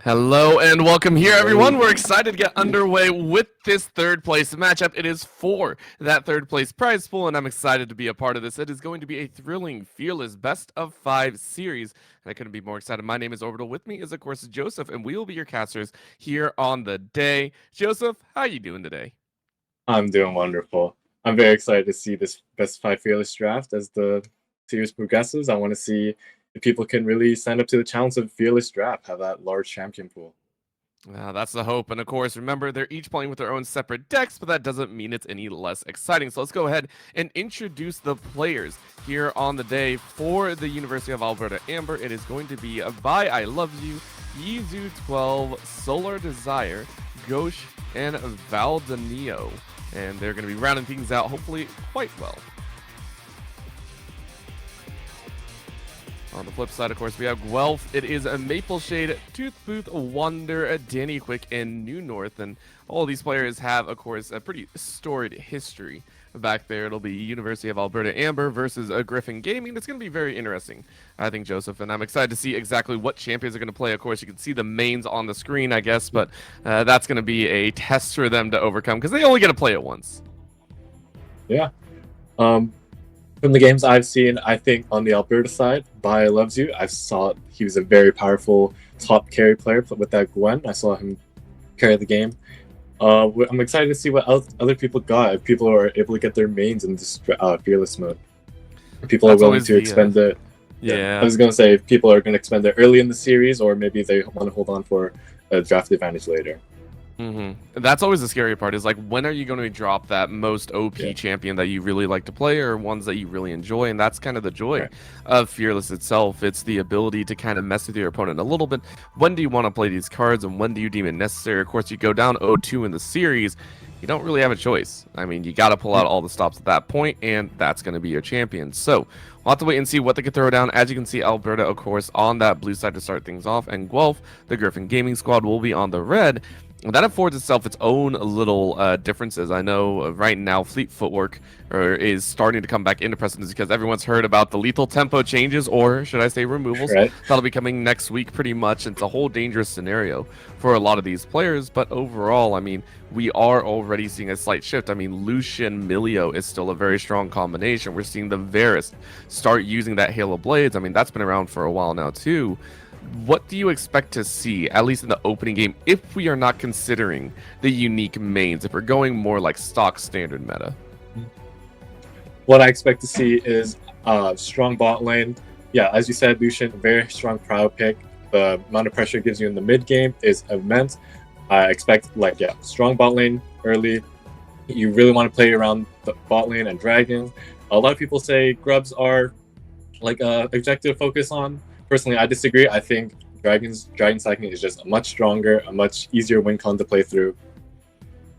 Hello and welcome here, everyone. We're excited to get underway with this third place matchup. It is for that third place prize pool, and I'm excited to be a part of this. It is going to be a thrilling, fearless best of 5 series, and I couldn't be more excited. My name is Orbital. With me is, of course, Joseph, and we will be your casters here on the day. Joseph, how you doing today? I'm doing wonderful. I'm very excited to see this best 5 fearless draft as the series progresses. I want to see if people can really stand up to the challenge of fearless draft, have that large champion pool. That's the hope. And of course, remember, they're each playing with their own separate decks, but that doesn't mean it's any less exciting. So let's go ahead and introduce the players here on the day for the University of Alberta Amber. It is going to be By I Love You, Yizu 12, Solar Desire, Gauche, and Valdanio. And they're going to be rounding things out, hopefully, quite well. On the flip side, of course, we have Guelph. It is a Maple Shade, Toothbooth, Wonder, Danny Quick, and New North. And all these players have, of course, a pretty storied history back there. It'll be University of Alberta Amber versus Gryphon Gaming. It's going to be very interesting, I think, Joseph. And I'm excited to see exactly what champions are going to play. Of course, you can see the mains on the screen, I guess. But that's going to be a test for them to overcome because they only get to play it once. Yeah. From the games I've seen, I think on the Alberta side, By Loves You, I saw he was a very powerful top carry player with that Gwen. I saw him carry the game. I'm excited to see what else other people got. If people are able to get their mains in this fearless mode. If people are willing to expend it. Yeah. I was going to say if people are going to expend it early in the series, or maybe they want to hold on for a draft advantage later. That's always the scary part, is like, when are you going to drop that most OP champion that you really like to play, or ones that you really enjoy? And that's kind of the joy of Fearless itself. It's the ability to kind of mess with your opponent a little bit. When do you want to play these cards, and when do you deem it necessary? Of course, you go down 0-2 in the series, you don't really have a choice. I mean, you got to pull out all the stops at that point, and that's going to be your champion. So we'll have to wait and see what they can throw down. As you can see, Alberta, of course, on that blue side to start things off, and Guelph, the Gryphon Gaming squad, will be on the red. That affords itself its own little differences. I know right now Fleet Footwork is starting to come back into precedence because everyone's heard about the lethal tempo changes, or should I say removals. That'll be coming next week pretty much. It's a whole dangerous scenario for a lot of these players, but overall, I mean, we are already seeing a slight shift. I mean, Lucian Milio is still a very strong combination. We're seeing the Varus start using that Halo Blades. I mean, that's been around for a while now too. What do you expect to see, at least in the opening game, if we are not considering the unique mains, if we're going more like stock standard meta? What I expect to see is strong bot lane. Yeah, as you said, Lucian, very strong crowd pick. The amount of pressure it gives you in the mid game is immense. I expect, strong bot lane early. You really want to play around the bot lane and dragons. A lot of people say grubs are like objective to focus on. Personally, I disagree. I think Dragon Cycling is just a much stronger, a much easier win con to play through.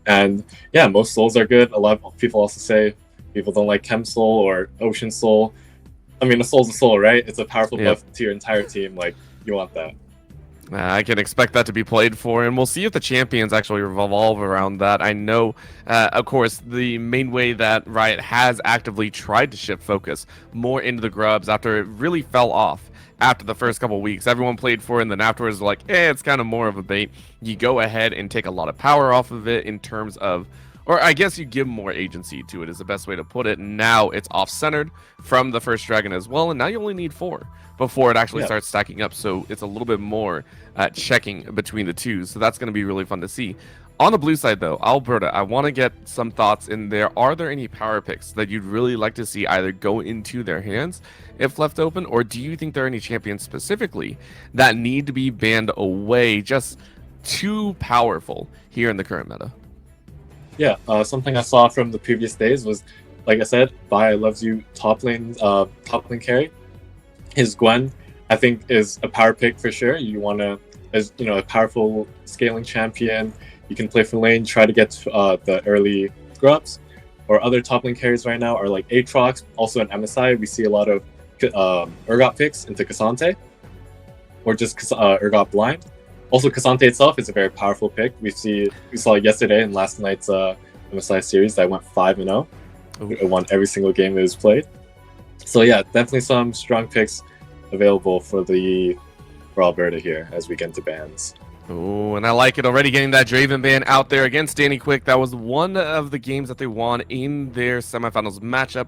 And yeah, most souls are good. A lot of people also say people don't like Chem Soul or Ocean Soul. I mean, a soul's a soul, right? It's a powerful buff to your entire team. Like, you want that. I can expect that to be played for, and we'll see if the champions actually revolve around that. I know, of course, the main way that Riot has actively tried to shift focus more into the grubs after it really fell off after the first couple weeks. Everyone played for it, and then afterwards, like, it's kind of more of a bait. You go ahead and take a lot of power off of it in terms of, or I guess you give more agency to it is the best way to put it. Now it's off-centered from the first dragon as well, and now you only need 4 before it actually starts stacking up. So it's a little bit more checking between the two. So that's going to be really fun to see. On the blue side, though, Alberta, I want to get some thoughts in there. Are there any power picks that you'd really like to see either go into their hands if left open, or do you think there are any champions specifically that need to be banned away, just too powerful here in the current meta? Yeah, something I saw from the previous days was, like I said, By Loves You top lane carry. His Gwen, I think, is a power pick for sure. You want to, as you know, a powerful scaling champion. You can play for lane, try to get the early grubs. Or other top lane carries right now are like Aatrox, also in MSI. We see a lot of Urgot picks into Cassante, or just Urgot blind. Also, Cassante itself is a very powerful pick. We saw yesterday in last night's MSI series that went 5-0. It won every single game it was played. So yeah, definitely some strong picks available for Alberta here as we get into bans. Oh, and I like it already, getting that Draven ban out there against Danny Quick. That was one of the games that they won in their semifinals matchup.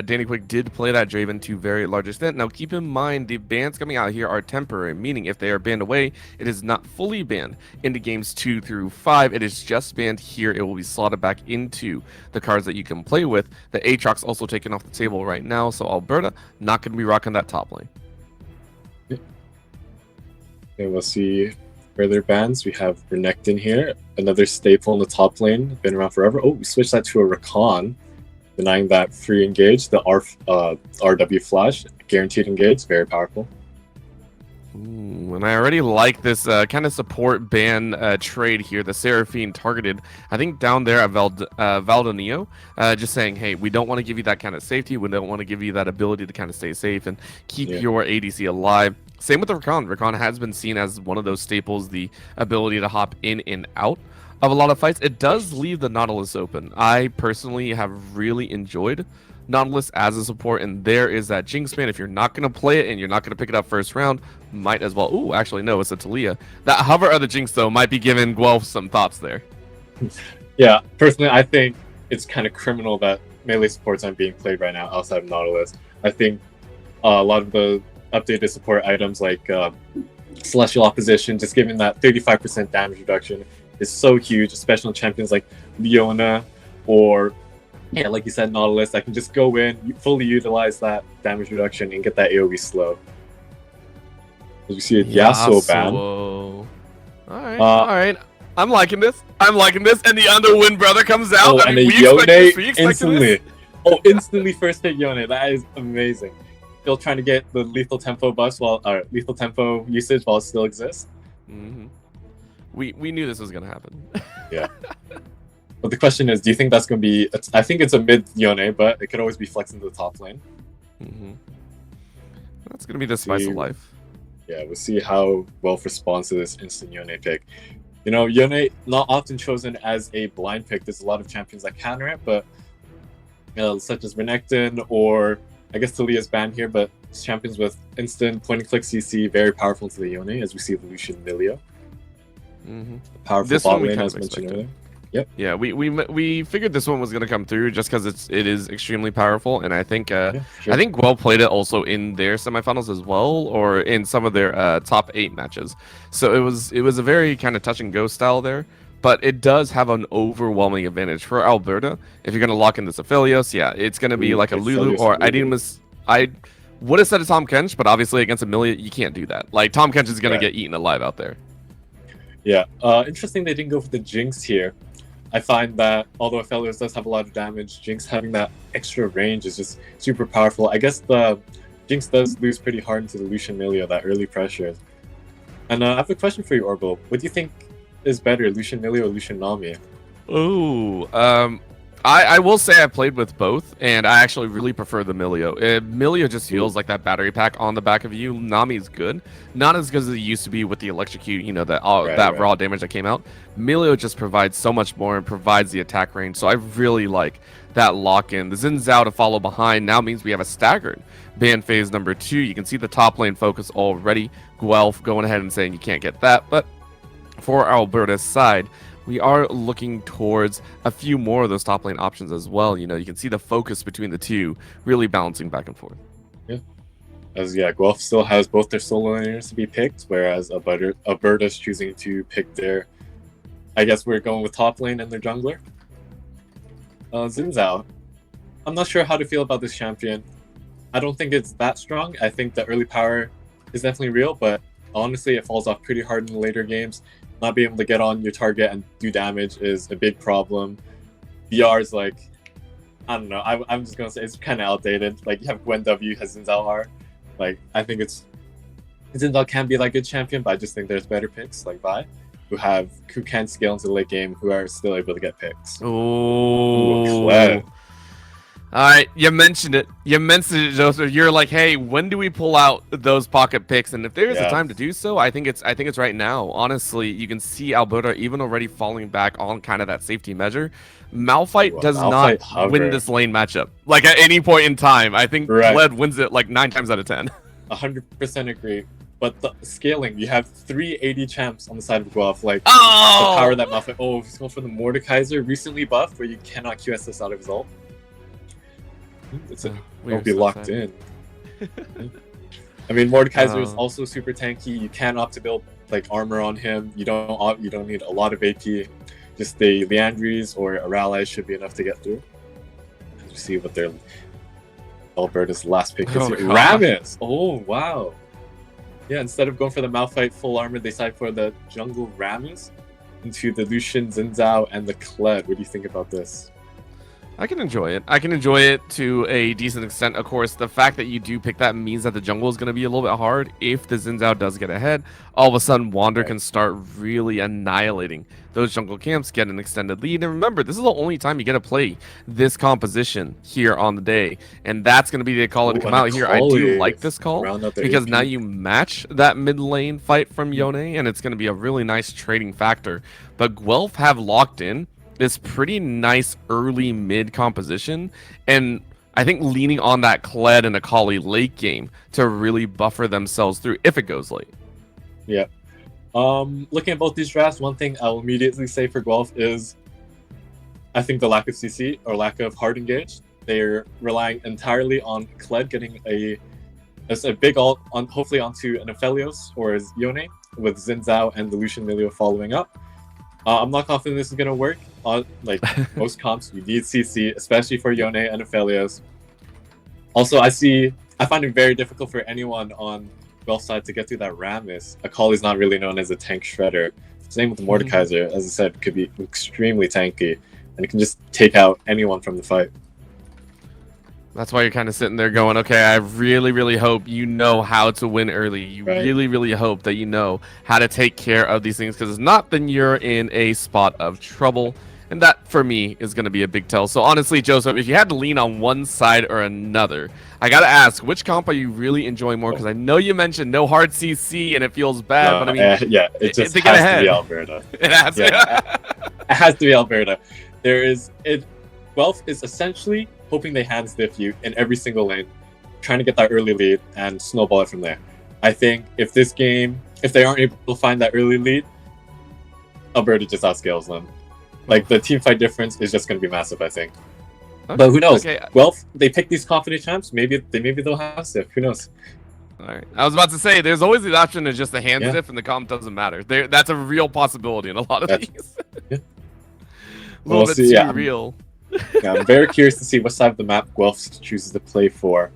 Danny Quick did play that Draven to very large extent. Now, keep in mind, the bans coming out here are temporary, meaning if they are banned away, it is not fully banned into games 2 through 5. It is just banned here. It will be slotted back into the cards that you can play with. The Aatrox also taken off the table right now, so Alberta not going to be rocking that top lane. Okay, we'll see further bans. We have Renekton here, another staple in the top lane, been around forever. Oh, we switched that to a Rakan, denying that free engage, the RW flash, guaranteed engage, very powerful. Ooh, and I already like this kind of support ban trade here. The Seraphine targeted, I think, down there at Valdonio, just saying, hey, we don't want to give you that kind of safety. We don't want to give you that ability to kind of stay safe and keep your ADC alive. Same with the Rakan. Rakan has been seen as one of those staples, the ability to hop in and out of a lot of fights. It does leave the Nautilus open. I personally have really enjoyed Nautilus as a support, and there is that Jinx ban. If you're not going to play it and you're not going to pick it up first round, might as well. Ooh, actually, no, it's a Talia. That hover of the Jinx, though, might be giving Guelph some thoughts there. Yeah, personally, I think it's kind of criminal that melee supports aren't being played right now outside of Nautilus. I think a lot of the updated support items like Celestial Opposition, just giving that 35% damage reduction is so huge, especially on champions like Leona or, yeah, like you said, Nautilus, that can just go in, fully utilize that damage reduction and get that AoE slow. As we see a Yasuo ban. All right. I'm liking this. And the Underwind brother comes out. Oh, and a Yone instantly. Oh, instantly first hit Yone. That is amazing. Still trying to get the lethal tempo buffs lethal tempo usage while it still exists. Mm-hmm. We knew this was gonna happen. Yeah. But the question is, do you think that's gonna be? I think it's a mid Yone, but it could always be flexed into the top lane. Mm-hmm. That's gonna be the spice of life. Yeah, we'll see how Guelph responds to this instant Yone pick. You know, Yone not often chosen as a blind pick. There's a lot of champions that counter it, but such as Renekton or I guess Talia's banned here, but champions with instant point-and-click CC, very powerful to the Yone, as we see the Lucian Milio. Mm-hmm. Powerful bot lane, as mentioned earlier. Yep. Yeah, we figured this one was going to come through just because it is extremely powerful, and I think I think Guelph played it also in their semifinals as well, or in some of their top 8 matches. So it was a very kind of touch and go style there. But it does have an overwhelming advantage for Alberta. If you're going to lock in this Aphelios, yeah, it's going to be like a Lulu or I would have said a Tom Kench, but obviously against Amelia, you can't do that. Like, Tom Kench is going to get eaten alive out there. Yeah, interesting they didn't go for the Jinx here. I find that although Aphelios does have a lot of damage, Jinx having that extra range is just super powerful. I guess the Jinx does lose pretty hard into the Lucian Milio, that early pressure. And I have a question for you, Orville. What do you think is better, Lucian Milio or Lucian Nami? Ooh, I will say I played with both, and I actually really prefer the Milio. Milio just feels like that battery pack on the back of you. Nami is good, not as good as it used to be with the electrocute, you know, that raw damage that came out. Milio just provides so much more and provides the attack range, so I really like that lock-in. The Xin Zhao to follow behind now means we have a staggered ban phase number 2. You can see the top lane focus already. Guelph going ahead and saying you can't get that, but for Alberta's side, we are looking towards a few more of those top lane options as well. You know, you can see the focus between the two really balancing back and forth. Yeah. Guelph still has both their solo laners to be picked, whereas Alberta's choosing to pick their, I guess we're going with top lane and their jungler. Xin Zhao. I'm not sure how to feel about this champion. I don't think it's that strong. I think the early power is definitely real, but honestly, it falls off pretty hard in the later games. Not being able to get on your target and do damage is a big problem. BR is like, I don't know. I'm just gonna say it's kind of outdated. Like, you have Gwen W, has Xin Zhao R. Like, I think Xin Zhao can be like a good champion, but I just think there's better picks like Vi, who can scale into the late game, who are still able to get picks. Ooh, all right, you mentioned it, Joseph. You're like, hey, when do we pull out those pocket picks? And if there is a time to do so, I think it's right now. Honestly, you can see Alberta even already falling back on kind of that safety measure. Malphite does not win this lane matchup. Like, at any point in time, I think Bled wins it like 9 times out of 10. 100% agree. But the scaling, you have 380 champs on the side of Guelph, like the Oh! power of that Malphite. Oh, he's going for the Mordekaiser, recently buffed, where you cannot QSS out of his ult. It'll be locked in. I mean, Mordekaiser is also super tanky. You can opt to build like armor on him. You don't need a lot of AP. Just the Leandries or Aralai should be enough to get through. Let's see what their Alberta's last pick is. Rammus! Oh, wow. Yeah, instead of going for the Malphite full armor, they decide for the jungle Rammus into the Lucian, Xin Zhao, and the Kled. What do you think about this? I can enjoy it. I can enjoy it to a decent extent. Of course, the fact that you do pick that means that the jungle is going to be a little bit hard. If the Xin Zhao does get ahead, all of a sudden Wander can start really annihilating those jungle camps, get an extended lead. And remember, this is the only time you get to play this composition here on the day. And that's going to be the call to come out here. I do like this call because now you match that mid lane fight from Yone, and it's going to be a really nice trading factor. But Guelph have locked in this pretty nice early mid composition, and I think leaning on that Kled and Akali late game to really buffer themselves through if it goes late. Yeah. Looking at both these drafts, one thing I'll immediately say for Guelph is I think the lack of CC or lack of hard engage. They're relying entirely on Kled getting a big ult on hopefully onto an Aphelios or as Yone with Xin Zhao and the Lucian Milio following up. I'm not confident this is going to work. Like most comps, you need CC, especially for Yone and Aphelios. Also, I find it very difficult for anyone on Guelph's side to get through that Rammus. Akali's not really known as a tank shredder. Same with Mordekaiser, as I said, could be extremely tanky, and it can just take out anyone from the fight. That's why you're kind of sitting there going, okay, I really, really hope you know how to win early. You really, really hope that you know how to take care of these things, because if not, then you're in a spot of trouble. And that, for me, is going to be a big tell. So honestly, Joseph, if you had to lean on one side or another, I got to ask, which comp are you really enjoying more? Because I know you mentioned no hard CC, and it feels bad, but I mean, yeah, it just has to be Alberta. It has to. It has to be Alberta. Guelph is essentially hoping they hand stiff you in every single lane, trying to get that early lead and snowball it from there. I think if they aren't able to find that early lead, Alberta just outscales them. Like, the team fight difference is just going to be massive, I think. Okay. But who knows? Okay. Guelph, they pick these confident champs. Maybe they'll have stiff. Who knows? All right. I was about to say, there's always the option of just the hand stiff and the comp doesn't matter. That's a real possibility in a lot of these. A little bit too real. Yeah, I'm very curious to see what side of the map Guelph chooses to play for.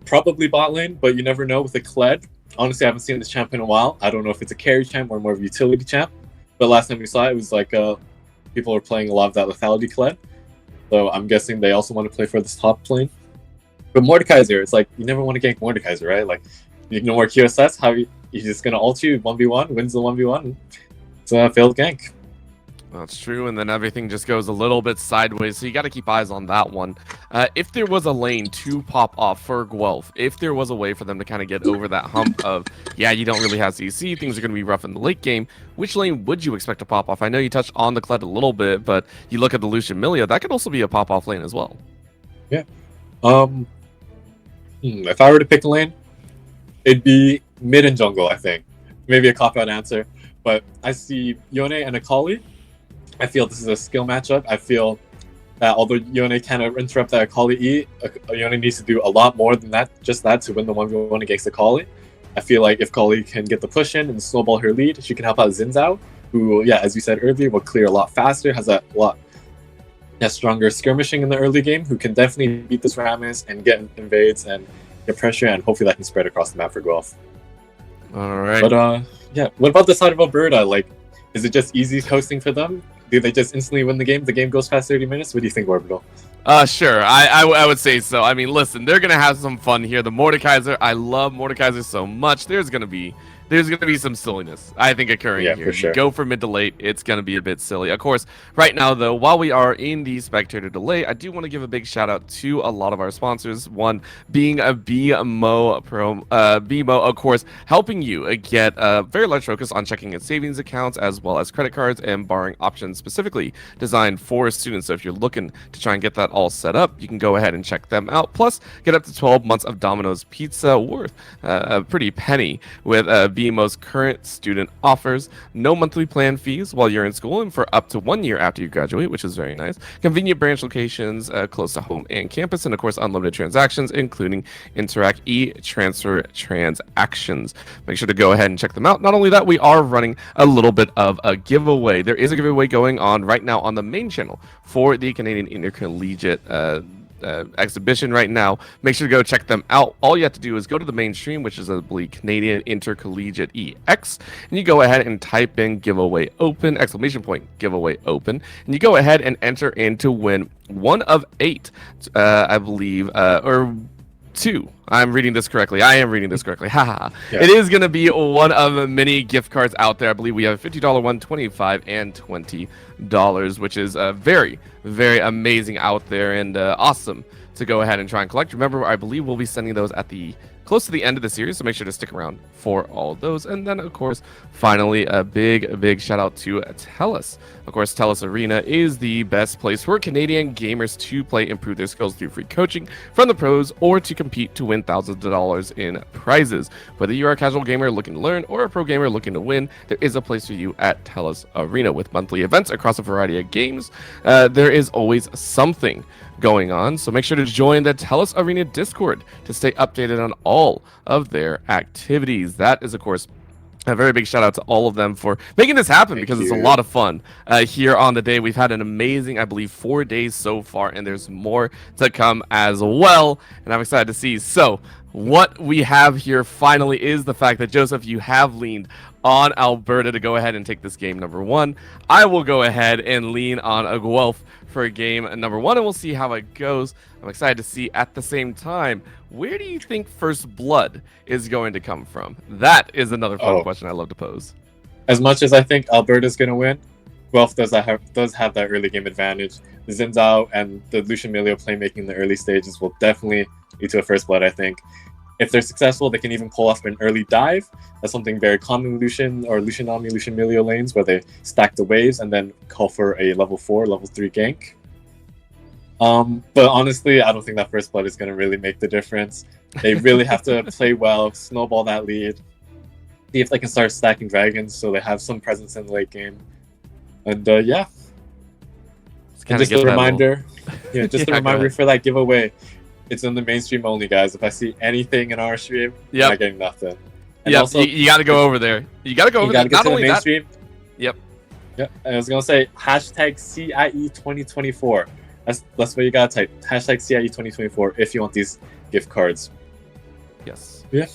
Probably bot lane, but you never know with a Kled. Honestly, I haven't seen this champ in a while. I don't know if it's a carry champ or more of a utility champ. But last time we saw it, it was like people were playing a lot of that lethality Kled. So I'm guessing they also want to play for this top lane. But Mordekaiser, it's like you never want to gank Mordekaiser, right? Like, you know more QSS, how he's just going to ult you 1v1, wins the 1v1. It's a failed gank. That's true, and then everything just goes a little bit sideways, so you got to keep eyes on that one. If there was a lane to pop off for Guelph, if there was a way for them to kind of get over that hump of, yeah, you don't really have CC, things are going to be rough in the late game, which lane would you expect to pop off? I know you touched on the Kled a little bit, but you look at the Lucian Millia, that could also be a pop-off lane as well. Yeah. If I were to pick a lane, it'd be mid and jungle, I think. Maybe a cop-out answer, but I see Yone and Akali. I feel this is a skill matchup. I feel that although Yone can interrupt that Akali E, Yone needs to do a lot more than that, just that, to win the 1v1 against Akali. I feel like if Akali can get the push in and snowball her lead, she can help out Xin Zhao, who, yeah, as you said earlier, will clear a lot faster, has a lot stronger skirmishing in the early game, who can definitely beat this Rammus and get invades and get pressure, and hopefully that can spread across the map for Guelph. All right. But, yeah, what about the side of Alberta? Like, is it just easy coasting for them? Do they just instantly win the game? The game goes past 30 minutes? What do you think, Orbital? Sure. I would say so. I mean, listen, they're going to have some fun here. The Mordekaiser, I love Mordekaiser so much. There's going to be there's going to be some silliness, I think, occurring Yeah, here. for You sure. go for mid to late, it's going to be a bit silly. Of course, right now, though, while we are in the spectator delay, I do want to give a big shout out to a lot of our sponsors. One being a BMO Pro, BMO, of course, helping you get a very large focus on checking and savings accounts as well as credit cards and borrowing options specifically designed for students. So if you're looking to try and get that all set up, you can go ahead and check them out. Plus, get up to 12 months of Domino's Pizza worth a pretty penny with BMO's current student offers. No monthly plan fees while you're in school and for up to 1 year after you graduate, which is very nice. Convenient branch locations close to home and campus, and of course, unlimited transactions, including Interact e-transfer transactions. Make sure to go ahead and check them out. Not only that, we are running a little bit of a giveaway. There is a giveaway going on right now on the main channel for the Canadian Intercollegiate exhibition right now. Make sure to go check them out. All you have to do is go to the mainstream, which is, I believe, Canadian Intercollegiate EX, and you go ahead and type in giveaway open, exclamation point, giveaway open, and you go ahead and enter in to win one of 8, I believe, or 2. I'm reading this correctly. I am reading this correctly. Haha. Yeah. It is going to be one of many gift cards out there. I believe we have a $50 one, $25, and $20, which is very, very amazing out there and awesome to go ahead and try and collect. Remember, I believe we'll be sending those at the close to the end of the series, so make sure to stick around for all of those. And then, of course, finally, a big shout out to TELUS. Of course, TELUS Arena is the best place for Canadian gamers to play, improve their skills through free coaching from the pros, or to compete to win thousands of dollars in prizes. Whether you're a casual gamer looking to learn or a pro gamer looking to win, there is a place for you at TELUS Arena. With monthly events across a variety of games, there is always something going on, so make sure to join the TELUS Arena Discord to stay updated on all of their activities. That is, of course, a very big shout out to all of them for making this happen, because it's a lot of fun here on the day. We've had an amazing, I believe, 4 days so far, and there's more to come as well, and I'm excited to see. So what we have here finally is the fact that, Joseph, you have leaned on Alberta to go ahead and take this game number 1. I will go ahead and lean on a Guelph for game number 1, and we'll see how it goes. I'm excited to see at the same time, where do you think first blood is going to come from? That is another fun question I love to pose. As much as I think Alberta's going to win, Guelph does have that early game advantage. The Zinzao and the Lucian Milio playmaking in the early stages will definitely lead to a first blood, I think. If they're successful, they can even pull off an early dive. That's something very common with Lucian or Lucian Omni, Lucian Milio lanes, where they stack the waves and then call for a level 4, level 3 gank. But honestly, I don't think that first blood is going to really make the difference. They really have to play well, snowball that lead, see if they can start stacking dragons so they have some presence in the late game. And yeah. And just a reminder, a reminder for that giveaway. It's in the mainstream only, guys. If I see anything in our stream, I'm not getting nothing. And also, you got to go over there. You got to go over there. Not only the mainstream. Yep. Yeah, I was gonna say hashtag CIE 2024. That's what you gotta type. Hashtag CIE 2024 if you want these gift cards. Yes. Yeah.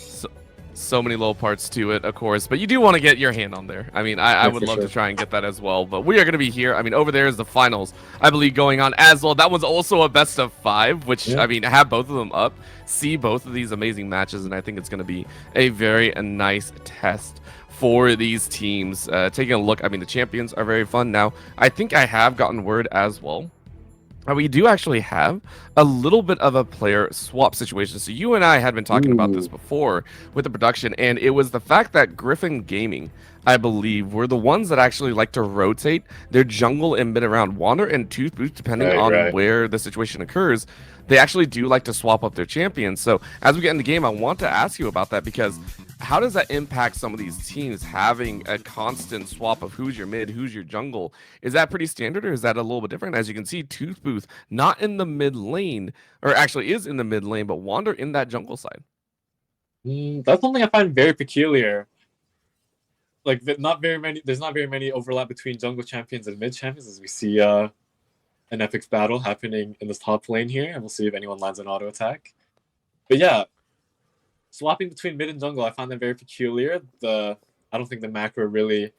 So many little parts to it, of course, but you do want to get your hand on there. I mean, I would love to try and get that as well, but we are going to be here. I mean, over there is the finals, I believe, going on as well. That one's also a best of 5, which, I mean, have both of them up, see both of these amazing matches, and I think it's going to be a very nice test for these teams. Taking a look, I mean, the champions are very fun. Now, I think I have gotten word as well. We do actually have a little bit of a player swap situation. So you and I had been talking about this before with the production, and it was the fact that Gryphon Gaming, I believe, were the ones that actually like to rotate their jungle and mid around Wander and Tooth Booth, depending on where the situation occurs. They actually do like to swap up their champions. So as we get in the game, I want to ask you about that, because how does that impact some of these teams having a constant swap of who's your mid, who's your jungle? Is that pretty standard, or is that a little bit different? As you can see, Tooth Booth not in the mid lane, or actually is in the mid lane, but Wander in that jungle side. That's something I find very peculiar. Like, there's not very many overlap between jungle champions and mid champions, as we see an epic battle happening in this top lane here, and we'll see if anyone lands an auto attack. But yeah, swapping between mid and jungle, I find that very peculiar. I don't think the macro really,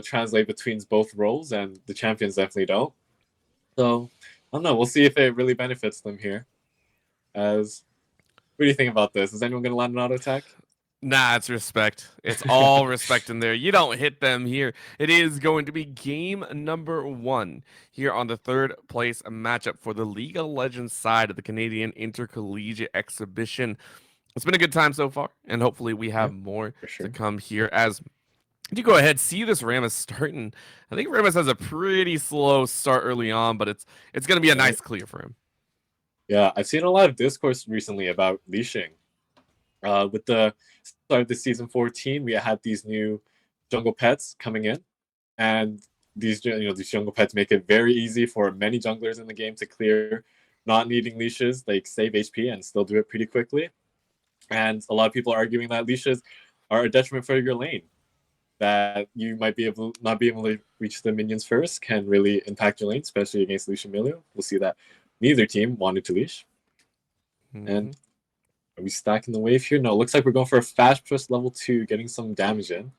translate between both roles, and the champions definitely don't. So I don't know. We'll see if it really benefits them here. What do you think about this? Is anyone going to land an auto attack? Nah, it's respect. It's all respect in there. You don't hit them here. It is going to be game number 1 here on the third place matchup for the League of Legends side of the Canadian Intercollegiate Exhibition. It's been a good time so far, and hopefully we Yeah, have more for to sure. come here as you go ahead. See this Rammus starting. I think Rammus has a pretty slow start early on, but it's going to be a Right. nice clear for him. Yeah, I've seen a lot of discourse recently about leashing. With the start of the season 14, we had these new jungle pets coming in, and these these jungle pets make it very easy for many junglers in the game to clear, not needing leashes, like save HP and still do it pretty quickly. And a lot of people are arguing that leashes are a detriment for your lane. That you might be able not be able to reach the minions first can really impact your lane, especially against Lucian Milio. We'll see that neither team wanted to leash. And are we stacking the wave here? No, it looks like we're going for a fast push level 2, getting some damage in.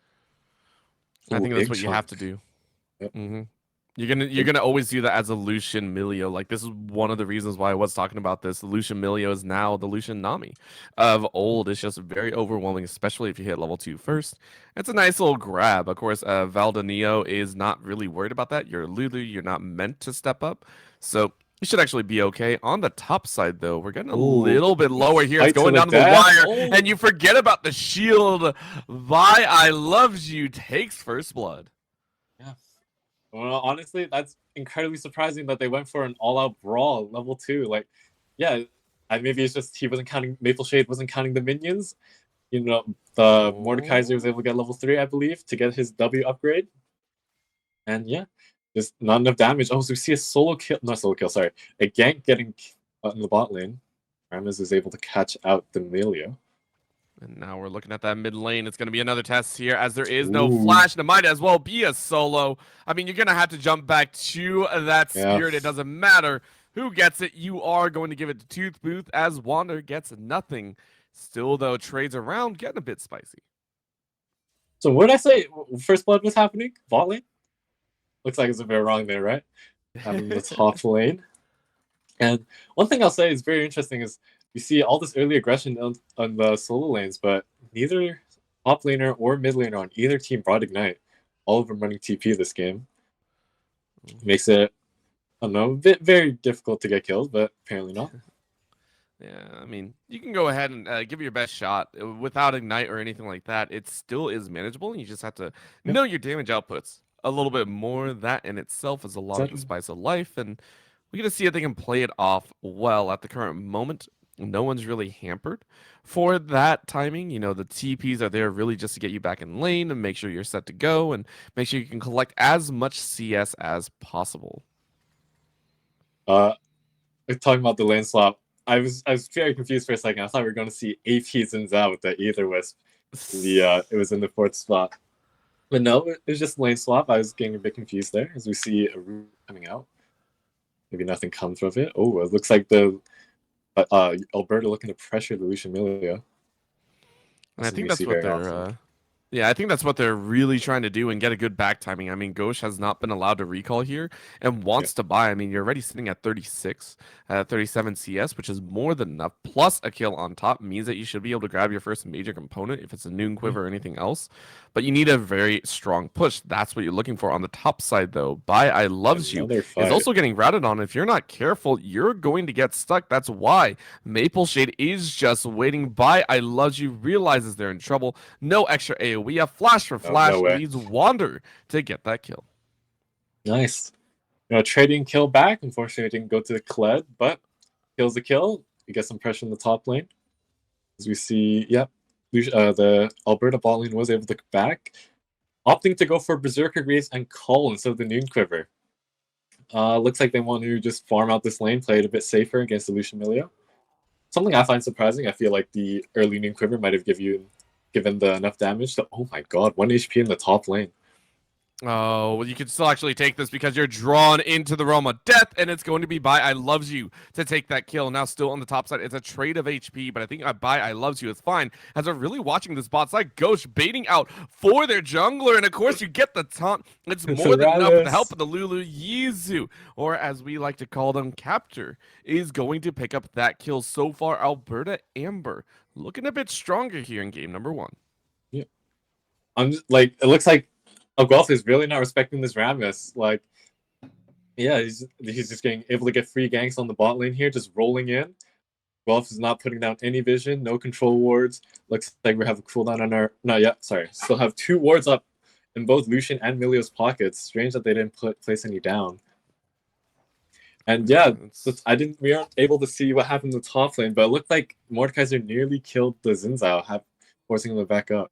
I Ooh, think that's big what you have chunk. to do. Yep. You're gonna always do that as a Lucian Milio. Like this is one of the reasons why I was talking about this. The Lucian Milio is now the Lucian Nami of old. It's just very overwhelming, especially if you hit level 2 first. It's a nice little grab. Of course, Valdanio is not really worried about that. You're Lulu. You're not meant to step up, so you should actually be okay. On the top side, though, we're getting a Ooh, little bit lower here. It's fight to going the down to the death. wire, Oh, and you forget about the shield. Vi I Loved You takes first blood. yeah. Well, honestly, that's incredibly surprising that they went for an all-out brawl level 2. Like, yeah, maybe it's just he wasn't counting. Maple Shade wasn't counting the minions. The Mordekaiser was Oh. able to get level 3, I believe, to get his W upgrade. And yeah, just not enough damage. Oh, so we see a solo kill, not solo kill, sorry, a gank getting in the bot lane. Rammus is able to catch out the Milio. And now we're looking at that mid lane. It's going to be another test here as there is no Ooh, flash. And it might as well be a solo. I mean, you're going to have to jump back to that yeah. spirit. It doesn't matter who gets it. You are going to give it to Tooth Booth as Wander gets nothing. Still, though, trades around getting a bit spicy. So what did I say? First blood was happening? Bot lane? Looks like it's a bit wrong there, right? Having the top lane. And one thing I'll say is very interesting is you see all this early aggression on the solo lanes, but neither top laner or mid laner on either team brought Ignite. All of them running TP this game. Makes it, I don't know, very difficult to get killed, but apparently not. Yeah, I mean, you can go ahead and give it your best shot without Ignite or anything like that. It still is manageable. You just have to Yeah, know your damage outputs a little bit more. That in itself is a lot of the exactly. spice of life, and we're gonna see if they can play it off well at the current moment. No one's really hampered for that timing. You know, the TPs are there really just to get you back in lane and make sure you're set to go and make sure you can collect as much CS as possible. Uh, talking about the lane swap, I was very confused for a second. I thought we were going to see AP Zins out with the Aether Wisp. It was in the 4th spot. But no, it was just lane swap. I was getting a bit confused there as we see a root coming out. Maybe nothing comes of it. Oh, it looks like the Alberta looking to pressure the Lucian Milio. And I Something think we that's see what very they're often. yeah, I think that's what they're really trying to do and get a good back timing. I mean, Ghosh has not been allowed to recall here and Yeah. wants to buy. I mean, you're already sitting at 36, 37 CS, which is more than enough. Plus a kill on top means that you should be able to grab your first major component if it's a Noon Quiver or anything else. But you need a very strong push. That's what you're looking for on the top side, though. Buy I Loves You Another is fight. also getting routed on. If you're not careful, you're going to get stuck. That's why Maple Shade is just waiting. Buy I Loves You realizes they're in trouble. No extra AoE. A flash for Oh, no flash way. leads Wander to get that kill. Nice. Trading kill back. Unfortunately, it didn't go to the Kled, but kills the kill. You get some pressure in the top lane. As we see, yep, the Alberta bot lane was able to come back, opting to go for Berserker Greaves and Cull instead of the Noon Quiver. Looks like they want to just farm out this lane, play it a bit safer against the Lucian Milio. Something I find surprising. I feel like the early Noon Quiver might have given the enough damage to, oh my god, 1 HP in the top lane. Oh, well, you can still actually take this because you're drawn into the realm of death, and it's going to be by I Loves You to take that kill. Now, still on the top side, it's a trade of HP, but I think by I Loves You is fine. As we're really watching this bot side, Ghost baiting out for their jungler, and of course, you get the taunt. It's It's more than enough with the help Ramis. of the Lulu Yizu, or as we like to call them, Captor, is going to pick up that kill. So far, Alberta Amber looking a bit stronger here in game number 1. Yeah. I'm just, like, it looks like Guelph is really not respecting this Ramis. Like, yeah, he's just getting able to get free ganks on the bot lane here, just rolling in. Guelph is not putting down any vision, no control wards. Looks like we have a cooldown on our. Not yet, sorry. Still have 2 wards up in both Lucian and Milio's pockets. Strange that they didn't place any down. And yeah, we aren't able to see what happened in the top lane, but it looked like Mordekaiser nearly killed the Xin, forcing him to back up.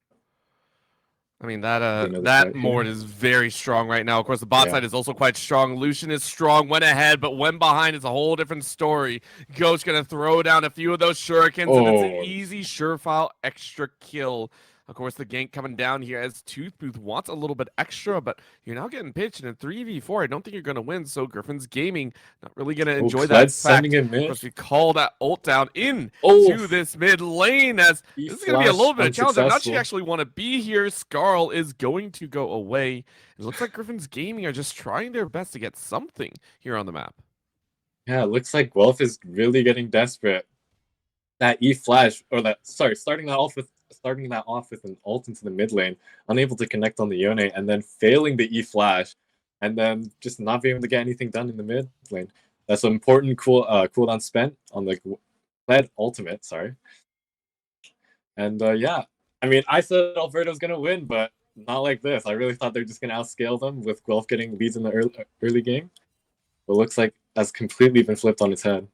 I mean, that Mord Here. is very strong right now. Of course, the bot Yeah. side is also quite strong. Lucian is strong, went ahead, but when behind is a whole different story. Ghost gonna throw down a few of those shurikens, and it's an easy, surefire extra kill. Of course, the gank coming down here as Toothbooth wants a little bit extra, but you're now getting pitched in a 3v4. I don't think you're going to win, so Gryphon's Gaming not really going to enjoy that fact. Sending him Of mid. course, we call that ult down in to this mid lane, as this is going to be a little bit of a challenge. I'm not sure you actually want to be here. Skarl is going to go away. It looks like Gryphon's Gaming are just trying their best to get something here on the map. Yeah, it looks like Guelph is really getting desperate. That E flash, or starting that off with an ult into the mid lane, unable to connect on the Yone, and then failing the E flash, and then just not being able to get anything done in the mid lane. That's an important cooldown spent on the Kled ultimate, sorry. And yeah, I mean, I said Alberta was gonna win, but not like this. I really thought they're just gonna outscale them with Guelph getting leads in the early game. But it looks like that's completely been flipped on its head.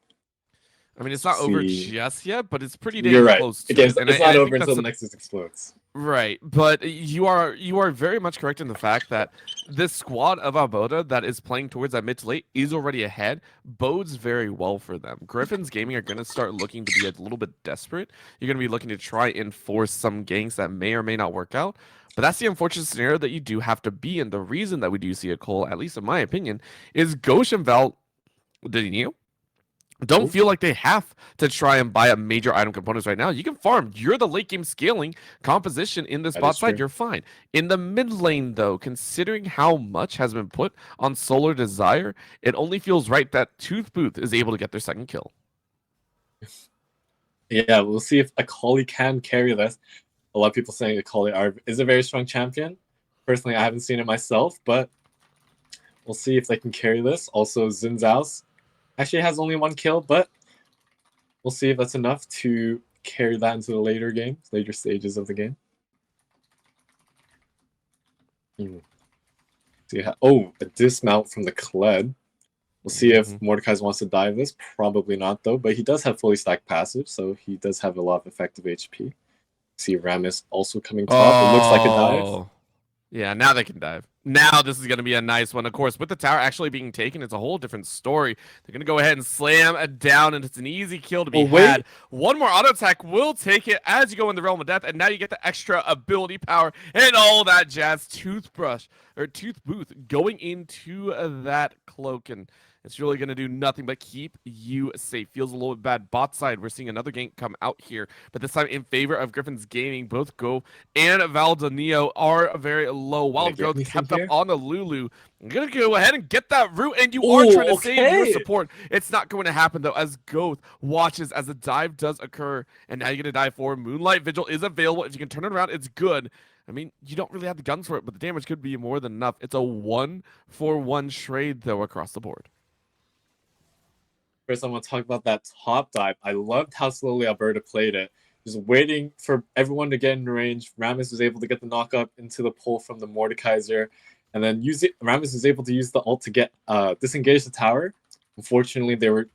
I mean, it's not over just yet, but it's pretty You're right. close to it. It's not over until the Nexus explodes. Right, but you are very much correct in the fact that this squad of Alberta that is playing towards that mid to late is already ahead, bodes very well for them. Gryphon's Gaming are going to start looking to be a little bit desperate. You're going to be looking to try and force some ganks that may or may not work out. But that's the unfortunate scenario that you do have to be in. The reason that we do see a call, at least in my opinion, is Ghost and Val, did you don't feel like they have to try and buy up major item components right now. You can farm. You're the late game scaling composition in this bot side. You're fine. In the mid lane, though, considering how much has been put on Solar Desire, it only feels right that Toothbooth is able to get their second kill. Yeah, we'll see if Akali can carry this. A lot of people saying Akali is a very strong champion. Personally, I haven't seen it myself, but we'll see if they can carry this. Also, Xin actually has only 1 kill, but we'll see if that's enough to carry that into the later stages of the game. A dismount from the Kled. We'll see if Mordekaiser wants to dive this. Probably not, though, but he does have fully stacked passive, so he does have a lot of effective HP. See Ramis also coming top. It looks like a dive. Yeah, now they can dive. Now this is going to be a nice one. Of course, with the tower actually being taken, it's a whole different story. They're going to go ahead and slam it down, and it's an easy kill to be had. One more auto attack will take it as you go in the realm of death, and now you get the extra ability power and all that jazz. Toothbooth going into that cloak, and it's really going to do nothing but keep you safe. Feels a little bit bad. Bot side, we're seeing another gank come out here, but this time in favor of Gryphon's Gaming. Both Go and Valdonio are very low. Wild Growth kept up on the Lulu. I'm going to go ahead and get that root, and you are trying to save your support. It's not going to happen, though, as Goth watches as the dive does occur, and now you're going to dive forward. Moonlight Vigil is available. If you can turn it around, it's good. I mean, you don't really have the guns for it, but the damage could be more than enough. It's a 1-for-1 trade, though, across the board. First, I want to talk about that top dive. I loved how slowly Alberta played it. Just waiting for everyone to get in range. Ramis was able to get the knock-up into the pull from the Mordekaiser. And then Ramis was able to use the ult to get disengage the tower. Unfortunately, they were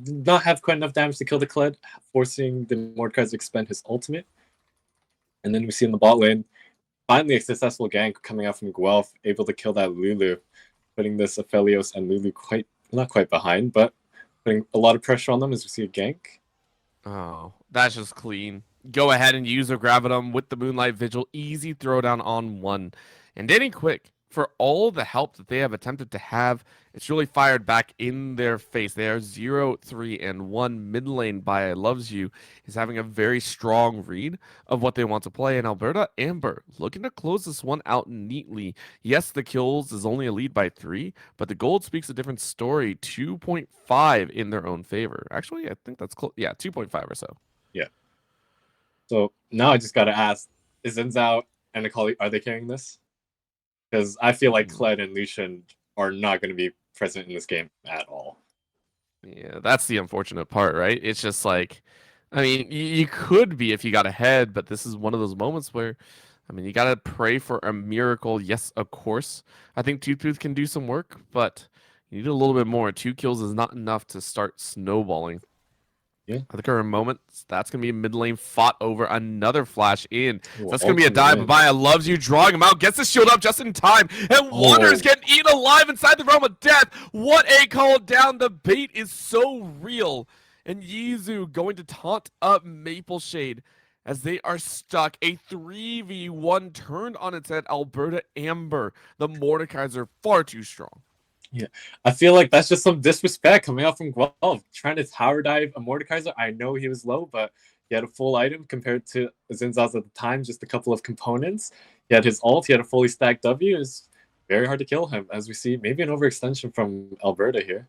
did not have quite enough damage to kill the Kled, forcing the Mordekaiser to expend his ultimate. And then we see in the bot lane, finally a successful gank coming out from Guelph, able to kill that Lulu, putting this Aphelios and Lulu not quite behind, but putting a lot of pressure on them as we see a gank. Oh, that's just clean. go ahead and use a Gravitum with the Moonlight Vigil. Easy throwdown on one. And Danny Quick, for all the help that they have attempted to have, it's really fired back in their face. They are 0-3-1. Mid lane by Loves You is having a very strong read of what they want to play. And Alberta Amber looking to close this one out neatly. Yes, the kills is only a lead by 3, but the gold speaks a different story. 2.5 in their own favor. Actually, I think that's close. Yeah, 2.5 or so. Yeah. So now I just gotta ask: is Zinzao and Akali, are they carrying this? Because I feel like Kled and Lucian are not going to be present in this game at all. Yeah, that's the unfortunate part, right? It's just like, I mean, you could be if you got ahead, but this is one of those moments where, I mean, you got to pray for a miracle. Yes, of course. I think Tooth can do some work, but you need a little bit more. 2 kills is not enough to start snowballing. Yeah. At the current moment, that's going to be mid lane fought over. Another flash in. Ooh, That's going to be a dive. Babaya Loves You, drawing him out, gets the shield up just in time, and Wander's getting eaten alive inside the realm of death. What a call down. The bait is so real. And Yizu going to taunt up Maple Shade as they are stuck. A 3v1 turned on its head. Alberta Amber. The Mordekaiser are far too strong. Yeah, I feel like that's just some disrespect coming out from Guelph. Trying to tower dive a Mordekaiser. I know he was low, but he had a full item compared to Zinza's at the time, just a couple of components. He had his ult, he had a fully stacked W. It's very hard to kill him, as we see. Maybe an overextension from Alberta here.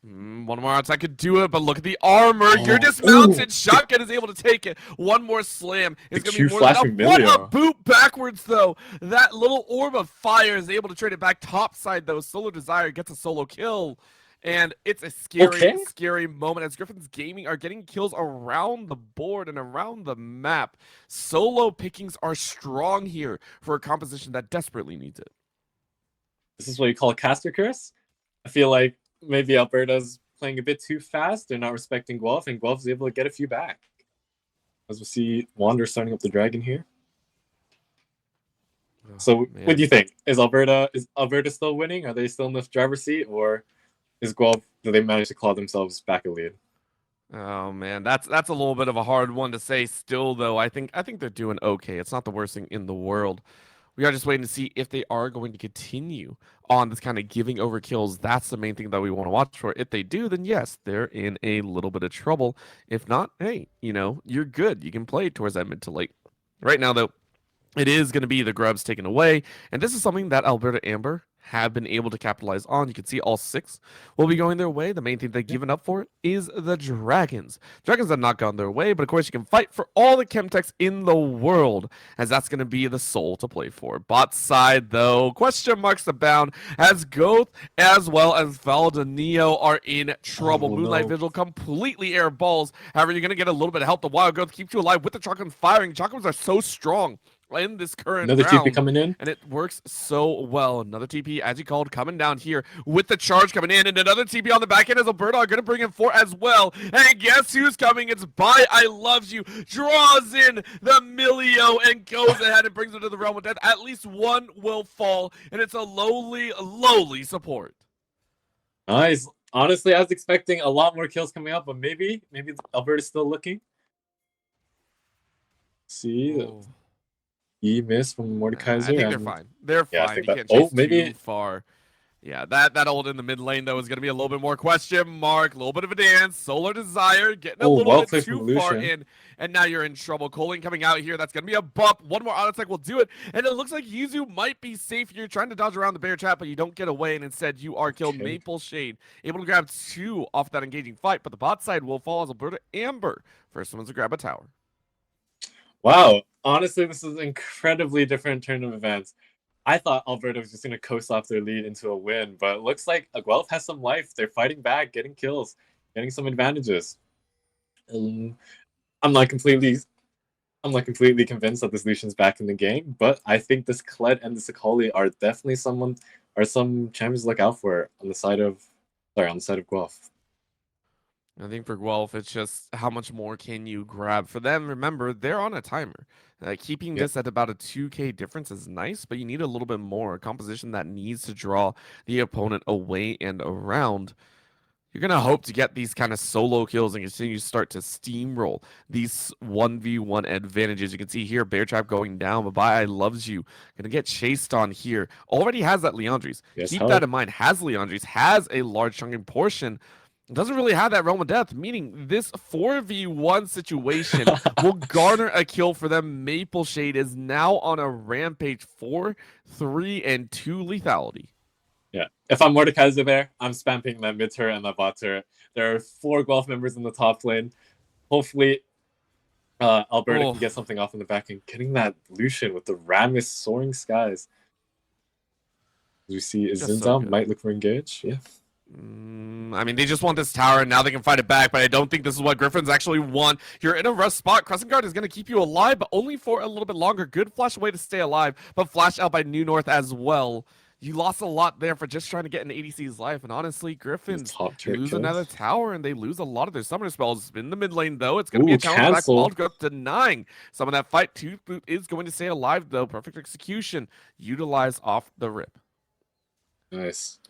One more outside could do it, but look at the armor. You're dismounted. Shotgun is able to take it. One more slam is going to be more than enough. What a boot backwards, though. That little orb of fire is able to trade it back topside, though. Solo Desire gets a solo kill. And it's a scary, scary moment as Gryphon's gaming are getting kills around the board and around the map. Solo pickings are strong here for a composition that desperately needs it. This is what you call a caster curse. I feel like maybe Alberta's playing a bit too fast. They're not respecting Guelph, and Guelph's able to get a few back. As we see Wander starting up the dragon here. Oh, so man. What do you think? Is Alberta still winning? Are they still in the driver's seat, or is Guelph, do they manage to claw themselves back a lead? Oh man, that's a little bit of a hard one to say still, though. I think they're doing okay. It's not the worst thing in the world. We are just waiting to see if they are going to continue on this kind of giving over kills. That's the main thing that we want to watch for. If they do, then yes, they're in a little bit of trouble. If not, hey, you're good. You can play towards that mid to late. Right now, though, it is going to be the grubs taken away. And this is something that Alberta Amber have been able to capitalize on. You can see all 6 will be going their way. The main thing they've given up for is the dragons. Dragons have not gone their way, but of course you can fight for all the Chemtechs in the world, as that's going to be the soul to play for. Bot side, though, question marks abound, as Goth as well as Valdanio are in trouble. Moonlight Vigil completely air balls. However, you're going to get a little bit of help. The Wild Goth keeps you alive with the Chakras firing. Chakras are so strong in this current round. Another TP coming in. And it works so well. Another TP, as you called, coming down here with the charge coming in. And another TP on the back end as Alberta are going to bring in 4 as well. And guess who's coming? It's By I Loves You. Draws in the Milio and goes ahead and brings it to the realm of death. At least one will fall. And it's a lowly support. Nice. Honestly, I was expecting a lot more kills coming up, but maybe Alberta's still looking. See. Oh. He missed from Mordekaiser. I think they're fine. They're fine. You can't chase too far. Yeah, that ult in the mid lane, though, is going to be a little bit more question mark. A little bit of a dance. Solar Desire getting a little bit too far in. And now you're in trouble. Coling coming out here. That's going to be a bump. One more auto attack will do it. And it looks like Yuzu might be safe. You're trying to dodge around the bear trap, but you don't get away. And instead, you are killed. Maple Shade able to grab 2 off that engaging fight. But the bot side will fall as Alberta Amber. First one's to grab a tower. Wow. Honestly, this is an incredibly different turn of events. I thought Alberta was just going to coast off their lead into a win, but it looks like Guelph has some life. They're fighting back, getting kills, getting some advantages. I'm not completely convinced that this Lucian's back in the game, but I think this Kled and this Akali are definitely some champions to look out for on the side of Guelph. I think for Guelph, it's just how much more can you grab. For them, remember, they're on a timer. Keeping this at about a 2K difference is nice, but you need a little bit more. A composition that needs to draw the opponent away and around. you're going to hope to get these kind of solo kills and continue to start to steamroll these 1v1 advantages. You can see here, Bear Trap going down. Babai loves you. Going to get chased on here. Already has that Leandres. Yes, Keep that in mind. Has Leandres, has a large chunking portion. Doesn't really have that Realm of Death, meaning this 4v1 situation will garner a kill for them. Maple Shade is now on a rampage 4, 3, and 2 lethality. Yeah, if I'm Mordekaiser there, I'm spamming that mid turret and that bot turret. There are 4 Gryphon members in the top lane. Hopefully, Alberta can get something off in the back and getting that Lucian with the Rammus Soaring Skies. As we see, Zinzal might look for engage. Yeah. I mean, they just want this tower, and now they can fight it back, but I don't think this is what Gryphons actually want. You're in a rough spot. Crescent Guard is going to keep you alive, but only for a little bit longer. Good flash away to stay alive, but flash out by New North as well. You lost a lot there for just trying to get an ADC's life, and honestly, Gryphons lose another tower, and they lose a lot of their summoner spells. In the mid lane, though, it's going to be a challenge back. Wildgrowth denying some of that fight. Toothboot is going to stay alive, though. Perfect execution. Utilize off the rip. Nice.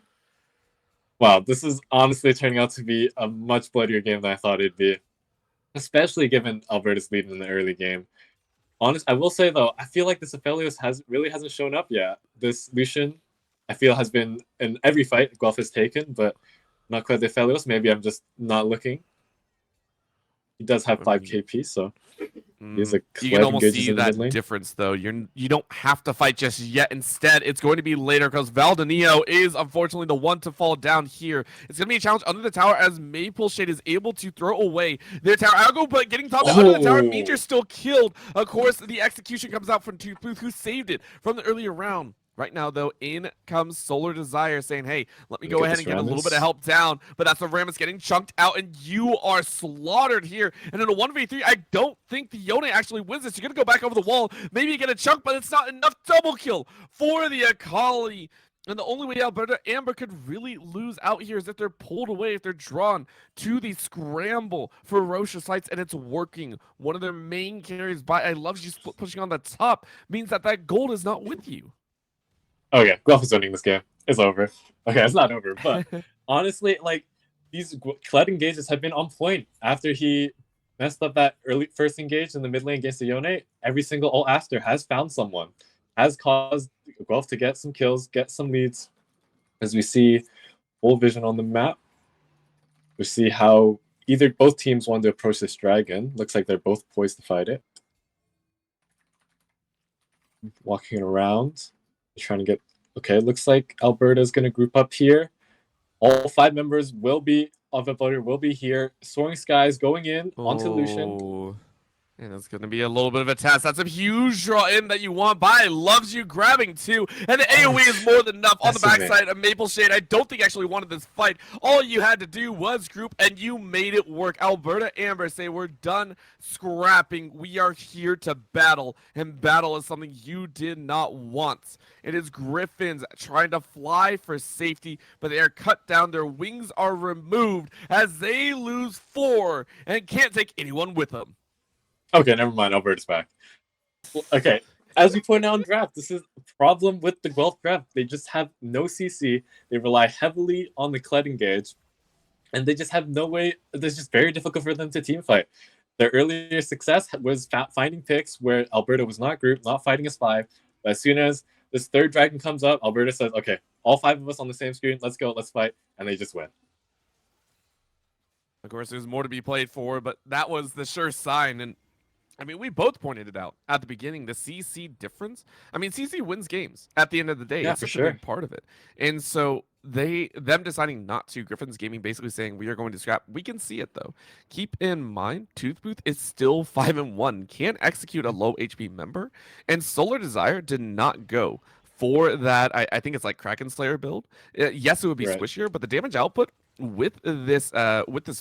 Wow, this is honestly turning out to be a much bloodier game than I thought it'd be, especially given Alberta's lead in the early game. I will say though, I feel like this Aphelios really hasn't shown up yet. This Lucian, I feel, has been in every fight Guelph has taken, but not quite the Aphelios. Maybe I'm just not looking. He does have 5 KP, so he's a you can almost see that difference, though. You don't have to fight just yet. Instead, it's going to be later because Valdenio is unfortunately the one to fall down here. It's going to be a challenge under the tower as Maple Shade is able to throw away their tower. Algo, but getting top under the tower means you're still killed. Of course, the execution comes out from Toothbooth, who saved it from the earlier round. Right now, though, in comes Solar Desire saying, hey, let me go ahead and get a little bit of help down. But that's the Rammus getting chunked out, and you are slaughtered here. And in a 1v3, I don't think the Yone actually wins this. You're going to go back over the wall. Maybe you get a chunk, but it's not enough. Double kill for the Akali. And the only way Alberta Amber could really lose out here is if they're pulled away, if they're drawn to the scramble ferocious lights, and it's working. One of their main carries by I love you split pushing on the top means that that gold is not with you. Okay, Guelph is winning this game. It's over. Okay, it's not over, but honestly, like, these Kled engages have been on point. After he messed up that first engage in the mid lane against the Yone, every single ult after has found someone, has caused Guelph to get some kills, get some leads. As we see full vision on the map, we see how both teams want to approach this dragon. Looks like they're both poised to fight it. Walking around. Trying to get looks like Alberta is going to group up here. All 5 members of Alberta will be here. Soaring Skies going in onto Lucian. And it's going to be a little bit of a test. That's a huge draw in that you want. Bai loves you grabbing too. And the AoE is more than enough on the backside of Maple Shade. I don't think actually wanted this fight. All you had to do was group and you made it work. Alberta Amber say we're done scrapping. We are here to battle. And battle is something you did not want. It is Gryphons trying to fly for safety, but they are cut down. Their wings are removed as they lose 4 and can't take anyone with them. Okay, never mind. Alberta's back. Okay, as we pointed out in draft, this is a problem with the Guelph draft. They just have no CC. They rely heavily on the Kled engage, and they just have no way. It's just very difficult for them to team fight. Their earlier success was finding picks where Alberta was not grouped, not fighting as 5. But as soon as this third dragon comes up, Alberta says, okay, all 5 of us on the same screen, let's go, let's fight, and they just win. Of course, there's more to be played for, but that was the sure sign, and I mean, we both pointed it out at the beginning, the CC difference. I mean, CC wins games at the end of the day. Yeah, it's such a big part of it. And so them deciding not to, Gryphons Gaming basically saying we are going to scrap. We can see it though. Keep in mind, Toothbooth is still 5-1, can execute a low HP member, and Solar Desire did not go for that. I think it's like Kraken Slayer build. Yes, it would be squishier, but the damage output with this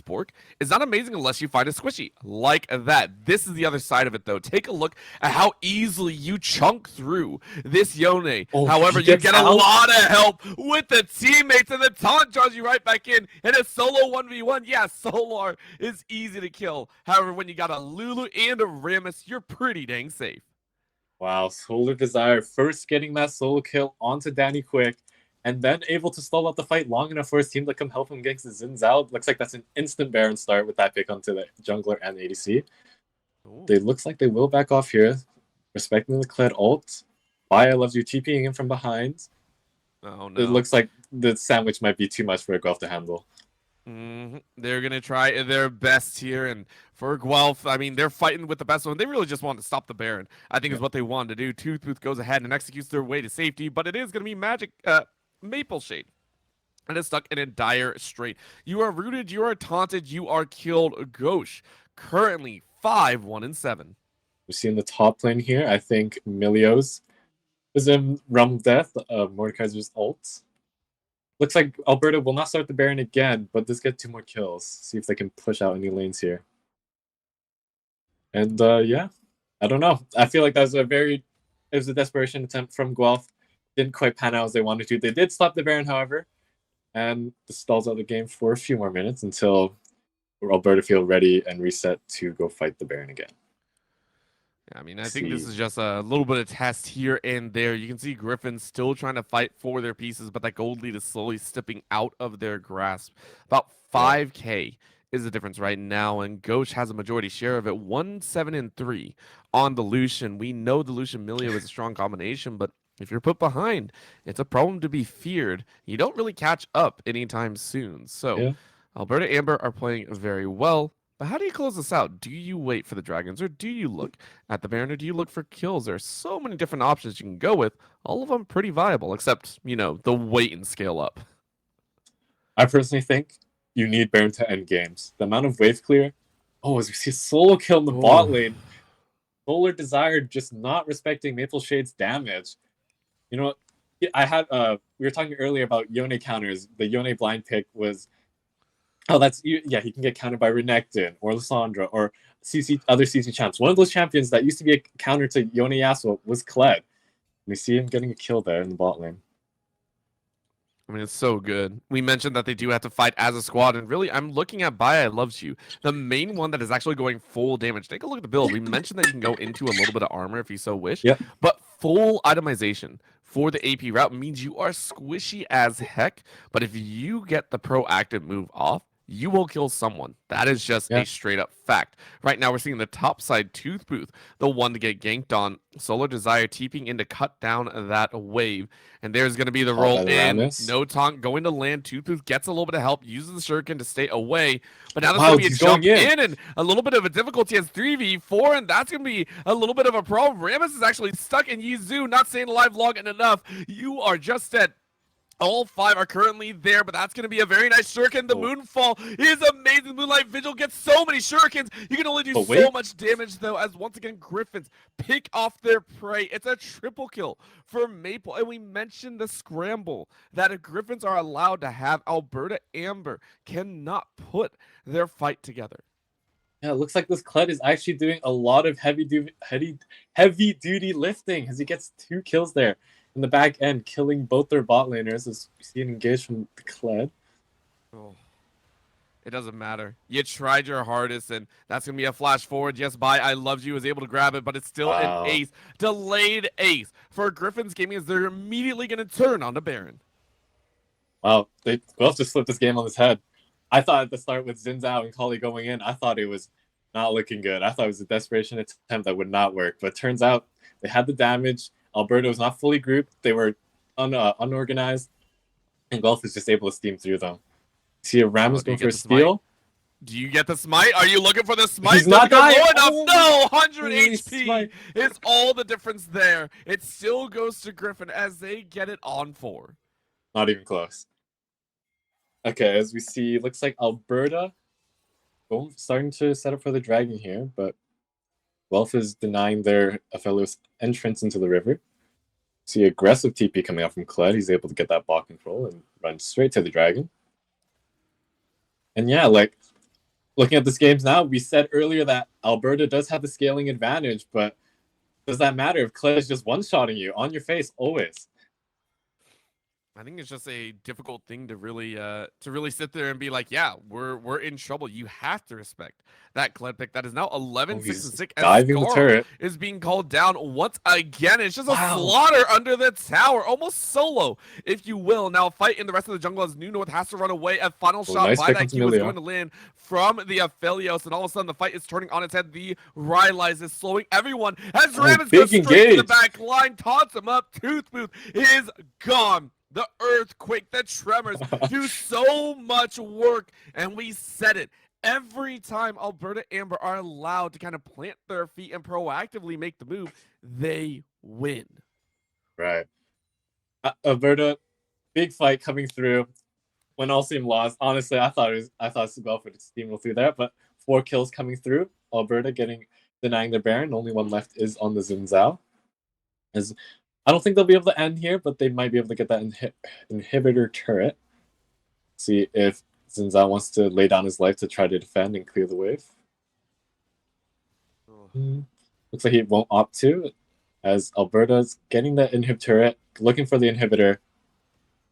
pork is not amazing unless you find a squishy like that. This is the other side of it though. Take a look at how easily you chunk through this Yone. However, you get a lot of help with the teammates, and the taunt draws you right back in. And a solo 1v1, yeah, Solar is easy to kill. However, when you got a Lulu and a Rammus, you're pretty dang safe. Wow, Solar Desire first getting that solo kill onto Danny Quick. and then able to stall out the fight long enough for his team to come help him against the Xin Zhao. Looks like that's an instant Baron start with that pick onto the jungler and ADC. Ooh. They looks like they will back off here, respecting the Kled ult. Baya loves you TPing in from behind. Oh no. It looks like the sandwich might be too much for Guelph to handle. They're gonna try their best here, and for Guelph, I mean, they're fighting with the best one. They really just want to stop the Baron, I think, is what they wanted to do. Toothbooth goes ahead and executes their way to safety, but it is gonna be Maple Shade. And is stuck in a dire strait. You are rooted, you are taunted, you are killed. Gauche, currently 5-1-7. We see in the top lane here, I think Milio's is in Realm of Death, Mordekaiser's ult. Looks like Alberta will not start the Baron again, but does get 2 more kills. See if they can push out any lanes here. And yeah, I don't know. I feel like that was it was a desperation attempt from Guelph. Didn't quite pan out as they wanted to. They did stop the Baron, however, and this stalls out the game for a few more minutes until Alberta feel ready and reset to go fight the Baron again. I mean, I think this is just a little bit of test here and there. You can see Gryphon still trying to fight for their pieces, but that gold lead is slowly stepping out of their grasp. About 5K is the difference right now, and Gauche has a majority share of it, 1-7-3 on the Lucian. We know the Lucian Milio is a strong combination, but if you're put behind, it's a problem to be feared. You don't really catch up anytime soon. So Alberta Amber are playing very well. But how do you close this out? Do you wait for the dragons, or do you look at the Baron, or do you look for kills? There are so many different options you can go with. All of them pretty viable, except, you know, the wait and scale up. I personally think you need Baron to end games. The amount of wave clear. Oh, as we see a solo kill in the bot lane. Solar Desire just not respecting Maple Shade's damage. You know, I had we were talking earlier about Yone counters. The Yone blind pick was, oh, he can get countered by Renekton or Lissandra or other CC champs. One of those champions that used to be a counter to Yone Yasuo was Kled. We see him getting a kill there in the bot lane. I mean, it's so good. We mentioned that they do have to fight as a squad, and really, I'm looking at Baya Loves You, the main one that is actually going full damage. Take a look at the build. We mentioned that you can go into a little bit of armor if you so wish, but full itemization for the AP route means you are squishy as heck, but if you get the proactive move off, you will kill someone. That is just a straight up fact. Right now, we're seeing the top side Toothbooth, the one to get ganked on. Solar Desire TPing in to cut down that wave. And there's going to be the roll in. No taunt going to land. Toothbooth gets a little bit of help, uses the shuriken to stay away. But now there's going to be a jump in and a little bit of a difficulty as 3v4, and that's going to be a little bit of a problem. Rammus is actually stuck in Yizu, not staying alive long enough. You are just dead. All 5 are currently there, but that's going to be a very nice shuriken. The Moonfall is amazing. Moonlight Vigil gets so many shurikens. You can only do so much damage, though, as once again, Gryphons pick off their prey. It's a triple kill for Maple. And we mentioned the scramble that if Gryphons are allowed to have, Alberta Amber cannot put their fight together. Yeah, it looks like this Kled is actually doing a lot of heavy duty lifting as he gets 2 kills there in the back end, killing both their bot laners as we see an engage from the Kled. Oh, it doesn't matter. You tried your hardest, and that's going to be a flash forward. Yes, I Loved You was able to grab it, but it's still an ace. Delayed ace for Gryphons Gaming as they're immediately going to turn on the Baron. Wow, they both just flipped this game on its head. I thought at the start with Xin Zhao and Kali going in, I thought it was not looking good. I thought it was a desperation attempt that would not work, but it turns out they had the damage. Alberta was not fully grouped. They were unorganized, and Guelph is just able to steam through them. See a Rammus going for a steal. Do you get the smite? Are you looking for the smite? He's not dying. No, 100 HP is all the difference there. It still goes to Gryphon as they get it on 4. Not even close. Okay, as we see, looks like Alberta starting to set up for the dragon here, but Guelph is denying their fellow's entrance into the river. See aggressive TP coming out from Kled. He's able to get that ball control and run straight to the dragon. And yeah, like, looking at this games now, we said earlier that Alberta does have the scaling advantage, but does that matter if Kled is just one-shotting you on your face always? I think it's just a difficult thing to really sit there and be like, yeah, we're in trouble. You have to respect that Kled pick. That is now 11, Oh, 6, and he's 6 as diving the Scarl turret. is being called down once again. It's just a Wow. slaughter under the tower, almost solo, if you will. Now a fight in the rest of the jungle as New North has to run away. A final Oh, shot nice by pick that onto Q is going Milio. to land from the Aphelios, and all of a sudden the fight is turning on its head. The Rylai's is slowing everyone as Oh, Rammus goes big straight to the engage. back line, taunts him up. Toothbooth is gone. The earthquake, the tremors do so much work, and we said it. Every time Alberta Amber are allowed to kind of plant their feet and proactively make the move, they win. Right. Alberta, big fight coming through. When all seemed lost, honestly, I thought Sibel would steamroll through there, but 4 kills coming through. Alberta denying their Baron. Only one left is on the Xin Zhao. As I don't think they'll be able to end here, but they might be able to get that inhibitor turret. See if Xin Zhao wants to lay down his life to try to defend and clear the wave. Looks like he won't opt to, as Alberta's getting that inhib turret, looking for the inhibitor.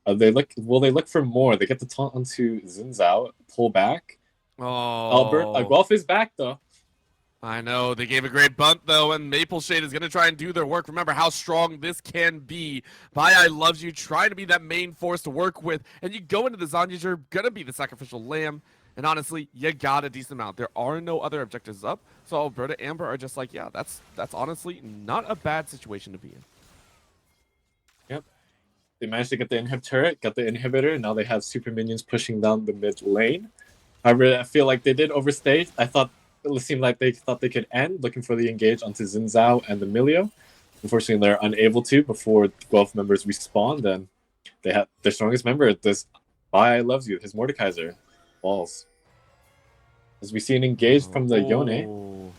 Will they look for more? They get the taunt onto Xin Zhao, pull back. Oh, Guelph is back though. I know. They gave a great bunt, though, and Maple Shade is going to try and do their work. Remember how strong this can be. Bai loves you, trying to be that main force to work with. And you go into the Zanyas, you're going to be the sacrificial lamb. And honestly, you got a decent amount. There are no other objectives up. So Alberta Amber are just like, yeah, that's honestly not a bad situation to be in. Yep. They managed to get the inhib turret, got the inhibitor, and now they have super minions pushing down the mid lane. However, I feel like they did overstay. I thought it seemed like they thought they could end, looking for the engage onto Xin Zhao and the Milio. Unfortunately, they're unable to before 12 members respawned, and they have their strongest member, this Bai loves you, his Mordekaiser, falls. As we see an engage from the Yone.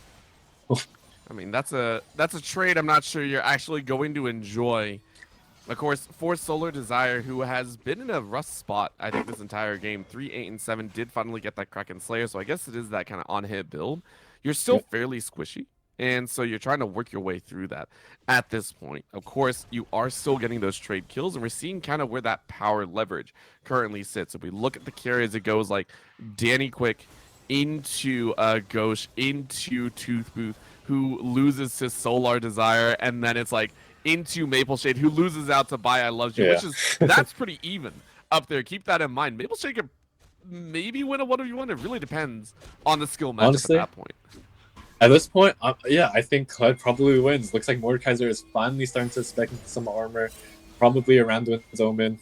I mean, that's a trade I'm not sure you're actually going to enjoy. Of course, for Solar Desire, who has been in a rough spot, I think, this entire game. 3, 8, and 7 did finally get that Kraken Slayer, so I guess it is that kind of on-hit build. You're still fairly squishy, and so you're trying to work your way through that at this point. Of course, you are still getting those trade kills, and we're seeing kind of where that power leverage currently sits. If we look at the carry as it goes, like Danny Quick into Ghosh, into Toothbooth, who loses to Solar Desire, and then it's like, into Maple Shade, who loses out to Bai Loves You, which is that's pretty even up there. Keep that in mind. Maple Shade could maybe win a 1v1. It really depends on the skill matchup Honestly, at that point. At this point, yeah, I think Kled probably wins. Looks like Mordekaiser is finally starting to spec into some armor, probably around Wind's Omen.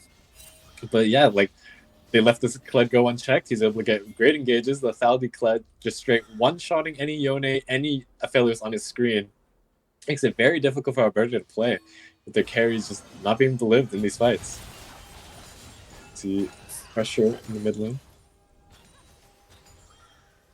But yeah, like they left this Kled go unchecked. He's able to get great engages. The Thaldi Kled just straight one-shotting any Yone, any Aphelios on his screen. Makes it very difficult for Alberta to play, with their carries just not being able to live in these fights. See pressure in the mid lane.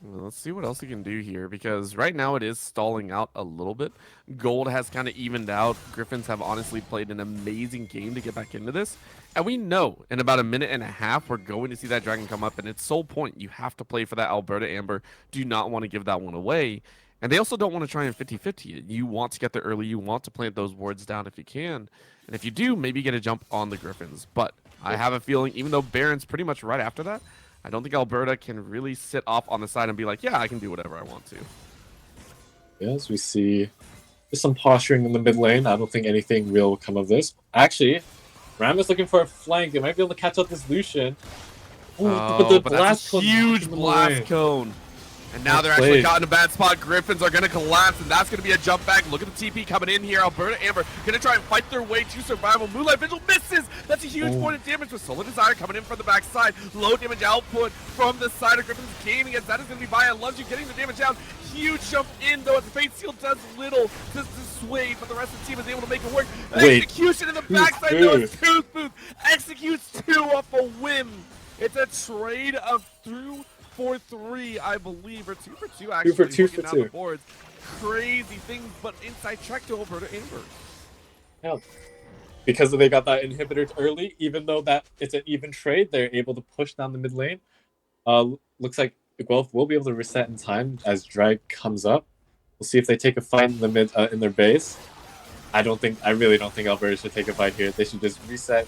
Well, let's see what else he can do here, because right now it is stalling out a little bit. Gold has kind of evened out. Griffins have honestly played an amazing game to get back into this. And we know in about a minute and a half, we're going to see that dragon come up. And it's sole point. You have to play for that Alberta Amber. Do not want to give that one away. And they also don't want to try and 50-50 it. You want to get there early. You want to plant those wards down if you can. And if you do, maybe get a jump on the Griffins. But I have a feeling, even though Baron's pretty much right after that, I don't think Alberta can really sit off on the side and be like, yeah, I can do whatever I want to. Yes, we see just some posturing in the mid lane. I don't think anything real will come of this. Actually, Ram is looking for a flank. They might be able to catch up this Lucian. But that's a huge blast cone. And now they're actually caught in a bad spot. Griffins are going to collapse, and that's going to be a jump back. Look at the TP coming in here. Alberta Amber going to try and fight their way to survival. Moonlight Vigil misses. That's a huge point of damage with Solar Desire coming in from the backside. Low damage output from the side of Griffins gaming, as that is going to be Bai Loves You getting the damage down. Huge jump in, though, as the Fate Seal does little to dissuade, but the rest of the team is able to make it work. Execution in the backside, though, as Toothbooth executes 2 off a whim. It's a trade of through 4-3, I believe, or 2-for-2 actually. 2-for-2. The boards. Crazy things, but inside track to Alberta Amber. Yeah. Because they got that inhibitor early, even though that it's an even trade, they're able to push down the mid lane. Looks like Guelph will be able to reset in time as Drag comes up. We'll see if they take a fight in the mid in their base. I really don't think Alberta should take a fight here. They should just reset,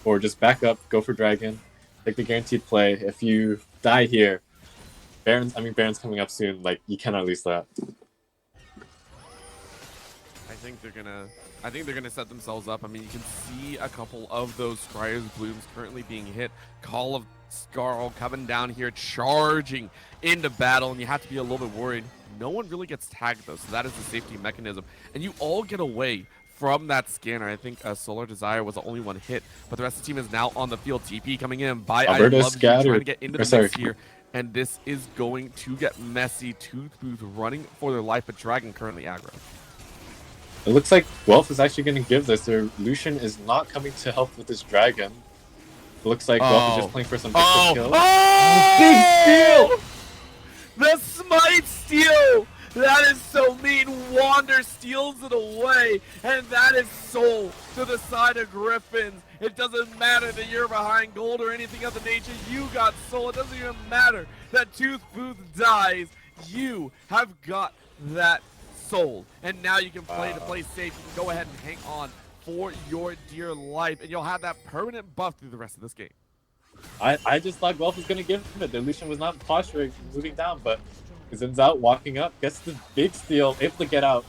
or just back up, go for Dragon, take the guaranteed play. If you die here, Baron's coming up soon. Like, you cannot lose that. I think they're gonna set themselves up. I mean, you can see a couple of those Scryer's Blooms currently being hit. Call of Scarl coming down here, charging into battle, and you have to be a little bit worried. No one really gets tagged though, so that is the safety mechanism. And you all get away from that scanner. I think Solar Desire was the only one hit, but the rest of the team is now on the field. TP coming in by I Love You, trying to get into the mix here. And this is going to get messy. Tooth Booth running for their life, but Dragon currently aggro. It looks like Guelph is actually going to give this. Their Lucian is not coming to help with this Dragon. It looks like Guelph is just playing for some big kills. Oh, big steal! The smite steal! That is so mean. Wander steals it away, and that is soul to the side of Gryphons. It doesn't matter that you're behind gold or anything of the nature. You got soul. It doesn't even matter that Tooth Booth dies. You have got that soul, and now you can play safe. You can go ahead and hang on for your dear life, and you'll have that permanent buff through the rest of this game. I just thought Guelph was going to give him it. The Lucian was not posturing, moving down, but Zin's out, walking up, gets the big steal, able to get out.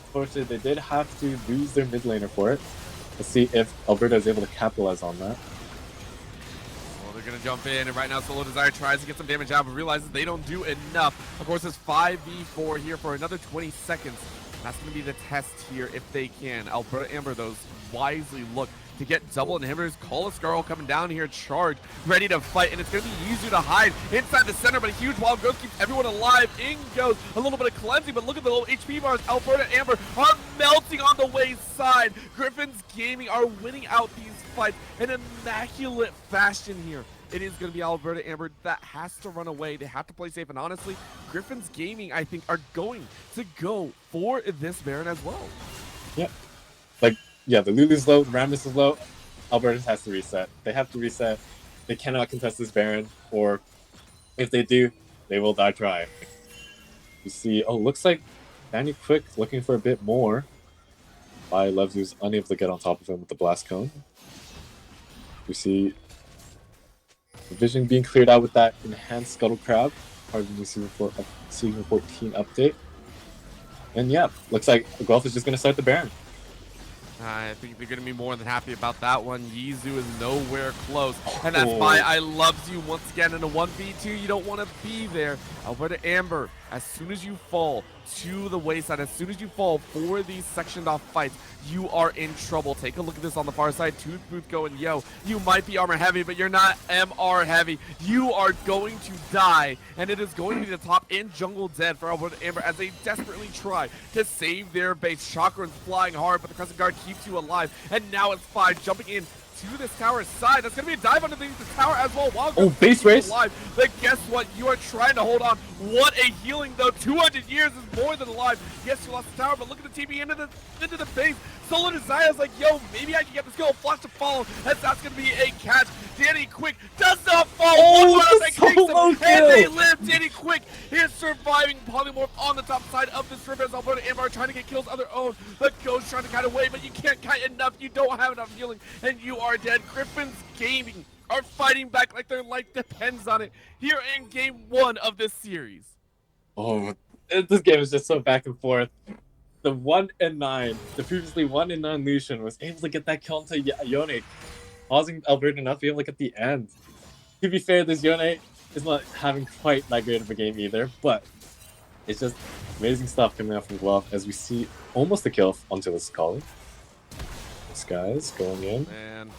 Unfortunately, they did have to lose their mid laner for it. Let's see if Alberta is able to capitalize on that. Well, they're going to jump in, and right now Solar Desire tries to get some damage out, but realizes they don't do enough. Of course, it's 5v4 here for another 20 seconds. That's going to be the test here if they can. Alberta Amber, those wisely look to get double inhibitors. Call of Scarl coming down here, charge, ready to fight, and it's going to be easier to hide inside the center, but a huge wild growth keeps everyone alive. In goes a little bit of cleansing, but look at the low HP bars. Alberta Amber are melting on the wayside. Gryphons Gaming are winning out these fights in immaculate fashion here. It is going to be Alberta Amber that has to run away. They have to play safe, and honestly, Gryphons Gaming, I think, are going to go for this Baron as well. Yeah. Yeah, the Lulu's low, the Rammus is low. Alberta has to reset. They have to reset. They cannot contest this Baron, or if they do, they will die trying. You see, looks like Danny Quick looking for a bit more. By Levzu's unable to get on top of him with the Blast Cone. We see the vision being cleared out with that enhanced Scuttle Crab, part of the new Season 14 update. And yeah, looks like Guelph is just going to start the Baron. I think they're going to be more than happy about that one. Yizu is nowhere close. And that's why I loves you once again in a 1v2. You don't want to be there. Alberta Amber, as soon as you fall to the wayside, as soon as you fall for these sectioned off fights, you are in trouble. Take a look at this on the far side. Tooth Booth going, yo, you might be armor heavy, but you're not MR heavy. You are going to die. And it is going to be the top in jungle dead for Alberta Amber as they desperately try to save their base. Chakran's flying hard, but the Crescent Guard keeps you alive. And now it's 5 jumping in to this tower's side. That's going to be a dive underneath the tower as well. While base race. Alive. But guess what? You are trying to hold on. What a healing, though. 200 years is more than alive. Yes, you lost the tower, but look at the TP into the base. Solar Desire is like, yo, maybe I can get this kill. Flash to follow, as that's going to be a catch. Danny Quick does not fall. And they live. Danny Quick is surviving. Polymorph on the top side of this river as Alberta Amber trying to get kills of their own. The Ghost trying to kite away, but you can't kite enough. You don't have enough healing, and you are dead. Gryphons Gaming are fighting back like their life depends on it here in game 1 of this series. This game is just so back and forth. The 1-9, the previously 1-9 Lucian was able to get that kill into Yone, causing Alberta not to be able to get the end. To be fair, this Yone is not having quite that great of a game either, but it's just amazing stuff coming out from Guelph as we see almost a kill onto the Skull. This guy's going in. Man,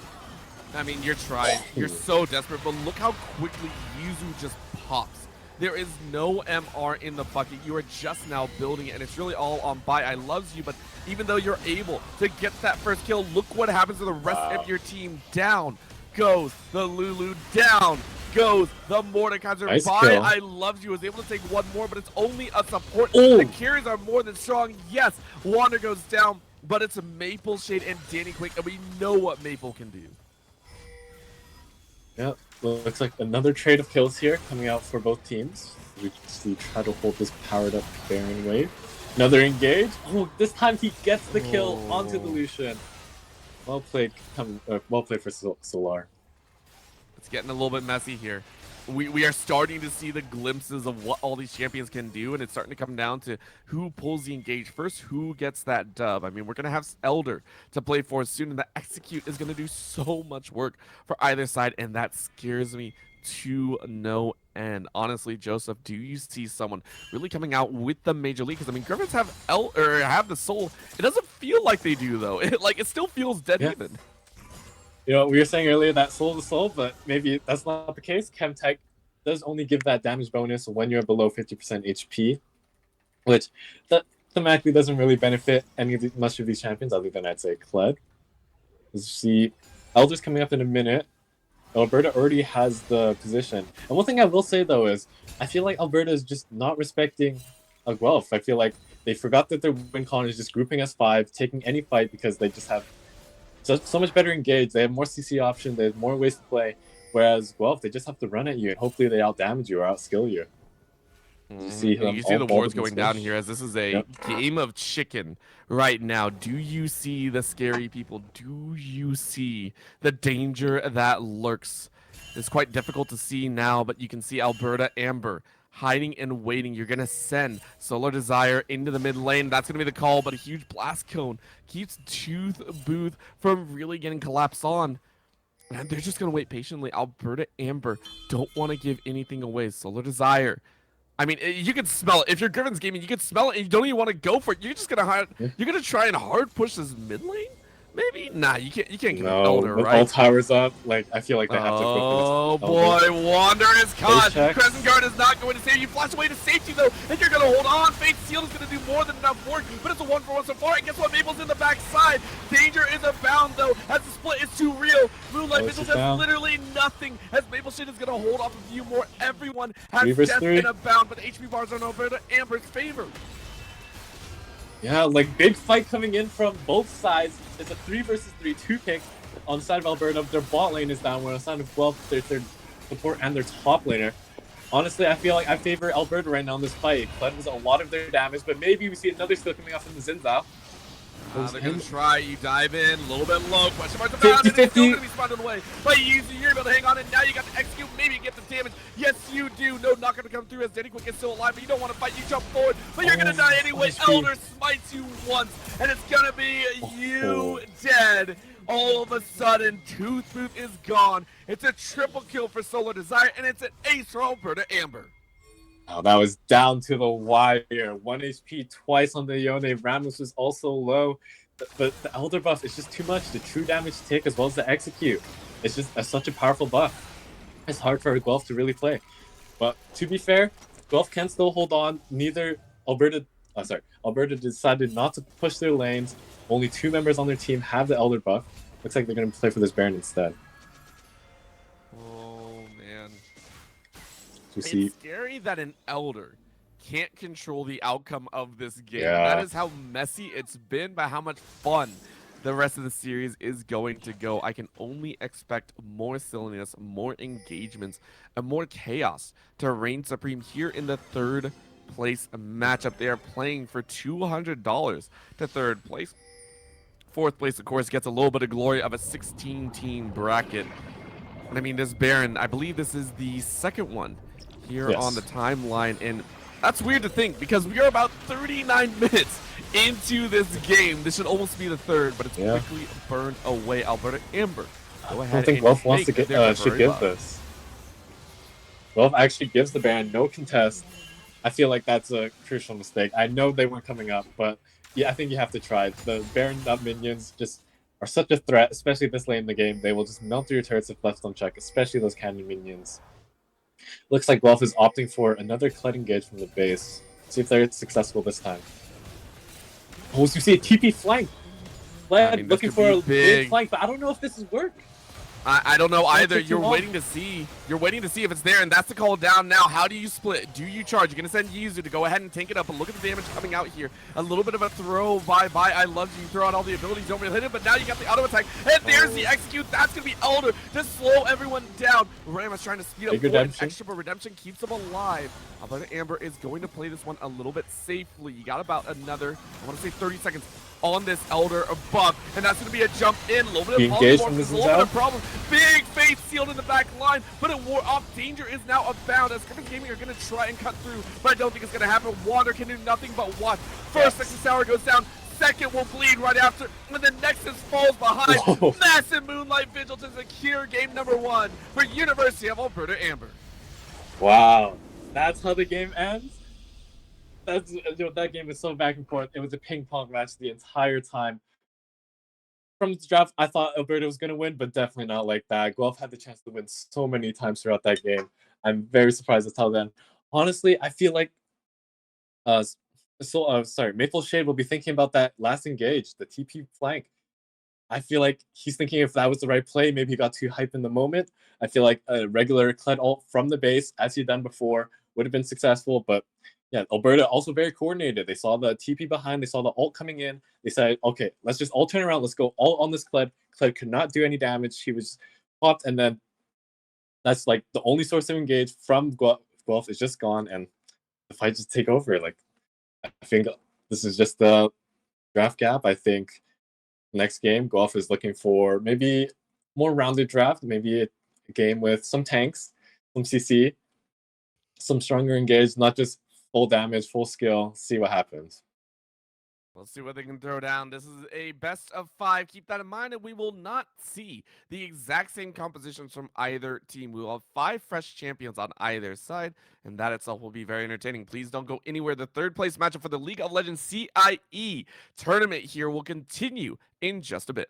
I mean, you're trying. You're so desperate, but look how quickly Yuzu just pops. There is no MR in the bucket. You are just now building it, and it's really all on Bai. I loves you, but even though you're able to get that first kill, look what happens to the rest of your team. Down goes the Lulu. Down goes the Mordekaiser. Nice Bai, kill. I loves you, was able to take one more, but it's only a support. The carries are more than strong. Yes, Wander goes down, but it's a Maple Shade and Danny Quick, and we know what Maple can do. Yeah, looks like another trade of kills here coming out for both teams. We see try to hold this powered up Baron wave. Another engage. This time he gets the kill onto the Lucian. Well played, well played for Solar. It's getting a little bit messy here. We are starting to see the glimpses of what all these champions can do, and it's starting to come down to who pulls the engage first, who gets that dub. I mean, we're going to have Elder to play for soon, and the Execute is going to do so much work for either side, and that scares me to no end. Honestly, Joseph, do you see someone really coming out with the major league? Because, I mean, Griffins have the soul. It doesn't feel like they do, though. It still feels dead even. You know, we were saying earlier that soul to soul, but maybe that's not the case. Chemtech does only give that damage bonus when you're below 50% HP, which thematically doesn't really benefit much of these champions other than, I'd say, Kled. As you see, Elder's coming up in a minute. Alberta already has the position. And one thing I will say, though, is I feel like Alberta is just not respecting Guelph. I feel like they forgot that their win con is just grouping S5, taking any fight because they just have so much better engaged. They have more CC options. They have more ways to play. Whereas Guelph, they just have to run at you, and hopefully they out damage you or out skill you. You see the wards going down here, as this is a game of chicken right now. Do you see the scary people? Do you see the danger that lurks? It's quite difficult to see now, but you can see Alberta Amber hiding and waiting. You're going to send Solar Desire into the mid lane. That's going to be the call, but a huge blast cone keeps Tooth Booth from really getting collapsed on. And they're just going to wait patiently. Alberta Amber don't want to give anything away. Solar Desire. I mean, you can smell it. If you're Griffin's gaming, you can smell it and you don't even want to go for it. You're just going to you're going to try and hard push this mid lane? Maybe? Nah, you can't get an Elder, with right? all towers up, like, I feel like they have to go for this. Oh boy, Wander is caught. Crescent Guard is not going to save you. Flash away to safety though, and you're going to hold on. Fate Seal is going to do more than enough work, but it's a 1-for-1 so far. And guess what? Maple's in the backside. Danger is abound though, as the split is too real. Moonlight Vigil does literally nothing, as Maple Shade is going to hold off a few more. Everyone has death in abound, but the HP bars are in Alberta Amber's favor. Yeah, like, big fight coming in from both sides. It's a 3 versus 3 2-pick on the side of Alberta. Their bot lane is down, where on the side of Guelph, their support and their top laner. Honestly, I feel like I favor Alberta right now in this fight. Kled was a lot of their damage, but maybe we see another skill coming off from the Zinzao. They're going to try. You dive in, a little bit low. Question mark about it. It's still going to be spotted away. But you're able to hang on, and now you got to execute. Maybe get the damage. Yes, you do. No, not going to come through as Danny Quick is still alive, but you don't want to fight. You jump forward, but you're going to die anyway. Elder smites you once, and it's going to be you dead. All of a sudden, Tooth Booth is gone. It's a triple kill for Solar Desire, and it's an ace for Alberta Amber. Oh, that was down to the wire. 1 HP twice on the Yone. Rammus was also low. But the Elder buff is just too much. The true damage to take as well as the execute. It's just such a powerful buff. It's hard for Guelph to really play. But to be fair, Guelph can still hold on. Alberta decided not to push their lanes. Only 2 members on their team have the Elder buff. Looks like they're going to play for this Baron instead. Oh, man. It's scary that an Elder can't control the outcome of this game. Yeah. That is how messy it's been, but how much fun the rest of the series is going to go. I can only expect more silliness, more engagements, and more chaos to reign supreme here in the 3rd place matchup. They are playing for $200 to 3rd place. 4th place, of course, gets a little bit of glory of a 16-team bracket. I mean, this Baron, I believe this is the 2nd one here on the timeline, and that's weird to think because we are about 39 minutes into this game. This should almost be the 3rd, but it's quickly burned away. Alberta Amber, go ahead. I don't think Guelph wants to should give this. Guelph actually gives the Baron no contest. I feel like that's a crucial mistake. I know they weren't coming up, but yeah, I think you have to try. The Baron minions just are such a threat, especially this late in the game. They will just melt through your turrets if left unchecked, especially those cannon minions. Looks like Guelph is opting for another Kled engage from the base. See if they're successful this time. Oh, so you see a TP flank. Kled looking for a big flank, but I don't know if this is work. I don't know either. You're waiting to see. You're waiting to see if it's there, and that's the call down now. How do you split? Do you charge? You're going to send Yuzu to go ahead and tank it up, but look at the damage coming out here. A little bit of a throw by I love you. Throw out all the abilities, don't really hit it, but now you got the auto attack, and there's the execute. That's going to be Elder to slow everyone down. Ram is trying to speed up extra, but Redemption keeps them alive. Alberta Amber is going to play this one a little bit safely. You got about another I want to say 30 seconds on this Elder buff, and that's going to be a jump in. A little bit He of engaged polymorph, from there's this a little bit of out. problem. Big Faith sealed in the back line, but it wore off. Danger is now abound as Gryphon Gaming are going to try and cut through, but I don't think it's going to happen. Wander can do nothing but watch. First, Nexus Tower goes down. Second will bleed right after, and the Nexus falls behind. Whoa. Massive Moonlight Vigil to secure game number 1 for University of Alberta Amber. Wow, that's how the game ends. That game was so back and forth. It was a ping pong match the entire time. From the draft, I thought Alberta was going to win, but definitely not like that. Guelph had the chance to win so many times throughout that game. I'm very surprised until then. Honestly, I feel like Maple Shade will be thinking about that last engage, the TP flank. I feel like he's thinking if that was the right play, maybe he got too hype in the moment. I feel like a regular Kled ult from the base, as he'd done before, would have been successful. But yeah, Alberta also very coordinated. They saw the TP behind, they saw the ult coming in. They said, okay, let's just all turn around. Let's go all on this Kled. Kled could not do any damage. He was popped, and then that's like the only source of engage from Guelph is just gone, and the fight just take over. Like, I think this is just the draft gap. I think next game, Guelph is looking for maybe more rounded draft, maybe a game with some tanks, some CC, some stronger engage, not just full damage, full skill. See what happens. Let's see what they can throw down. This is a best of 5. Keep that in mind, and we will not see the exact same compositions from either team. We will have 5 fresh champions on either side, and that itself will be very entertaining. Please don't go anywhere. The third place matchup for the League of Legends CIE tournament here will continue in just a bit.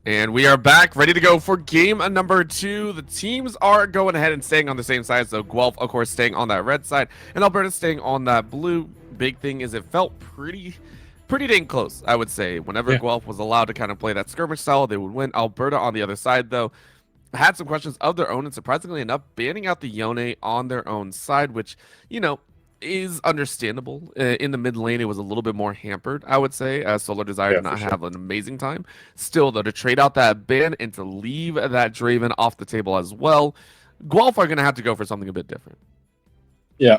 And we are back, ready to go for game number 2. The teams are going ahead and staying on the same side. So Guelph, of course, staying on that red side, and Alberta staying on that blue. Big thing is it felt pretty dang close, I would say. Whenever Guelph was allowed to kind of play that skirmish style, they would win. Alberta on the other side, though, had some questions of their own, and surprisingly enough, banning out the Yone on their own side, which, you know, is understandable. In the mid lane, it was a little bit more hampered, I would say, as Solar Desire did not have an amazing time. Still, though, to trade out that ban and to leave that Draven off the table as well, Guelph are going to have to go for something a bit different. Yeah.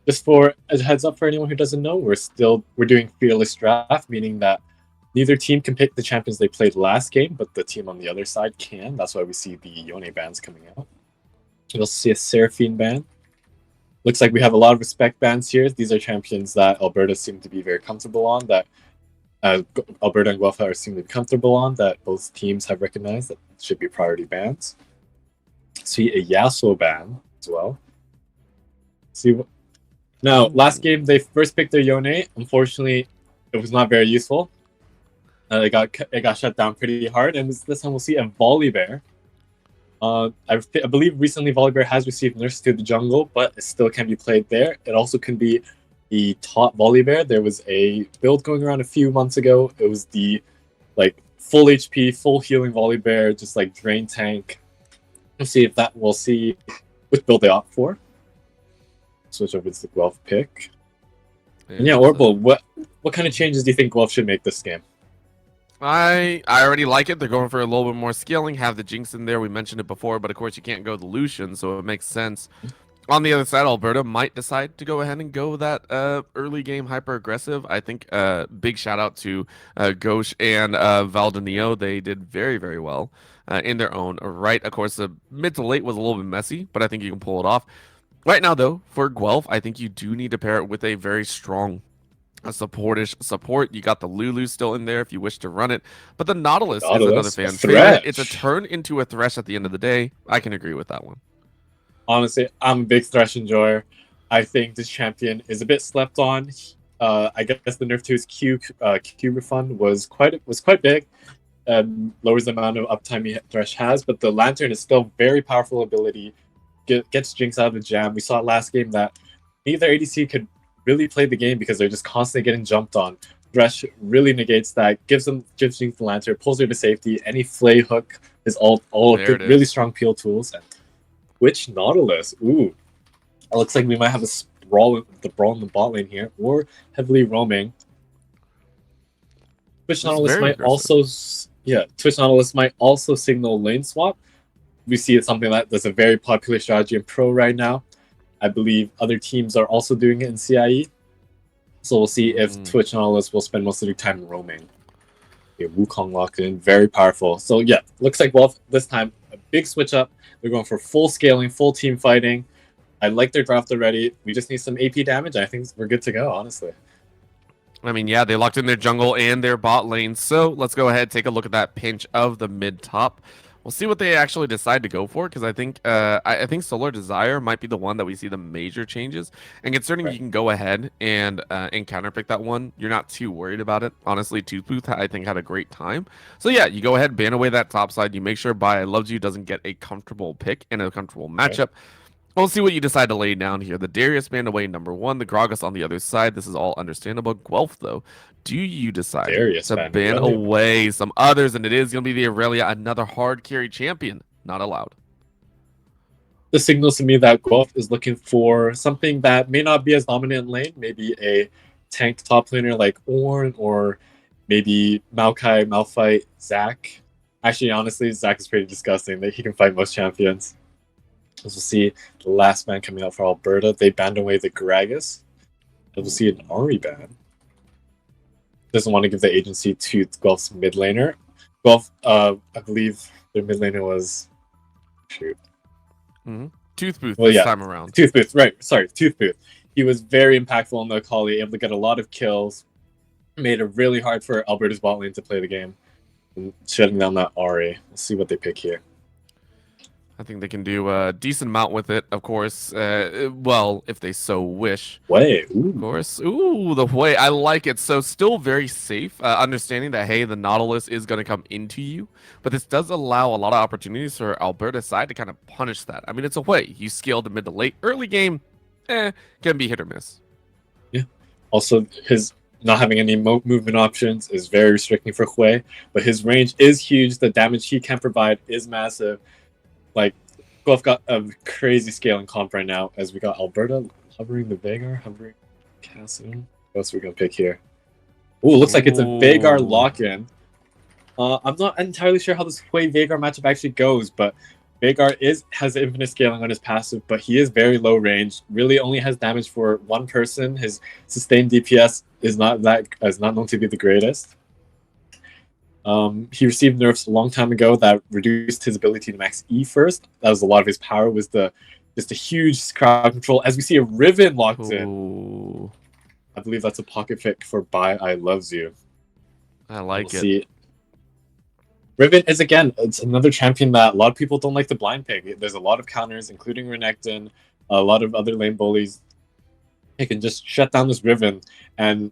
Just for as a heads up for anyone who doesn't know, we're doing fearless draft, meaning that neither team can pick the champions they played last game, but the team on the other side can. That's why we see the Yone bans coming out. You'll see a Seraphine ban. Looks like we have a lot of respect bans here. These are champions that Alberta seem to be very comfortable on, that Alberta and Guelph seem to be comfortable on, that both teams have recognized that should be priority bans. See a Yasuo ban as well. Now, last game they first picked their Yone. Unfortunately, it was not very useful. It got shut down pretty hard, and this time we'll see a Volibear. I believe recently Volibear has received Nurse to the jungle, but it still can be played there. It also can be the top Volibear. There was a build going around a few months ago. It was the full HP, full healing Volibear, just like drain tank. Let's see if we'll see which build they opt for. Switch over to the Guelph pick. And yeah, Orbital, what kind of changes do you think Guelph should make this game? I already like it. They're going for a little bit more scaling, have the Jinx in there. We mentioned it before, but of course you can't go the Lucian, so it makes sense. On the other side, Alberta might decide to go ahead and go that early game hyper aggressive. I think big shout out to Gauche and Valdenio. They did very, very well in their own right. Of course, the mid to late was a little bit messy, but I think you can pull it off. Right now, though, for Guelph, I think you do need to pair it with a very strong supportish support. You got the Lulu still in there if you wish to run it, but the Nautilus is another fan favorite. It's a turn into a Thresh at the end of the day. I can agree with that one. Honestly, I'm a big Thresh enjoyer. I think this champion is a bit slept on. I guess the nerf to his Gryphon was quite big. Lowers the amount of uptime Thresh has, but the Lantern is still very powerful ability. Gets Jinx out of the jam. We saw last game that neither ADC could really play the game because they're just constantly getting jumped on. Thresh really negates that, gives Jinx the Lantern, pulls her to safety. Any Flay hook is all really strong peel tools. And which Nautilus? Ooh, it looks like we might have a brawl in the bot lane here, or heavily roaming. Twitch Nautilus might also signal lane swap. We see it's something that's a very popular strategy in Pro right now. I believe other teams are also doing it in CIE. So we'll see if Twitch Nautilus will spend most of their time roaming. Okay, Wukong locked in, very powerful. So yeah, looks like this time a big switch up. They're going for full scaling, full team fighting. I like their draft already. We just need some AP damage. I think we're good to go, honestly. I mean, yeah, they locked in their jungle and their bot lane. So let's go ahead and take a look at that pinch of the mid top. We'll see what they actually decide to go for, because I think Solar Desire might be the one that we see the major changes. And concerning you can go ahead and counterpick that one, you're not too worried about it. Honestly, Toothbooth, I think, had a great time. So yeah, you go ahead, ban away that top side. You make sure I Loves You doesn't get a comfortable pick and a comfortable matchup. We'll see what you decide to lay down here. The Darius banned away number 1, the Gragas on the other side. This is all understandable. Guelph, though, do you decide to ban away some others? And it is going to be the Aurelia, another hard carry champion. Not allowed. This signals to me that Guelph is looking for something that may not be as dominant in lane. Maybe a tank top laner like Ornn, or maybe Maokai, Malphite, Zac. Actually, honestly, Zac is pretty disgusting. That he can fight most champions. As we'll see, the last ban coming out for Alberta, they banned away the Gragas. We'll see an Ahri ban. Doesn't want to give the agency to Guelph's mid laner. Guelph, I believe their mid laner was Toothbooth this time around. Toothbooth, right? Sorry, Toothbooth. He was very impactful on the Akali, able to get a lot of kills. Made it really hard for Alberta's bot lane to play the game. And shutting down that Ahri. Let's see what they pick here. I think they can do a decent amount with it, of course. Well, if they so wish. Way. Of Ooh. course. Ooh, the way I like it. So still very safe, understanding that hey, the Nautilus is going to come into you, but this does allow a lot of opportunities for Alberta's side to kind of punish that. I mean, it's a way you scale to mid to late, early game, can be hit or miss. Yeah. Also, his not having any movement options is very restricting for Hui, but his range is huge. The damage he can provide is massive. Like, Guelph got a crazy scaling comp right now, as we got Alberta hovering the Vagar, hovering Castle. What else are we gonna pick here? Ooh, looks like it's a Vagar Ooh. lock-in. I'm not entirely sure how this Hui Vagar matchup actually goes, but Vagar has infinite scaling on his passive, but he is very low range. Really, only has damage for one person. His sustained DPS is not known to be the greatest. He received nerfs a long time ago that reduced his ability to max E first. That was a lot of his power. Was just a huge crowd control. As we see a Riven locked in. Ooh. I believe that's a pocket pick for Bye I Loves You. I like it. See. Riven is, again, it's another champion that a lot of people don't like to blind pick. There's a lot of counters, including Renekton, a lot of other lane bullies. He can just shut down this Riven and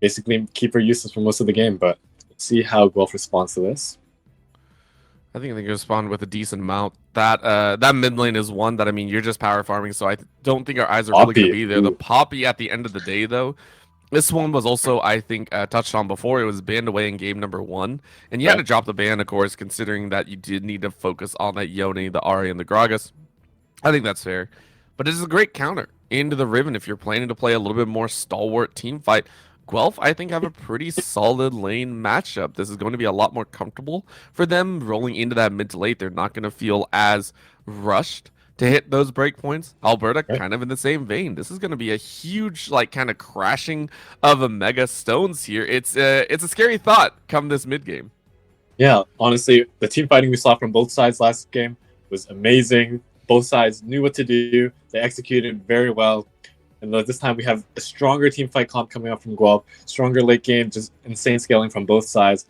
basically keep her useless for most of the game. But let's see how Guelph responds to this. I think they can respond with a decent amount. That mid lane is one that, I mean, you're just power farming, so I don't think our eyes are really going to be there. Ooh. The Poppy at the end of the day, though, this one was also, I think, touched on before. It was banned away in game number 1, and you had to drop the ban, of course, considering that you did need to focus on that Yone, the Ahri, and the Gragas. I think that's fair, but this is a great counter into the Riven if you're planning to play a little bit more stalwart team fight. Guelph, I think, have a pretty solid lane matchup. This is going to be a lot more comfortable for them rolling into that mid to late. They're not going to feel as rushed to hit those breakpoints. Alberta, kind of in the same vein. This is going to be a huge, like, kind of crashing of a mega stones here. It's a scary thought come this mid game. Yeah, honestly, the team fighting we saw from both sides last game was amazing. Both sides knew what to do. They executed very well. And this time we have a stronger team fight comp coming up from Guelph, stronger late game, just insane scaling from both sides.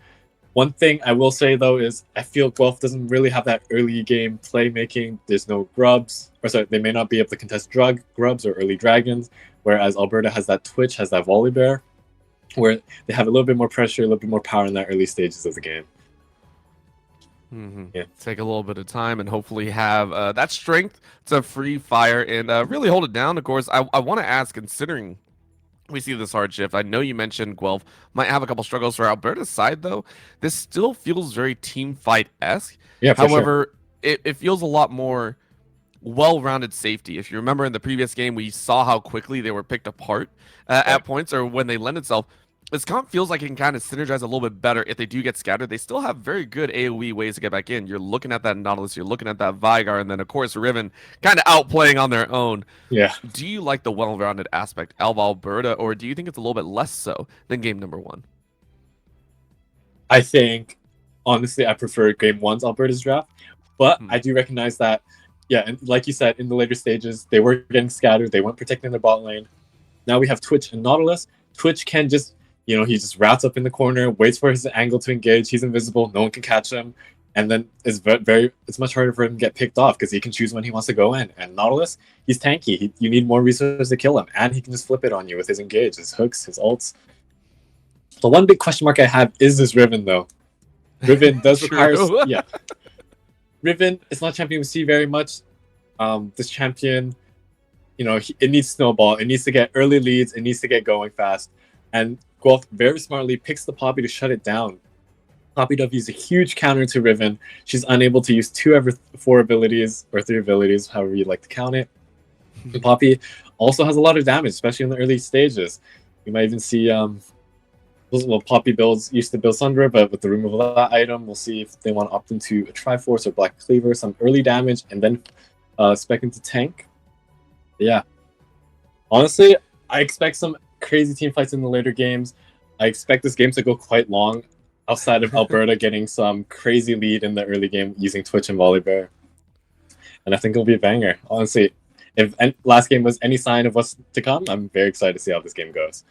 One thing I will say, though, is I feel Guelph doesn't really have that early game playmaking. There's no grubs. Or sorry, they may not be able to contest grubs or early dragons, whereas Alberta has that Twitch, has that Volibear, where they have a little bit more pressure, a little bit more power in that early stages of the game. Yeah. Take a little bit of time and hopefully have that strength to free fire and really hold it down. Of course, I want to ask, considering we see this hard shift, I know you mentioned Guelph might have a couple struggles for Alberta's side, though. This still feels very team fight-esque. Yeah, however, it feels a lot more well-rounded safety. If you remember in the previous game, we saw how quickly they were picked apart at points or when they lend itself. This comp feels like it can kind of synergize a little bit better if they do get scattered. They still have very good AoE ways to get back in. You're looking at that Nautilus, you're looking at that Vigar, and then, of course, Riven kind of outplaying on their own. Yeah. Do you like the well-rounded aspect of Alberta, or do you think it's a little bit less so than game number 1? I think, honestly, I prefer game 1's Alberta's draft, but I do recognize that, yeah, and like you said, in the later stages, they were getting scattered. They weren't protecting their bot lane. Now we have Twitch and Nautilus. Twitch can just, he just routes up in the corner, waits for his angle to engage. He's invisible. No one can catch him. And then it's much harder for him to get picked off because he can choose when he wants to go in. And Nautilus, he's tanky. You need more resources to kill him. And he can just flip it on you with his engage, his hooks, his ults. The one big question mark I have is this Riven, though. Riven does require... yeah. Riven, it's not a champion we see very much. This champion, it needs snowball. It needs to get early leads. It needs to get going fast. And Guelph very smartly picks the Poppy to shut it down. Poppy Dove used a huge counter to Riven. She's unable to use 2 of her 4 abilities, or 3 abilities, however you'd like to count it. And Poppy also has a lot of damage, especially in the early stages. You might even see, Poppy used to build Sundra, but with the removal of that item, we'll see if they want to opt into a Triforce or Black Cleaver, some early damage, and then spec into tank. But yeah. Honestly, I expect some crazy team fights in the later games. I expect this game to go quite long, outside of Alberta getting some crazy lead in the early game using Twitch and Volibear. And I think it'll be a banger. Honestly, if last game was any sign of what's to come, I'm very excited to see how this game goes.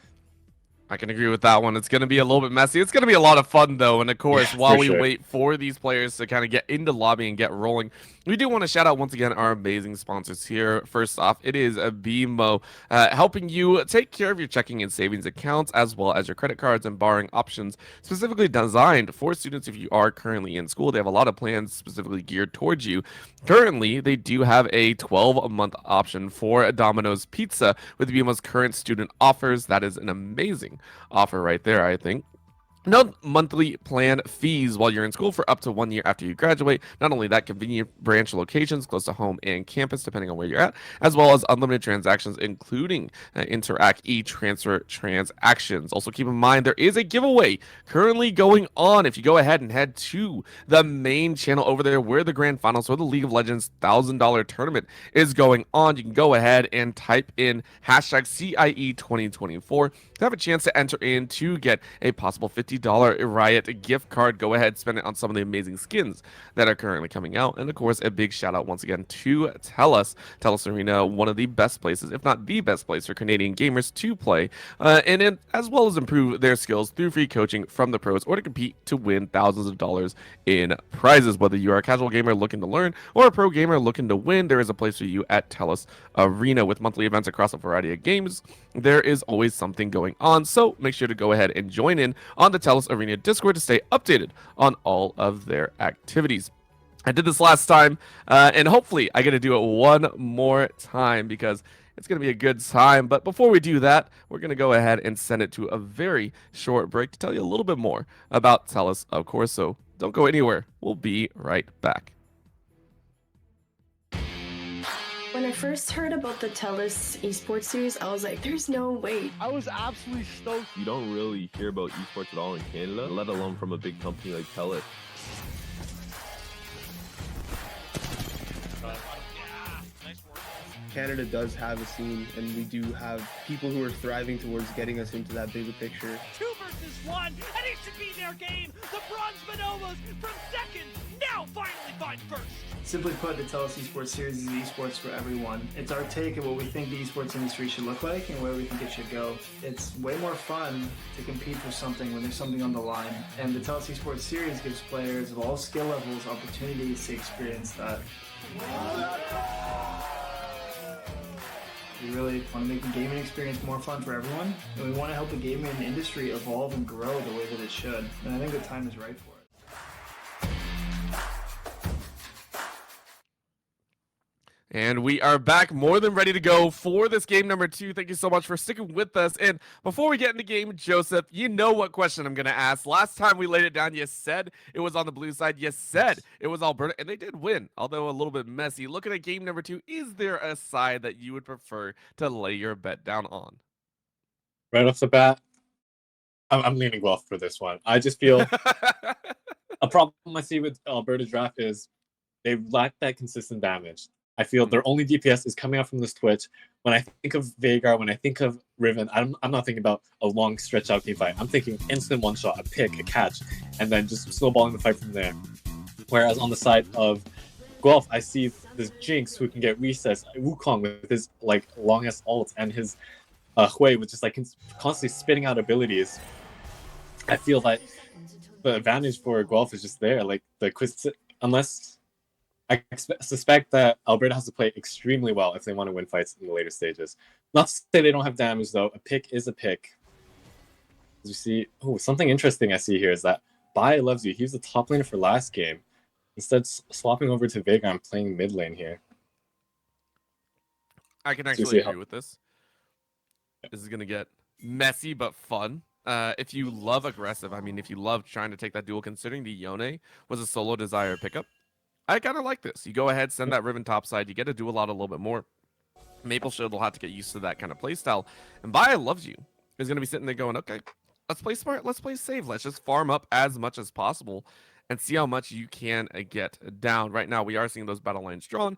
I can agree with that one. It's going to be a little bit messy. It's going to be a lot of fun, though. And of Yeah, course, while for we sure. wait for these players to kind of get into lobby and get rolling, we do want to shout out once again our amazing sponsors here. First off, it is a BMO, helping you take care of your checking and savings accounts as well as your credit cards and borrowing options, specifically designed for students if you are currently in school. They have a lot of plans specifically geared towards you. Currently, they do have a 12-month option for Domino's Pizza with BMO's current student offers. That is an amazing offer right there, I think. No monthly plan fees while you're in school for up to 1 year after you graduate. Not only that, convenient branch locations close to home and campus, depending on where you're at, as well as unlimited transactions, including Interact e-transfer transactions. Also, keep in mind there is a giveaway currently going on. If you go ahead and head to the main channel over there, where the grand finals for the League of Legends $1,000 tournament is going on, you can go ahead and type in hashtag CIE 2024 to have a chance to enter in to get a possible $50 Riot gift card. Go ahead, spend it on some of the amazing skins that are currently coming out. And of course, a big shout out once again to TELUS Arena, one of the best places, if not the best place for Canadian gamers to play, as well as improve their skills through free coaching from the pros or to compete to win thousands of dollars in prizes. Whether you are a casual gamer looking to learn or a pro gamer looking to win, there is a place for you at TELUS Arena with monthly events across a variety of games. There is always something going on, so make sure to go ahead and join in on the TELUS Arena Discord to stay updated on all of their activities. I did this last time, and hopefully I get to do it one more time because it's going to be a good time. But before we do that, we're going to go ahead and send it to a very short break to tell you a little bit more about TELUS, of course. So don't go anywhere. We'll be right back. When I first heard about the TELUS esports series, I was like, there's no way. I was absolutely stoked. You don't really hear about esports at all in Canada, let alone from a big company like TELUS. Canada does have a scene, and we do have people who are thriving towards getting us into that bigger picture. 2 versus 1, and it should be their game. The Bronze Manobas from second, now finally find first. Simply put, the TELUS Esports Series is esports for everyone. It's our take of what we think the esports industry should look like and where we think it should go. It's way more fun to compete for something when there's something on the line. And the TELUS Esports Series gives players of all skill levels opportunities to experience that. We really want to make the gaming experience more fun for everyone, and we want to help the gaming industry evolve and grow the way that it should. And I think the time is right for it. And we are back more than ready to go for this game number 2. Thank you so much for sticking with us. And before we get into game, Joseph, you know what question I'm going to ask. Last time we laid it down, you said it was on the blue side. You said it was Alberta, and they did win, although a little bit messy. Looking at game number 2, is there a side that you would prefer to lay your bet down on? Right off the bat, I'm leaning Guelph for this one. I just feel a problem I see with Alberta draft is they lack that consistent damage. I feel their only DPS is coming out from this Twitch. When I think of Veigar, when I think of Riven, I'm not thinking about a long stretch out team fight. I'm thinking instant one shot, a pick, a catch, and then just snowballing the fight from there. Whereas on the side of Guelph, I see this Jinx who can get recess, Wukong with his like longest ult, and his Hui with just like constantly spitting out abilities. I feel that the advantage for Guelph is just there. Like unless I suspect that Alberta has to play extremely well if they want to win fights in the later stages. Not to say they don't have damage, though. A pick is a pick. As you see, something interesting I see here is that Bai loves you. He's the top laner for last game. Instead, swapping over to Veigar and playing mid lane here. I can actually agree with this. This is going to get messy but fun. If you love aggressive, I mean, if you love trying to take that duel, considering the Yone was a solo desire pickup, I kind of like this. You go ahead, send that Riven topside. You get to do a lot a little bit more. Maple Shield will have to get used to that kind of playstyle. And Baya loves you. Is going to be sitting there going, okay, let's play smart. Let's play safe. Let's just farm up as much as possible and see how much you can get down. Right now, we are seeing those battle lines drawn.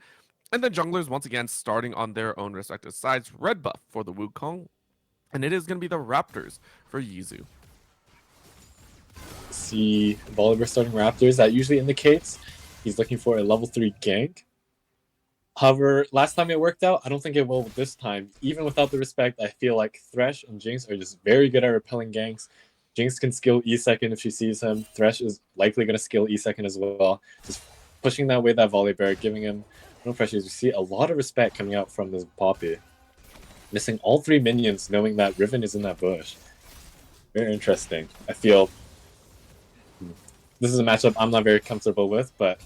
And the junglers, once again, starting on their own respective sides. Red buff for the Wukong. And it is going to be the Raptors for Yizu. See Volibear starting Raptors. That usually indicates he's looking for a level 3 gank. However, last time it worked out, I don't think it will this time. Even without the respect, I feel like Thresh and Jinx are just very good at repelling ganks. Jinx can skill E second if she sees him. Thresh is likely going to skill E second as well. Just pushing that way, that volley bear, giving him no pressure. We see a lot of respect coming out from this Poppy. Missing all 3 minions, knowing that Riven is in that bush. Very interesting. I feel this is a matchup I'm not very comfortable with, but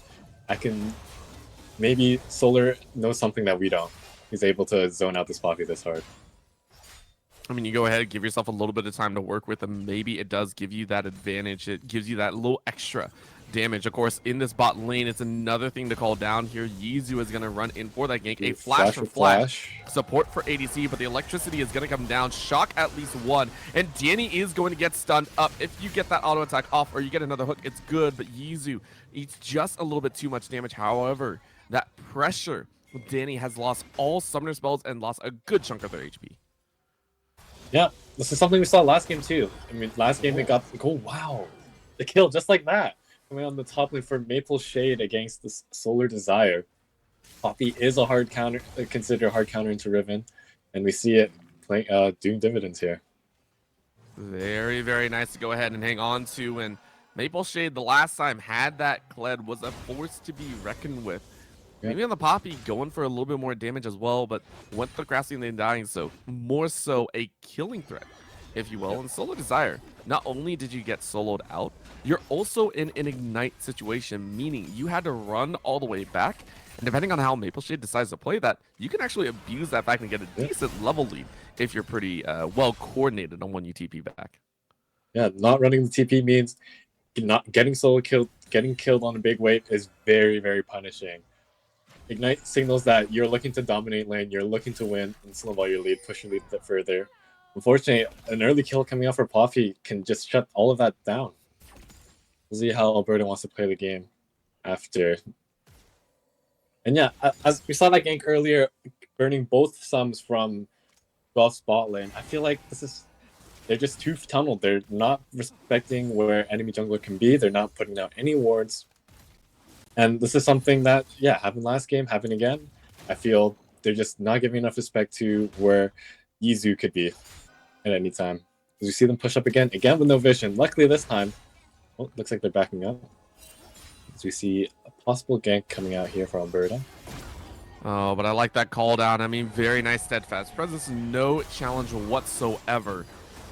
I can... Maybe Solar knows something that we don't. He's able to zone out this Poppy this hard. I mean, you go ahead and give yourself a little bit of time to work with him. Maybe it does give you that advantage. It gives you that little extra damage. Of course, in this bot lane, it's another thing to call down here. Yizu is going to run in for that gank. A flash for flash. Support for ADC, but the electricity is going to come down. Shock at least one. And Danny is going to get stunned up. If you get that auto attack off or you get another hook, it's good. But Yizu eats just a little bit too much damage. However, that pressure, Danny has lost all summoner spells and lost a good chunk of their HP. Yeah, this is something we saw last game too. I mean, last game they got the goal. Wow, the kill just like that. Coming on the top lane for Maple Shade against the Solar Desire. Poppy is a hard counter, considered a hard counter into Riven, and we see it playing, doing dividends here. Very, very nice to go ahead and hang on to. And Maple Shade, the last time had that Kled, was a force to be reckoned with. Maybe on the Poppy, going for a little bit more damage as well, but went the grassing and dying, so more so a killing threat, if you will. And Solar Desire, not only did you get soloed out, you're also in an ignite situation, meaning you had to run all the way back. And depending on how Maple Shade decides to play that, you can actually abuse that fact and get a decent level lead if you're pretty well coordinated on when you TP back. Yeah, not running the TP means not getting solo killed, getting killed on a big wave is very, very punishing. Ignite signals that you're looking to dominate lane, you're looking to win, and snowball your lead, push your lead a bit further. Unfortunately, an early kill coming out for Poppy can just shut all of that down. We'll see how Alberta wants to play the game after. And yeah, as we saw that gank earlier, burning both sums from Gulf's bot lane, I feel like they're just too tunneled. They're not respecting where enemy jungler can be. They're not putting out any wards. And this is something that, yeah, happened last game, happened again. I feel they're just not giving enough respect to where Yizu could be at any time. As we see them push up again with no vision. Luckily this time, looks like they're backing up. As we see a possible gank coming out here for Alberta. Oh, but I like that call down. I mean, very nice steadfast presence, no challenge whatsoever.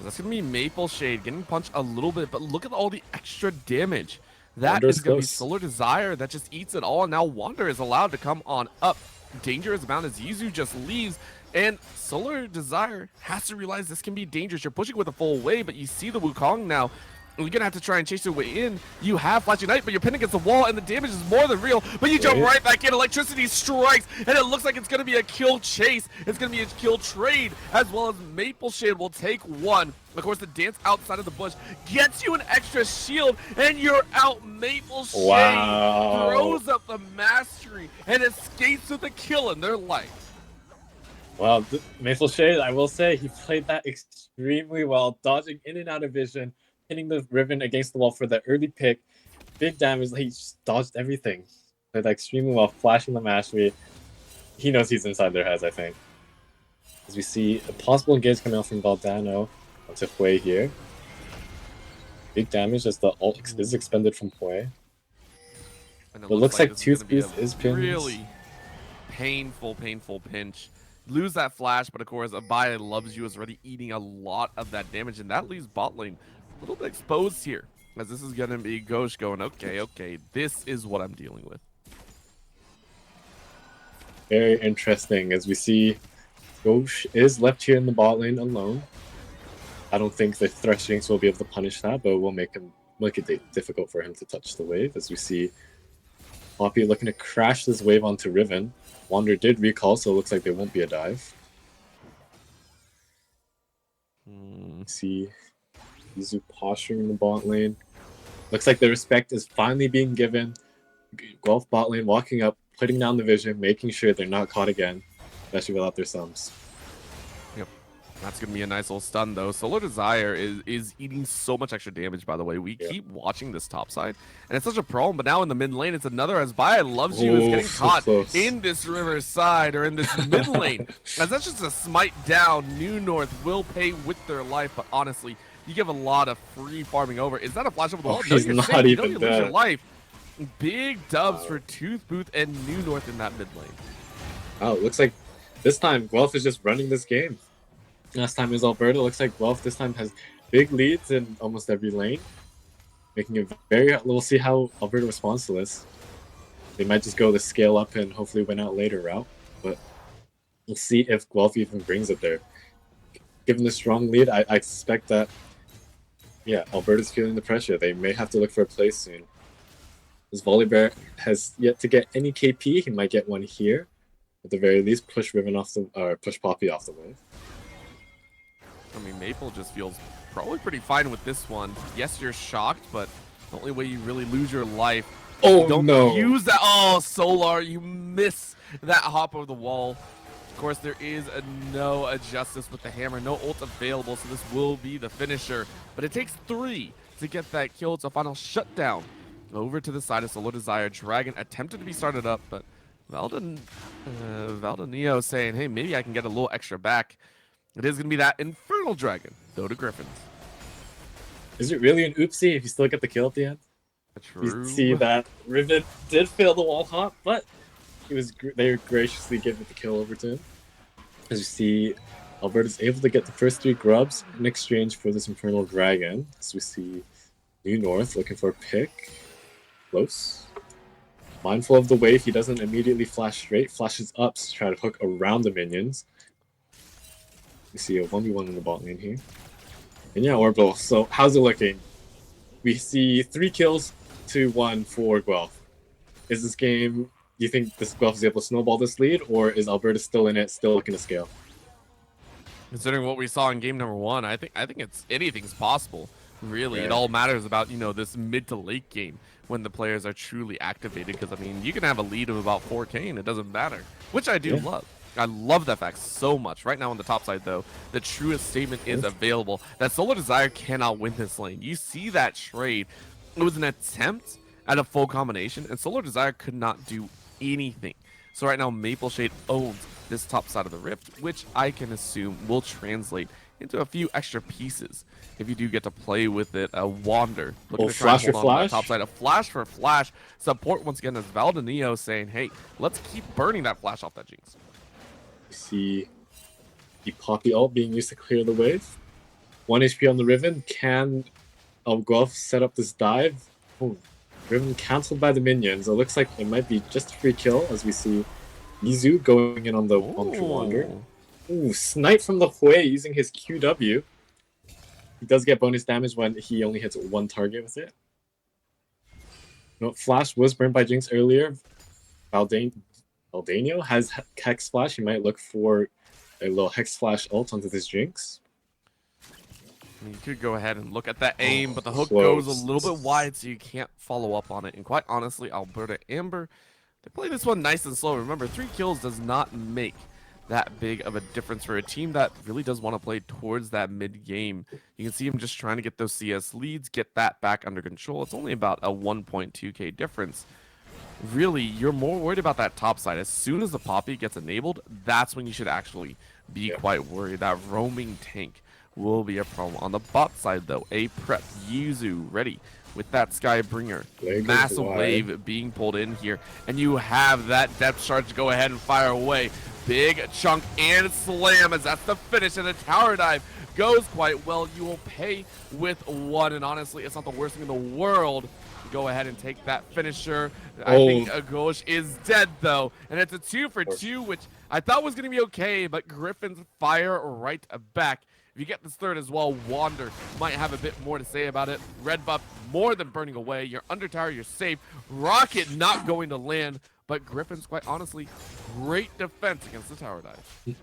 That's going to be Maple Shade getting punched a little bit, but look at all the extra damage. That is going to be Solar Desire that just eats it all, and now Wander is allowed to come on up. Danger is bound as Yizu just leaves, and Solar Desire has to realize this can be dangerous. You're pushing with a full wave, but you see the Wukong now. You're going to have to try and chase your way in. You have Flash Ignite, but you're pinned against the wall, and the damage is more than real. But you jump right back in. Electricity strikes, and it looks like it's going to be a kill chase. It's going to be a kill trade, as well as Maple Shade will take one. Of course, the dance outside of the bush gets you an extra shield, and you're out. Maple Shade throws up the mastery and escapes with a kill in their life. Wow, Maple Shade, I will say, he played that extremely well, dodging in and out of vision, hitting the Riven against the wall for the early pick. Big damage, he just dodged everything. Played that extremely well, flashing the mastery. He knows he's inside their heads, I think. As we see a possible engage coming out from Valdano onto Hui here. Big damage as the ult is expended from Hui. But it looks like Toothpaste is pinned. Really painful pinch. Lose that flash, but of course, Abaya loves you is already eating a lot of that damage, and that leaves bot lane a little bit exposed here, as this is going to be Ghosh going, okay, this is what I'm dealing with. Very interesting, as we see Ghosh is left here in the bot lane alone. I don't think the Thresh Jinx will be able to punish that, but will make it difficult for him to touch the wave, as we see Poppy looking to crash this wave onto Riven. Wander did recall, so it looks like there won't be a dive. See Yizu posturing in the bot lane. Looks like the respect is finally being given. Guelph bot lane walking up, putting down the vision, making sure they're not caught again, especially without their sums. Yep. That's gonna be a nice little stun though. Solar Desire is eating so much extra damage, by the way. We keep watching this top side, and it's such a problem, but now in the mid lane, it's another as Baya loves you is getting so caught close. in this river side or in this mid lane. As that's just a smite down. New North will pay with their life, but honestly, you give a lot of free farming over. Is that a flash over the wall? No, he's you're not safe. You don't even lose your dead. life. Big dubs for Tooth Booth and New North in that mid lane. Oh, it looks like this time Guelph is just running this game. Last time is Alberta. Looks like Guelph this time has big leads in almost every lane, making it very. We'll see how Alberta responds to this. They might just go the scale up and hopefully win out later route, but we'll see if Guelph even brings it there. Given the strong lead, I suspect that, yeah, Alberta's feeling the pressure. They may have to look for a play soon. As Volibear has yet to get any KP, he might get one here. At the very least, push Riven off the or push Poppy off the wave. I mean, Maple just feels probably pretty fine with this one. Yes, you're shocked, but the only way you really lose your life, Oh you don't no! use that. Oh, Solar, you miss that hop over the wall. Of course, there is no justice with the hammer, no ult available, so this will be the finisher. But it takes 3 to get that kill. It's a final shutdown. Over to the side of Solar Desire. Dragon attempted to be started up, but Valdenio saying, hey, maybe I can get a little extra back. It is going to be that Infernal Dragon, though, to Gryphons. Is it really an oopsie if you still get the kill at the end? True. You see that Riven did fail the wall hop, but they graciously give it the kill over to him. As you see, Alberta's able to get the first 3 grubs in exchange for this Infernal Dragon. As we see New North looking for a pick. Close. Mindful of the wave, he doesn't immediately flash straight, flashes up to try to hook around the minions. We see a 1v1 in the bot lane here. And yeah, Orbital. So how's it looking? We see 3 kills to 1 for Guelph. Is this game, do you think this Guelph is able to snowball this lead, or is Alberta still in it, still looking to scale? Considering what we saw in game number 1, I think anything's possible. Really, Yeah. It all matters about, this mid to late game when the players are truly activated. Because I mean, you can have a lead of about 4K and it doesn't matter, which I do love. I love that fact so much. Right now on the top side, though, the truest statement is available that Solar Desire cannot win this lane. You see that trade. It was an attempt at a full combination, and Solar Desire could not do anything. So right now, Maple Shade owns this top side of the rift, which I can assume will translate into a few extra pieces if you do get to play with it. A Wander looking to try and hold on to that top side. A flash for flash support once again as Valdenio saying, hey, let's keep burning that flash off that Jinx. You see the Poppy ult being used to clear the wave. 1 HP on the Riven. Can Guelph set up this dive? Oh, Riven cancelled by the minions. It looks like it might be just a free kill as we see Mizu going in on the Wander. Ooh, snipe from the Hui using his QW. He does get bonus damage when he only hits 1 target with it. No, Flash was burned by Jinx earlier. Valdenio has Hex Flash. He might look for a little Hex Flash ult onto this Jinx. I mean, you could go ahead and look at that aim, but the hook Close. goes a little bit wide, so you can't follow up on it. And quite honestly, Alberta Amber, they play this one nice and slow. Remember, 3 kills does not make that big of a difference for a team that really does want to play towards that mid game. You can see him just trying to get those CS leads, get that back under control. It's only about a 1.2k difference. Really, you're more worried about that top side. As soon as the Poppy gets enabled, that's when you should actually be quite worried. That roaming tank will be a problem. On the bot side, though, a prep Yuzu ready with that Skybringer. Massive wave being pulled in here, and you have that depth charge to go ahead and fire away. Big chunk and slam as that's the finish, and the tower dive goes quite well. You will pay with 1, and honestly, it's not the worst thing in the world. Go ahead and take that finisher. I think Ghosh is dead, though, and it's a 2 for 2, which I thought was going to be okay, but Gryphons fire right back. If you get this third as well, Wander might have a bit more to say about it. Red buff more than burning away. You're under tower, you're safe. Rocket not going to land, but Gryphons, quite honestly, great defense against the tower dive.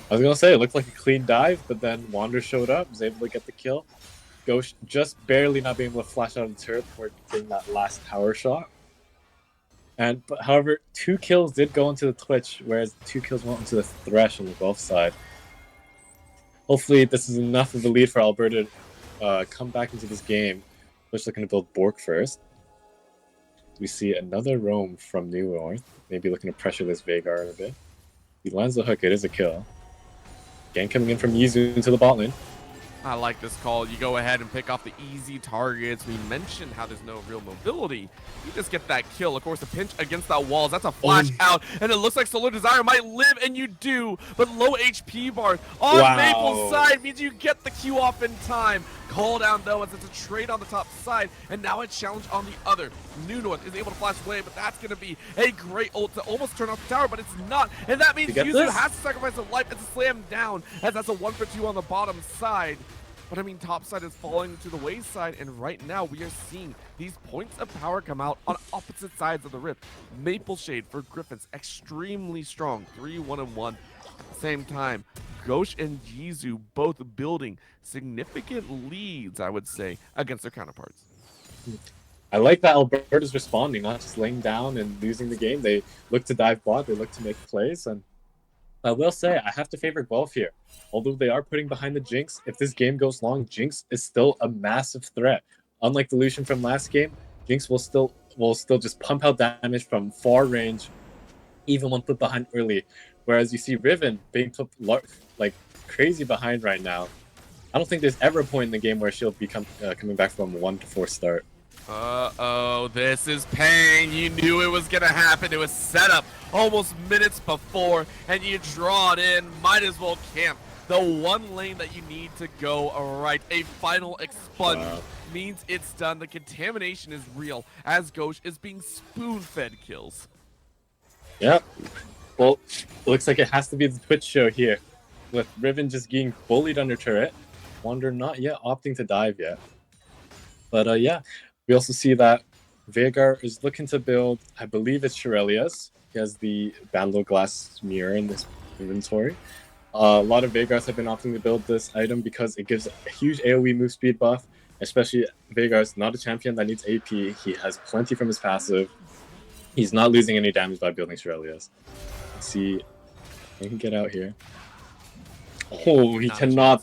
I was going to say, it looked like a clean dive, but then Wander showed up, was able to get the kill. Ghosh just barely not being able to flash out of the turret before getting that last tower shot. But however, 2 kills did go into the Twitch, whereas 2 kills went into the Thresh on the Guelph side. hopefully this is enough of a lead for Alberta to come back into this game. Just looking to build Bork first. We see another roam from New North, maybe looking to pressure this Veigar a bit. He lands the hook, it is a kill. Gang coming in from Yizu into the bot lane. I like this call. You go ahead and pick off the easy targets. We mentioned how there's no real mobility. You just get that kill. Of course, a pinch against that wall. That's a flash out, and it looks like Solar Desire might live, and you do. But low HP bar on Maple's side means you get the Q off in time. Call down, though, as it's a trade on the top side, and now a challenge on the other. New North is able to flash away, but that's going to be a great ult to almost turn off the tower, but it's not. And that means Yuzu has to sacrifice a life and slam down, as that's a 1-for-2 on the bottom side. But I mean, top side is falling to the wayside, and right now we are seeing these points of power come out on opposite sides of the rift. Maple Shade for Gryphons, extremely strong, 3-1-1. At the same time, Ghosh and Yizu both building significant leads, I would say, against their counterparts. I like that Alberta's responding, not just laying down and losing the game. They look to dive bot, they look to make plays, and I will say I have to favor Guelph here. Although they are putting behind the Jinx, if this game goes long, Jinx is still a massive threat. Unlike the Lucian from last game, Jinx will still just pump out damage from far range, even when put behind early. Whereas you see Riven being put like crazy behind right now. I don't think there's ever a point in the game where she'll be coming back from a 1-4 start. Uh-oh, this is pain. You knew it was gonna happen. It was set up almost minutes before, and you draw it in. Might as well camp. The one lane that you need to go right. A final expunge means it's done. The contamination is real, as Ghosh is being spoon-fed kills. Yep. Well, looks like it has to be the Twitch show here, with Riven just getting bullied under turret. Wander not yet opting to dive yet. But yeah, we also see that Veigar is looking to build, I believe it's Shirelia's. He has the Bandle Glass Mirror in this inventory. A lot of Veigars have been opting to build this item because it gives a huge AoE move speed buff, especially Veigar's not a champion that needs AP. He has plenty from his passive. He's not losing any damage by building Shirelia's. Let's see if he can get out here. Oh, he cannot.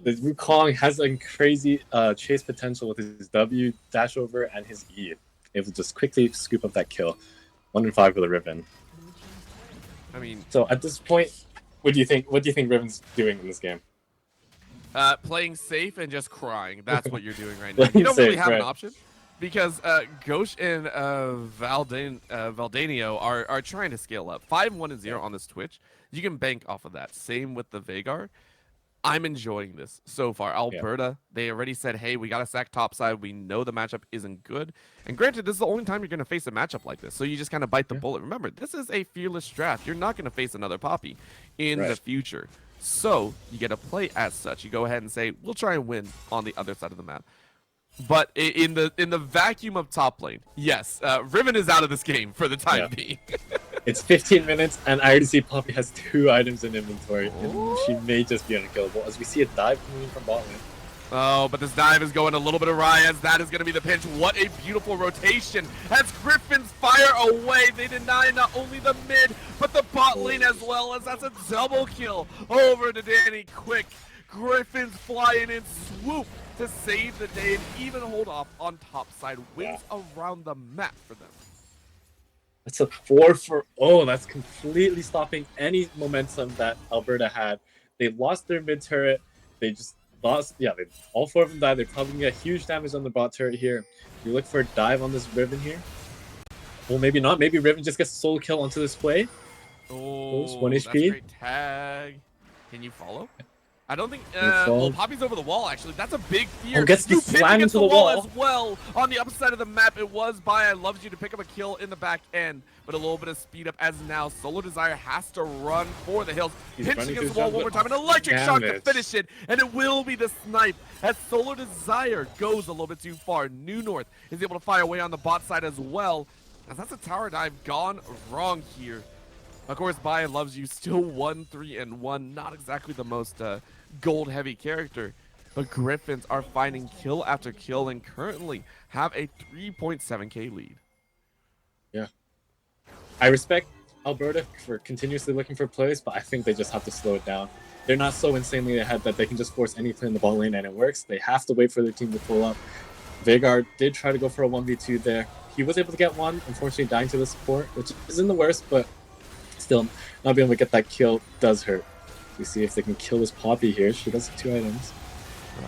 The Wukong has a crazy chase potential with his W, dash over, and his E. Able to just quickly scoop up that kill. 1-5 with a Riven. I mean, so at this point, what do you think Riven's doing in this game? Playing safe and just crying. That's what you're doing right now. You don't really have an option, because Ghosh and Valdanio are trying to scale up. 5-1-0 on this Twitch. You can bank off of that. Same with the Veigar. I'm enjoying this so far. Alberta, they already said, hey, we got to sack topside. We know the matchup isn't good. And granted, this is the only time you're going to face a matchup like this. So you just kind of bite the bullet. Remember, this is a fearless draft. You're not going to face another Poppy in the future. So you get to play as such. You go ahead and say, we'll try and win on the other side of the map. But in the vacuum of top lane, yes, Riven is out of this game for the time being. It's 15 minutes, and I already see Poppy has 2 items in inventory, and she may just be unkillable, as we see a dive coming in from bot lane. Oh, but this dive is going a little bit awry, as that is going to be the pinch. What a beautiful rotation, as Gryphons fire away. They deny not only the mid, but the bot lane as well, as that's a double kill over to Danny Quick. Gryphons flying in swoop to save the day and even hold off on top side. Wins around the map for them. That's a 4-4-0. That's completely stopping any momentum that Alberta had. They lost their mid turret. They just lost. Yeah, all 4 of them died. They're probably going to get huge damage on the bot turret here. You look for a dive on this Riven here. Well, maybe not. Maybe Riven just gets a solo kill onto this play. Oh, 1 HP. That's a great tag. Can you follow? I don't think. Well, Poppy's over the wall. Actually, that's a big fear. Oh, gets the slam into the wall as well. On the upper side of the map, it was I loves you to pick up a kill in the back end, but a little bit of speed up as now Solar Desire has to run for the hills. Pinch against the wall one more time, an electric shock to finish it, and it will be the snipe as Solar Desire goes a little bit too far. New North is able to fire away on the bot side as well, as that's a tower dive gone wrong here. Of course, loves you still 1-3-1, not exactly the most gold heavy character, but Gryphons are finding kill after kill and currently have a 3.7k lead. Yeah, I respect Alberta for continuously looking for plays, but I think they just have to slow it down. They're not so insanely ahead that they can just force any play in the ball lane and it works. They have to wait for their team to pull up. Veigar did try to go for a 1v2 there. He was able to get one, unfortunately dying to the support, which isn't the worst, but still not being able to get that kill does hurt. We see if they can kill this Poppy here. She does have 2 items.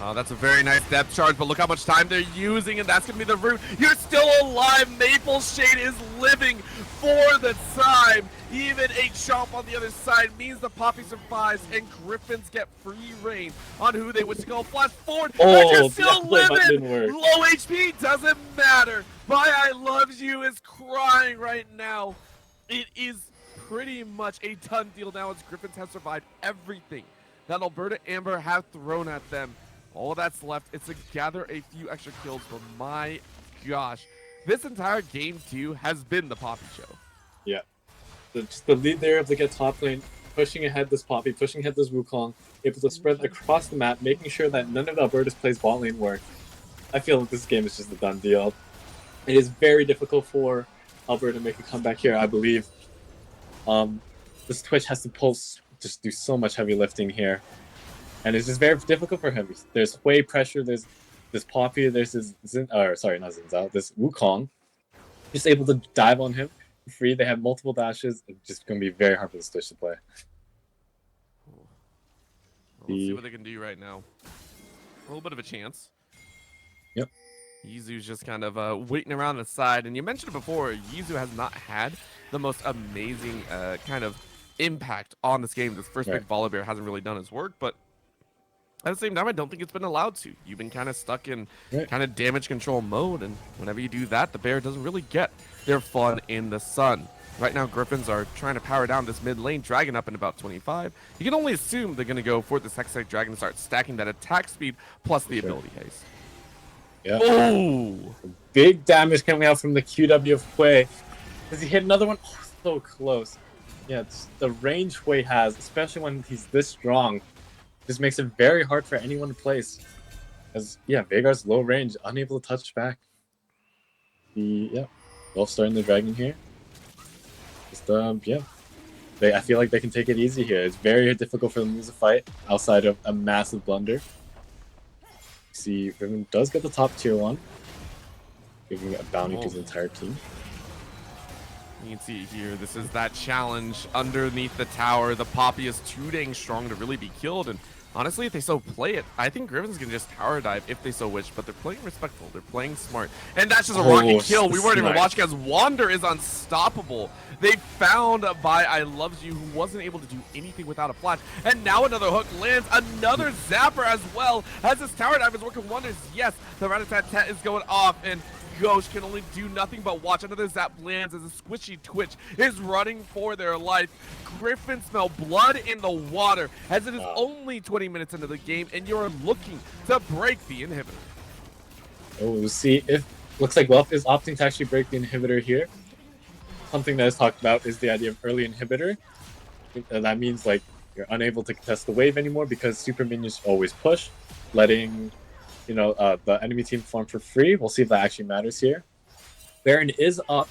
Oh, that's a very nice depth charge, but look how much time they're using, and that's going to be the root. You're still alive. Maple Shade is living for the time. Even a chomp on the other side means the Poppy survives, and Gryphons get free reign on who they wish to go. Flash forward, but you're still living. Low HP doesn't matter. My I Loves You is crying right now. It is pretty much a done deal now as Gryphons have survived everything that Alberta Amber have thrown at them. All that's left is to gather a few extra kills, but my gosh, this entire game 2 has been the Poppy show. Yeah. Just the lead there, able to get top lane, pushing ahead this Poppy, pushing ahead this Wukong, able to spread across the map, making sure that none of Alberta's plays bot lane work. I feel like this game is just a done deal. It is very difficult for Alberta to make a comeback here, I believe. This Twitch has to just do so much heavy lifting here. And it's just very difficult for him. There's Hui pressure, there's this Poppy, there's this this Wukong. Just able to dive on him for free. They have multiple dashes. It's just going to be very hard for this Twitch to play. We'll see what they can do right now. A little bit of a chance. Yep. Yizu's just kind of waiting around the side. And you mentioned it before, Yizu has not had the most amazing kind of impact on this game. This first big Volibear hasn't really done his work, but at the same time, I don't think it's been allowed to. You've been kind of stuck in kind of damage control mode, and whenever you do that, the bear doesn't really get their fun in the sun. Right now, Gryphons are trying to power down this mid lane, Dragon up in about 25. You can only assume they're going to go for this Hextech Dragon and start stacking that attack speed plus the ability haste. Yeah. Oh! Big damage coming out from the QW of Hui. Does he hit another one? Oh, so close. Yeah, it's the range Hui has, especially when he's this strong. Just makes it very hard for anyone to place. As Veigar's low range, unable to touch back. Both starting the dragon here. Just I feel like they can take it easy here. It's very difficult for them to lose a fight outside of a massive blunder. See, Gryphon does get the top tier 1, giving a bounty to his entire team. You can see here, this is that challenge underneath the tower. The Poppy is too dang strong to really be killed, and honestly, if they so play it, I think Gryphon's can just tower dive if they so wish, but they're playing respectful, they're playing smart. And that's just a rocket kill. We weren't even watching as Wander is unstoppable. They found by I Loves You, who wasn't able to do anything without a flash. And now another hook lands, another zapper as well. As this tower dive is working wonders, yes, the rat-a-tat-tat is going off, and Ghost can only do nothing but watch. Another zap lands as a squishy Twitch is running for their life. Gryphon smell blood in the water as it is only 20 minutes into the game and you're looking to break the inhibitor. Oh, we'll see if looks like Wealth is opting to actually break the inhibitor here. Something that is talked about is the idea of early inhibitor. That means like you're unable to contest the wave anymore because super minions always push, letting the enemy team farm for free. We'll see if that actually matters here. Baron is up.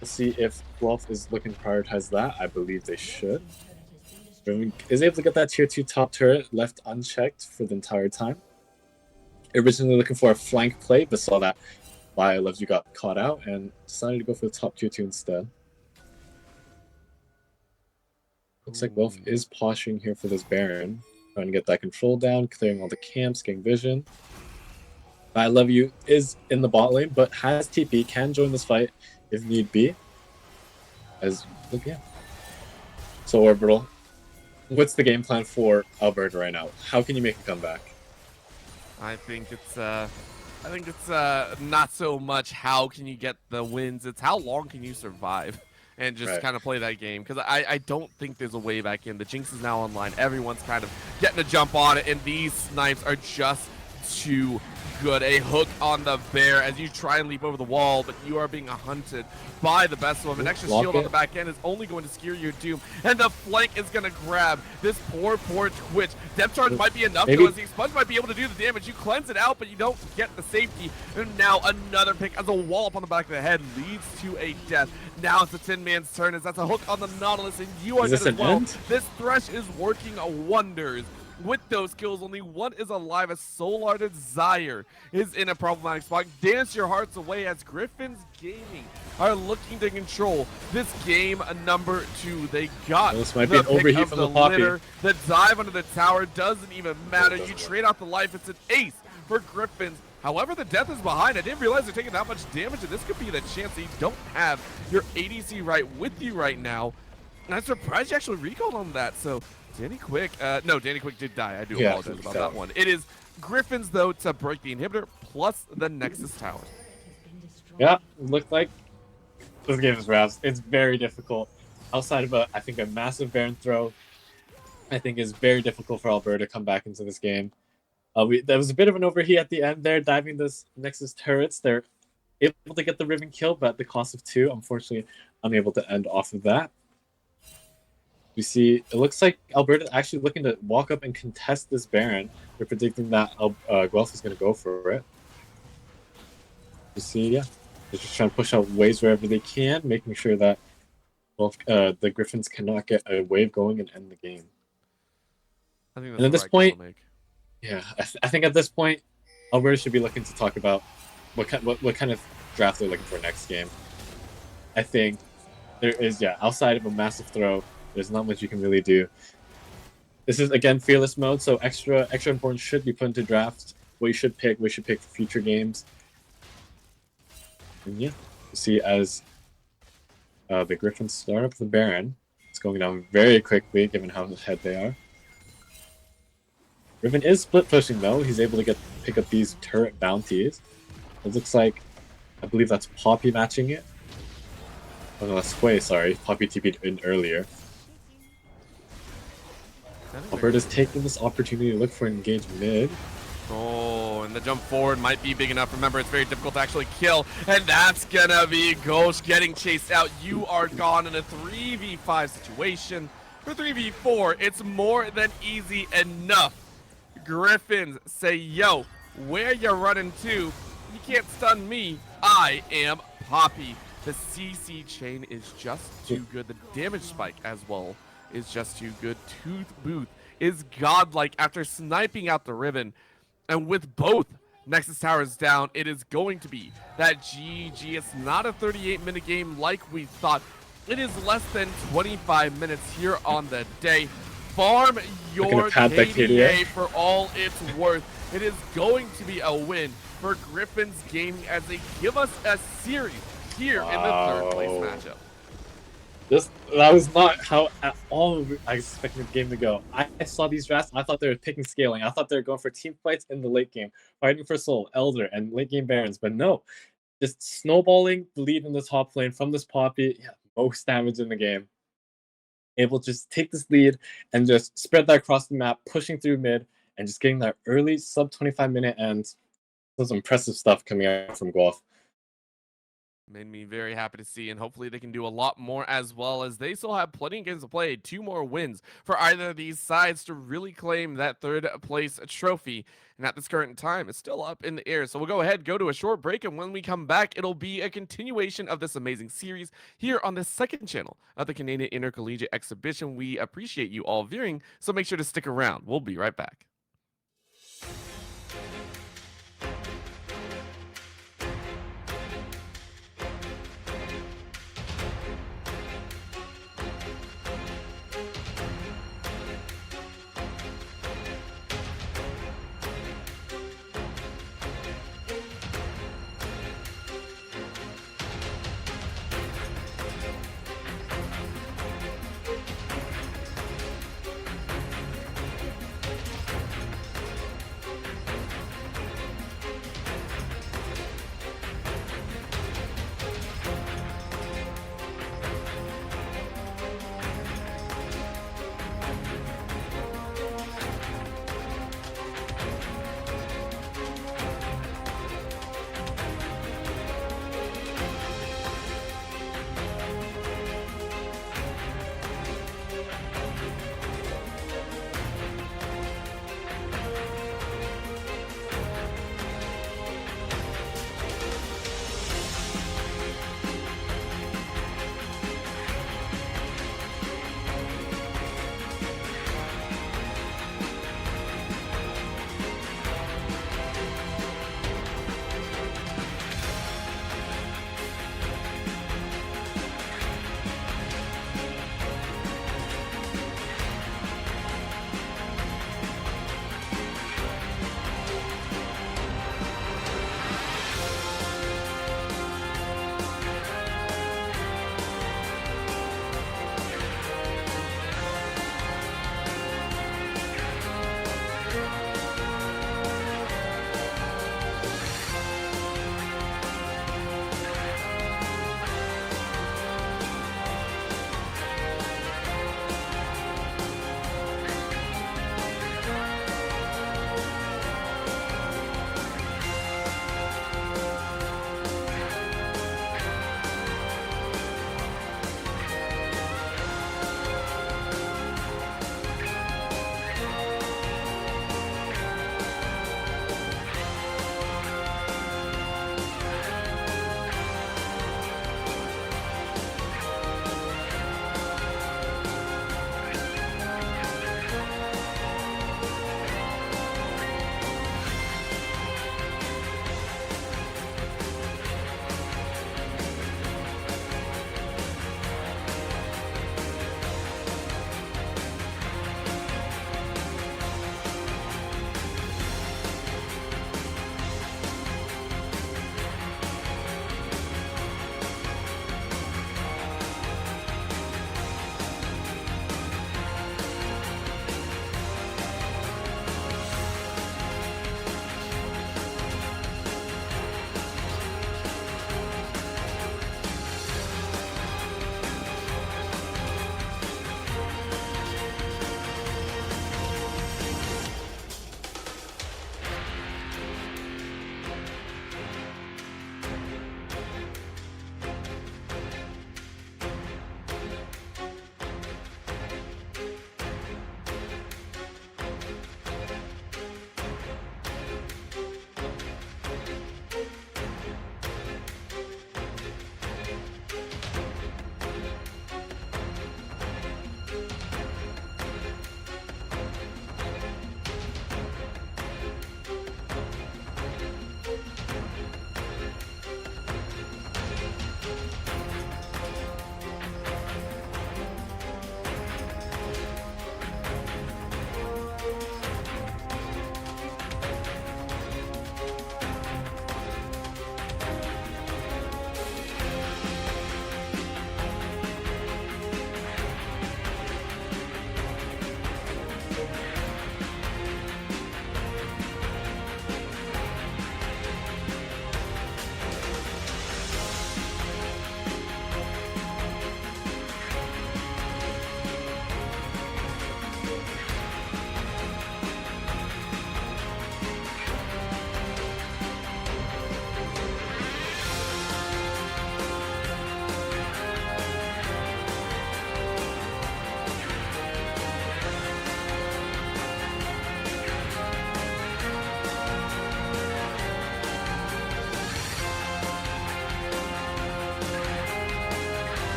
We'll see if Wealth is looking to prioritize that. I believe they should. Baron is able to get that tier 2 top turret left unchecked for the entire time. Originally looking for a flank play, but saw that I Loves You got caught out and decided to go for the top tier 2 instead. Looks like Wealth is posturing here for this Baron. Trying to get that control down, clearing all the camps, getting vision. I Love You is in the bot lane, but has TP, can join this fight if need be. So Orbital, what's the game plan for Alberta right now? How can you make a comeback? I think it's not so much how can you get the wins, it's how long can you survive and just kind of play that game, because I don't think there's a way back in. The Jinx is now online, everyone's kind of getting a jump on it, and these snipes are just too good. A hook on the bear as you try and leap over the wall, but you are being hunted by the best of them. An extra shield on the back end is only going to secure your doom, and the flank is going to grab this poor Twitch. Depth charge might be enough, though, as the expunge might be able to do the damage. You cleanse it out, but you don't get the safety. And now another pick as a wallop on the back of the head leads to a death. Now it's the Tin Man's turn as that's a hook on the Nautilus, and you are dead as well. This Thresh is working wonders. With those kills, only one is alive as Solar Desire is in a problematic spot. Dance your hearts away as Gryphon's Gaming are looking to control this game number 2. They got this might be an overheat from the Poppy. litter. The dive under the tower doesn't even matter. You trade out the life. It's an ace for Gryphons. However, the death is behind. I didn't realize they're taking that much damage, and this could be the chance that you don't have your ADC right with you right now. And I'm surprised you actually recalled on that. So Danny Quick, no, Danny Quick did die. I do apologize about that one. It is Gryphons, though, to break the inhibitor plus the Nexus Tower. Yeah, it looked like this game is rough. It's very difficult. Outside of I think a massive Baron throw, I think is very difficult for Alberta to come back into this game. There was a bit of an overheat at the end there, diving this Nexus turrets. They're able to get the Riven kill, but at the cost of 2, unfortunately, unable to end off of that. You see, it looks like Alberta actually looking to walk up and contest this Baron. They're predicting that Guelph is going to go for it. You see, yeah, they're just trying to push out waves wherever they can, making sure that the Gryphons cannot get a wave going and end the game. I think that's and at this point, yeah, I think at this point, Alberta should be looking to talk about what kind of draft they're looking for next game. I think there is, outside of a massive throw, there's not much you can really do. This is, again, fearless mode, so extra importance should be put into drafts. What you should pick for future games. And yeah, you see as the Gryphons start up the Baron. It's going down very quickly, given how ahead they are. Riven is split pushing, though. He's able to pick up these turret bounties. It looks like, I believe that's Poppy matching it. Oh no, that's Hwei, sorry. Poppy TP'd in earlier. Alberta's taking this opportunity to look for engage mid. Oh, and the jump forward might be big enough. Remember, it's very difficult to actually kill, and that's gonna be Ghost getting chased out. You are gone in a 3v5 situation. For 3v4, it's more than easy enough. Gryphons say, yo, where you running to? You can't stun me. I am Poppy. The CC chain is just too good. The damage spike as well is just too good. Tooth Booth is godlike after sniping out the Riven. And with both Nexus Towers down, it is going to be that GG. It's not a 38-minute game like we thought. It is less than 25 minutes here on the day. Farm your KDA for all it's worth. It is going to be a win for Gryphons Gaming as they give us a series here in the third place matchup. That was not how at all I expected the game to go. I saw these drafts, I thought they were picking scaling. I thought they were going for team fights in the late game, fighting for Soul, Elder, and late game Barons, but no. Just snowballing the lead in the top lane from this Poppy, most damage in the game. Able to just take this lead and just spread that across the map, pushing through mid, and just getting that early sub 25-minute end. Some impressive stuff coming out from Guelph. Made me very happy to see, and hopefully they can do a lot more as well, as they still have plenty of games to play. 2 more wins for either of these sides to really claim that third place trophy. And at this current time, it's still up in the air. So we'll go ahead, go to a short break, and when we come back, it'll be a continuation of this amazing series here on the second channel of the Canadian Intercollegiate Exhibition. We appreciate you all viewing, so make sure to stick around. We'll be right back.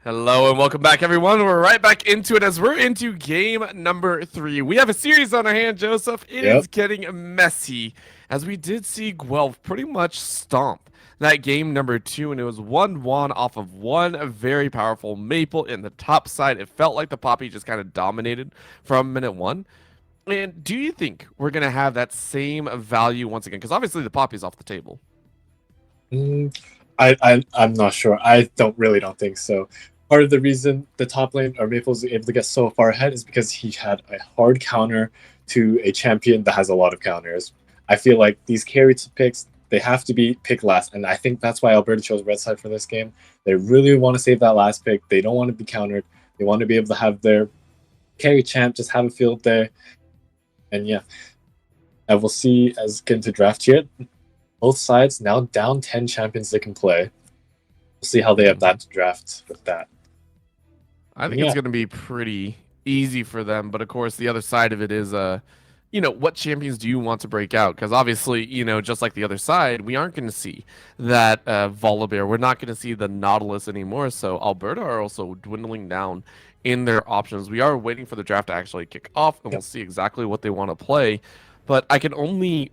Hello and welcome back, everyone. We're right back into it as we're into game number 3. We have a series on our hand, Joseph. It is getting messy, as we did see Guelph pretty much stomp that game number 2, and it was 1-1 off of one very powerful Maple in the top side. It felt like the Poppy just kind of dominated from minute 1. And do you think we're going to have that same value once again? Because obviously the Poppy's off the table. I'm not sure. I don't think so. Part of the reason the top lane or Maple was able to get so far ahead is because he had a hard counter to a champion that has a lot of counters. I feel like these carry picks, they have to be picked last, and I think that's why Alberta chose red side for this game. They really want to save that last pick. They don't want to be countered. They want to be able to have their carry champ just have a field there. And yeah, and we'll see as get into draft here. Both sides now down 10 champions they can play. We'll see how they adapt to draft with that. I think it's going to be pretty easy for them, but of course the other side of it is what champions do you want to break out? Because obviously, just like the other side, we aren't going to see that Volibear. We're not going to see the Nautilus anymore. So Alberta are also dwindling down in their options. We are waiting for the draft to actually kick off, and we'll see exactly what they want to play. But I can only,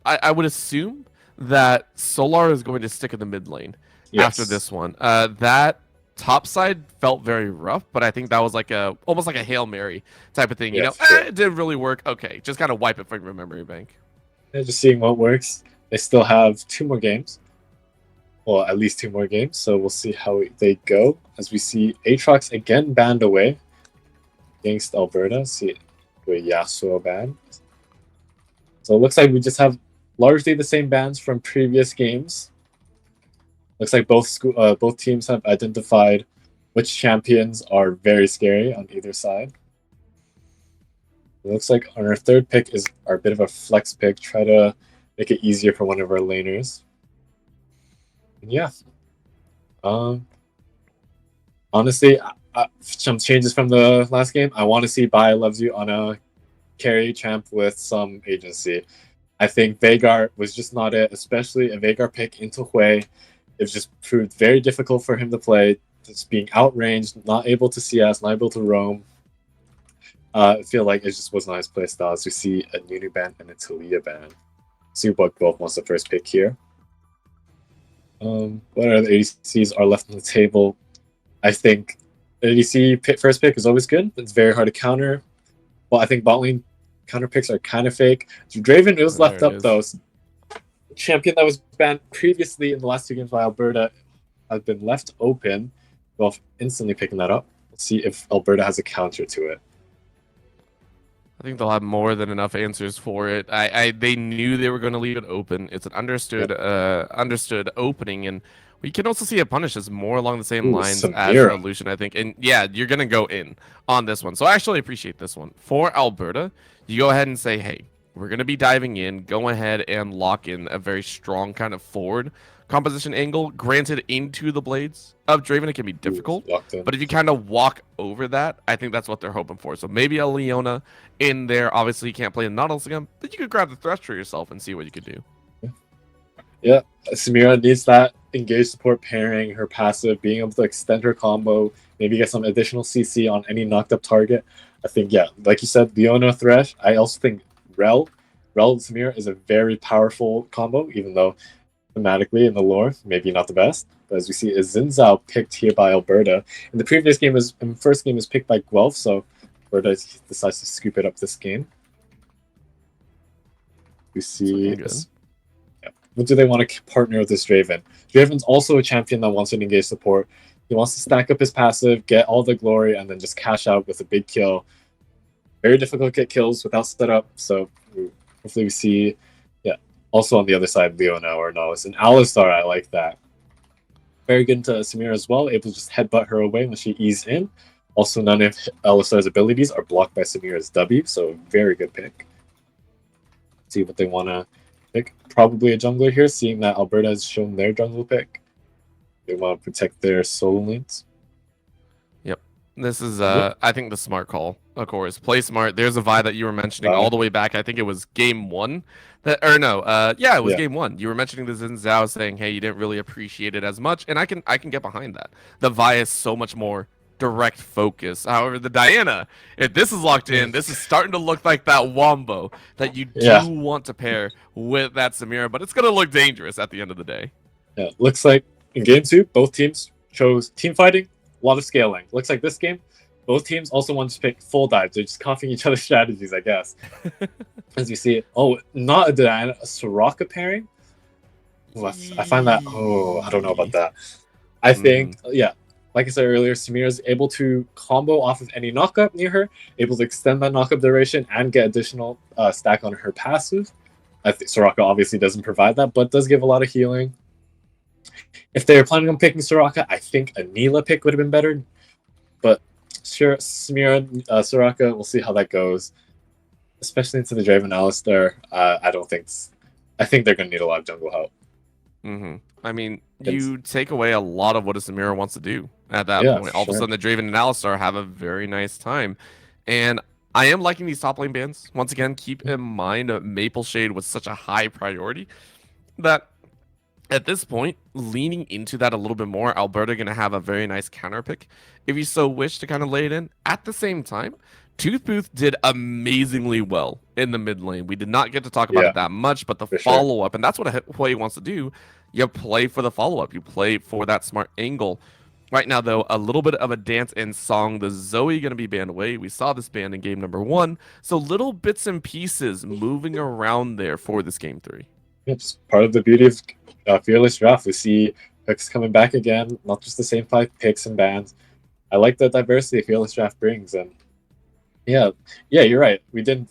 I would assume that Solar is going to stick in the mid lane after this one. That top side felt very rough, but I think that was almost like a Hail Mary type of thing. It didn't really work. Okay, just kind of wipe it from your memory bank. Yeah, just seeing what works. They still have 2 more games. Well, at least 2 more games, so we'll see how they go. As we see Aatrox again banned away against Alberta. See Yasuo ban. So it looks like we just have largely the same bans from previous games. Looks like both teams have identified which champions are very scary on either side. It looks like on our third pick is our bit of a flex pick. Try to make it easier for one of our laners. And yeah. Honestly, some changes from the last game. I want to see Bai Loves You on a carry champ with some agency. I think Veigar was just not it, especially a Veigar pick into Hui. It just proved very difficult for him to play, just being outranged, not able to CS, not able to roam. I feel like it just was not his playstyle. As we see a Nunu ban and a Talia ban. See what Guelph wants the first pick here. What other ADCs are left on the table? I think ADC first pick is always good. It's very hard to counter. Well, I think bot lane counter picks are kind of fake. So Draven, it was left up though. Champion that was banned previously in the last 2 games by Alberta has been left open. Guelph instantly picking that up. We'll see if Alberta has a counter to it. I think they'll have more than enough answers for it. They knew they were going to leave it open. It's an understood opening, and we can also see it punish as more along the same lines as Lucian, I think. And yeah, you're going to go in on this one. So I actually appreciate this one. For Alberta, you go ahead and say, hey, we're going to be diving in. Go ahead and lock in a very strong kind of forward composition angle. Granted, into the blades of Draven, it can be difficult. But if you kind of walk over that, I think that's what they're hoping for. So maybe a Leona in there. Obviously, you can't play a Nautilus again, but you could grab the Thresh for yourself and see what you could do. Yeah, Samira needs that engage support pairing, her passive, being able to extend her combo, maybe get some additional CC on any knocked up target. I think, yeah, like you said, Leona Thresh. I also think Rel Samira is a very powerful combo, even though thematically in the lore, maybe not the best. But as we see, is Xin Zhao picked here by Alberta. In the previous game, first game was picked by Guelph, so Alberta decides to scoop it up this game. We see what do they want to partner with this Draven? Draven's also a champion that wants to engage support. He wants to stack up his passive, get all the glory, and then just cash out with a big kill. Very difficult to get kills without setup, so hopefully we see, also on the other side, Leona or Nautilus. And Alistar, I like that. Very good into Samira as well, able to just headbutt her away when she eased in. Also, none of Alistar's abilities are blocked by Samira's W, so very good pick. See what they want to pick. Probably a jungler here, seeing that Alberta has shown their jungle pick. They want to protect their solo lanes. Yep. This is, I think, the smart call Of course, play smart. There's a Vi that you were mentioning all the way back. I think it was game one. Yeah, it was Yeah. game one. You were mentioning the Xin Zhao saying, "Hey, you didn't really appreciate it as much," and I can get behind that. The Vi is so much more direct focus. However, the Diana, if this is locked in, this is starting to look like that wombo that you do Yeah. want to pair with that Samira, but it's gonna look dangerous at the end of the day. Yeah, looks like in game 2, both teams chose team fighting, a lot of scaling. Looks like this game, both teams also wanted to pick full dives. They're just copying each other's strategies, I guess. As you see, not a Diana, a Soraka pairing. Ooh, I find that, I don't know about that. I think, like I said earlier, Samira's able to combo off of any knockup near her, able to extend that knockup duration and get additional stack on her passive. I think Soraka obviously doesn't provide that, but does give a lot of healing. If they were planning on picking Soraka, I think a Neela pick would have been better. But sure, Samira, Soraka, we'll see how that goes. Especially into the Draven Alistar, I think they're going to need a lot of jungle help. I mean, you take away a lot of what a Samira wants to do at that point. All of a sudden, the Draven and Alistar have a very nice time. And I am liking these top lane bans. Once again, keep in mind Maple Shade was such a high priority that at this point, leaning into that a little bit more, Alberta going to have a very nice counter pick if you so wish to kind of lay it in. At the same time, Toothbooth did amazingly well in the mid lane. We did not get to talk about it that much, but the follow-up, and that's what a play wants to do. You play for the follow-up. You play for that smart angle. Right now, though, a little bit of a dance and song. The Zoe going to be banned away. We saw this banned in game number 1. So little bits and pieces moving around there for this game 3. It's part of the beauty of Fearless Draft. We see picks coming back again, not just the same 5 picks and bans. I like the diversity Fearless Draft brings, and yeah, you're right. We didn't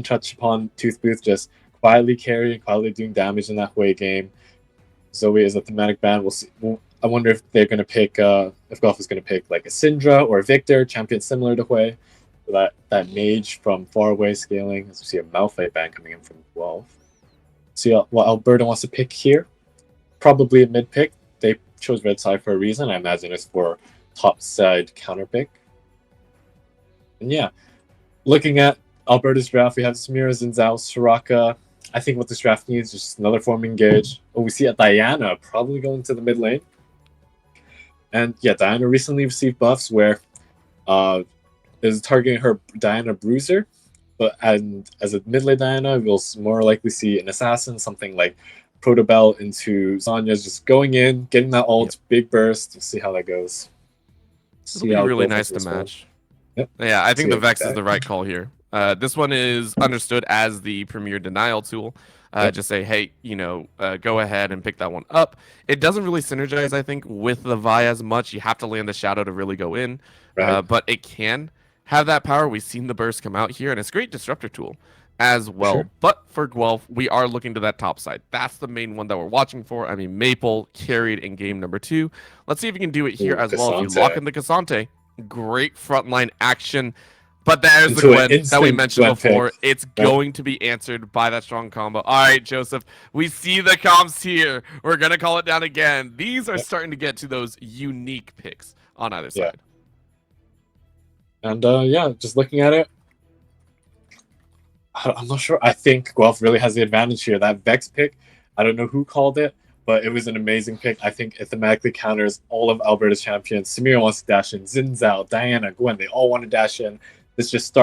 touch upon Toothbooth just quietly carrying, quietly doing damage in that Hui game. Zoe is a thematic ban. We'll see. I wonder if they're going to pick, if Golf is going to pick like a Syndra or a Victor, champion similar to Hui. That mage from far away scaling. As we see a Malphite ban coming in from 12. See what Alberta wants to pick here. Probably a mid pick. They chose red side for a reason. I imagine it's for top side counter pick. And yeah, looking at Alberta's draft, we have Samira, Xin Zhao, Soraka. I think what this draft needs is just another farm engage. We see a Diana probably going to the mid lane. And yeah, Diana recently received buffs where is targeting her Diana Bruiser. But as a mid lane Diana, we'll more likely see an assassin, something like Protobell into Sonya's just going in, getting that ult, big burst. We'll see how that goes. It'll be really nice to match. Yep. Yeah, I think the Vex is the right call here. This one is understood as the premier denial tool. Just say, hey, go ahead and pick that one up. It doesn't really synergize, I think, with the Vi as much. You have to land the Shadow to really go in. But it can have that power. We've seen the burst come out here, and it's a great disruptor tool as well. But for Guelph, we are looking to that top side. That's the main one that we're watching for. I mean, Maple carried in game number 2. Let's see if you can do it here as well. If you lock in the Cassante, great frontline action. But there's the Gwen that we mentioned before. It's going to be answered by that strong combo. All right, Joseph, we see the comps here. We're going to call it down again. These are starting to get to those unique picks on either side. And just looking at it, I'm not sure. I think Guelph really has the advantage here. That Vex pick, I don't know who called it, but it was an amazing pick. I think it thematically counters all of Alberta's champions. Samira wants to dash in. Xin Zhao, Diana, Gwen, they all want to dash in. This just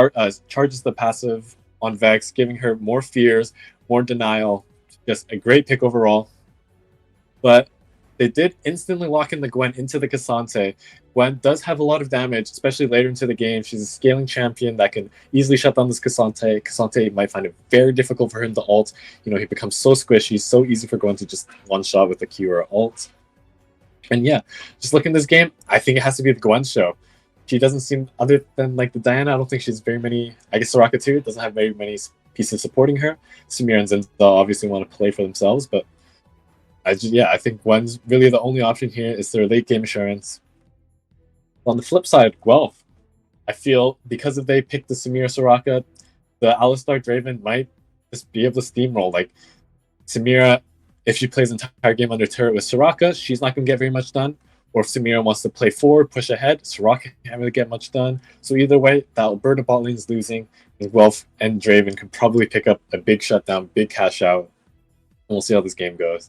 charges the passive on Vex, giving her more fears, more denial. Just a great pick overall. But they did instantly lock in the Gwen into the Cassante. Gwen does have a lot of damage, especially later into the game. She's a scaling champion that can easily shut down this Cassante. Cassante might find it very difficult for him to ult. He becomes so squishy, so easy for Gwen to just one-shot with a Q or ult. And yeah, just looking at this game, I think it has to be the Gwen show. She doesn't seem, other than like the Diana, I don't think she's very many. I guess Soraka too doesn't have very many pieces supporting her. Samira and Zinza obviously want to play for themselves, but I think Gwen's really the only option here. Is their late game assurance. On the flip side, Guelph, I feel because if they pick the Samira Soraka, the Alistar Draven might just be able to steamroll. Like Samira, if she plays the entire game under turret with Soraka, she's not going to get very much done. or if Samira wants to play forward, push ahead, Soraka can't really get much done. So either way, the Alberta bot lane is losing. And Guelph and Draven could probably pick up a big shutdown, big cash out. And we'll see how this game goes.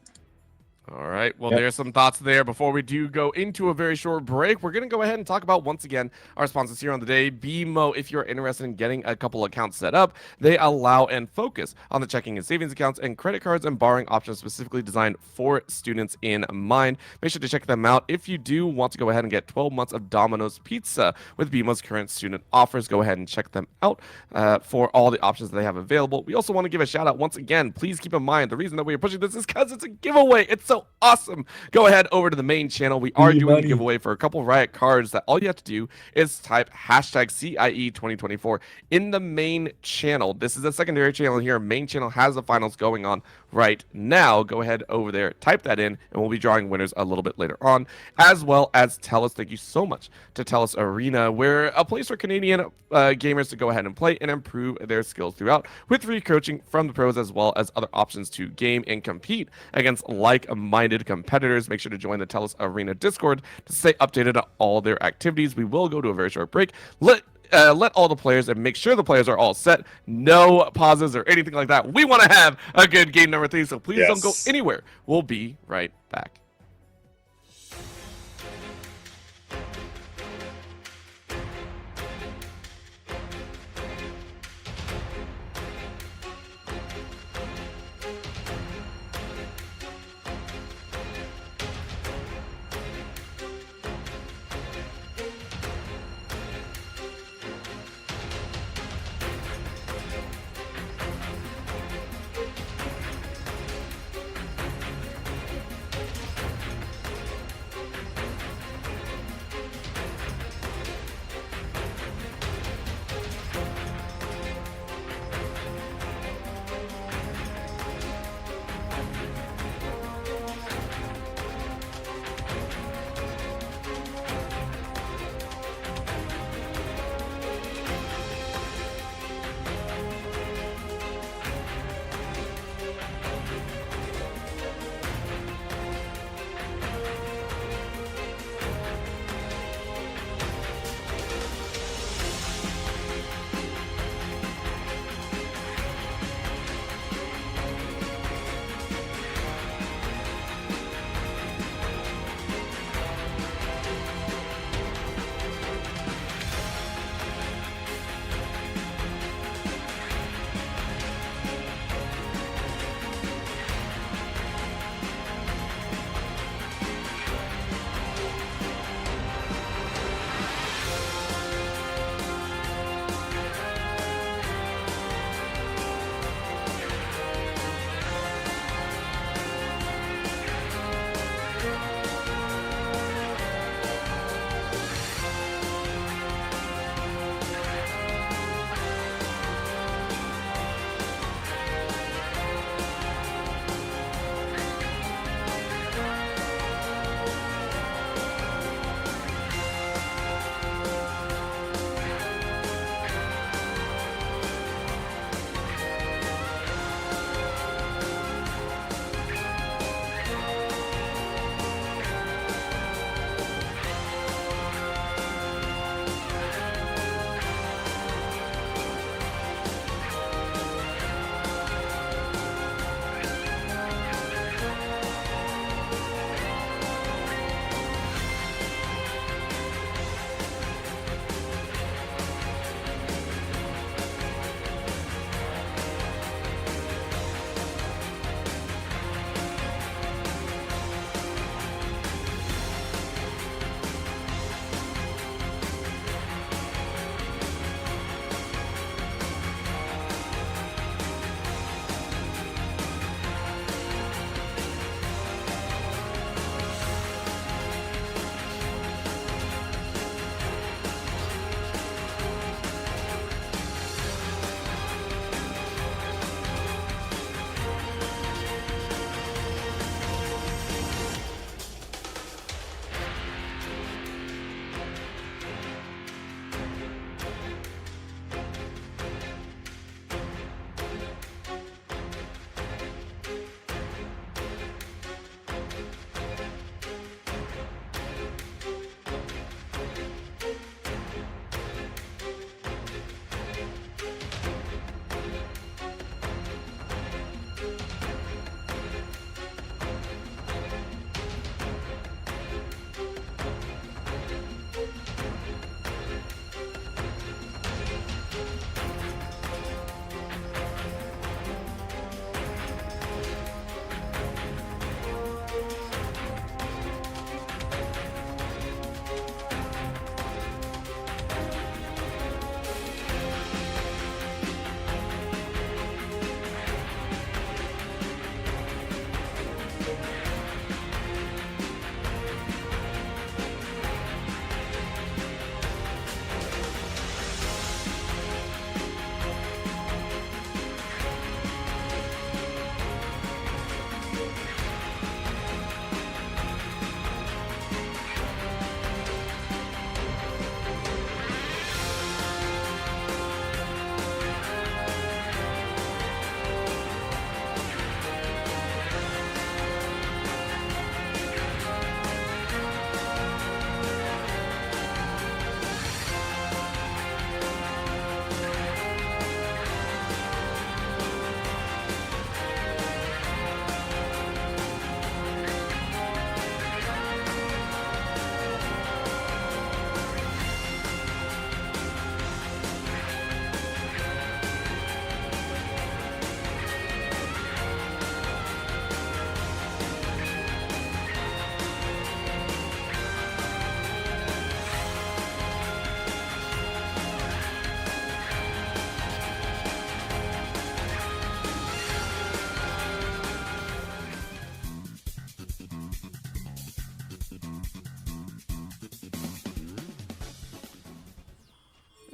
All right. Well, Yep. there's some thoughts there. Before we do go into a very short break, we're going to go ahead and talk about, once again, our sponsors here on the day. BMO, if you're interested in getting a couple accounts set up, they allow and focus on the checking and savings accounts and credit cards and borrowing options specifically designed for students in mind. Make sure to check them out. If you do want to go ahead and get 12 months of Domino's Pizza with BMO's current student offers, go ahead and check them out for all the options that they have available. We also want to give a shout out once again. Please keep in mind, the reason that we are pushing this is because it's a giveaway. It's so awesome. Go ahead over to the main channel. We are doing a giveaway for a couple of Riot cards that all you have to do is type hashtag CIE 2024 in the main channel. This is a secondary channel here. Main channel has the finals going on right now. Go ahead over there, type that in, and we'll be drawing winners a little bit later on, as well as TELUS. Thank you so much to TELUS Arena. We're a place for Canadian gamers to go ahead and play and improve their skills throughout, with free coaching from the pros, as well as other options to game and compete against like-minded competitors. Make sure to join the TELUS Arena Discord to stay updated on all their activities. We will go to a very short break. Let all the players and make sure the players are all set. No pauses or anything like that. We want to have a good game number 3, so please don't go anywhere. We'll be right back.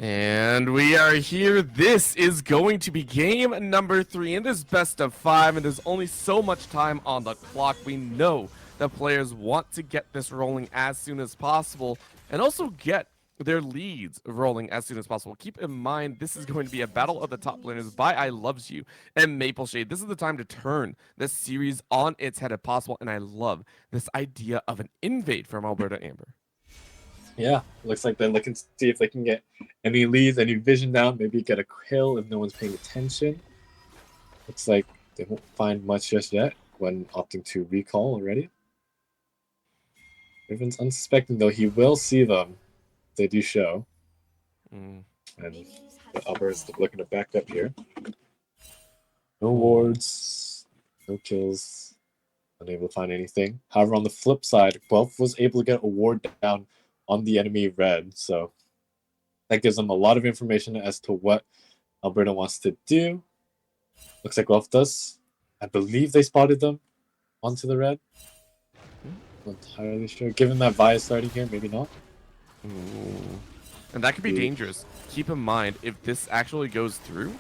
And we are here. This is going to be game number 3 in this best of 5, and there's only so much time on the clock. We know that players want to get this rolling as soon as possible and also get their leads rolling as soon as possible. Keep in mind, this is going to be a battle of the top laners by I Loves You and Maple Shade. This is the time to turn this series on its head if possible, and I love this idea of an invade from Alberta Amber. Yeah, looks like they're looking to see if they can get any leads, any vision down, maybe get a kill if no one's paying attention. Looks like they won't find much just yet when opting to recall already. Gryphon's unsuspecting, though. He will see them. They do show. And Alberta's looking to back up here. No wards, no kills, unable to find anything. However, on the flip side, Guelph was able to get a ward down on the enemy red, so that gives them a lot of information as to what Alberta wants to do. Looks like Guelph does. I believe they spotted them onto the red. Not entirely sure. Given that Vi is starting here, maybe not. And that could be dangerous. Keep in mind, if this actually goes through,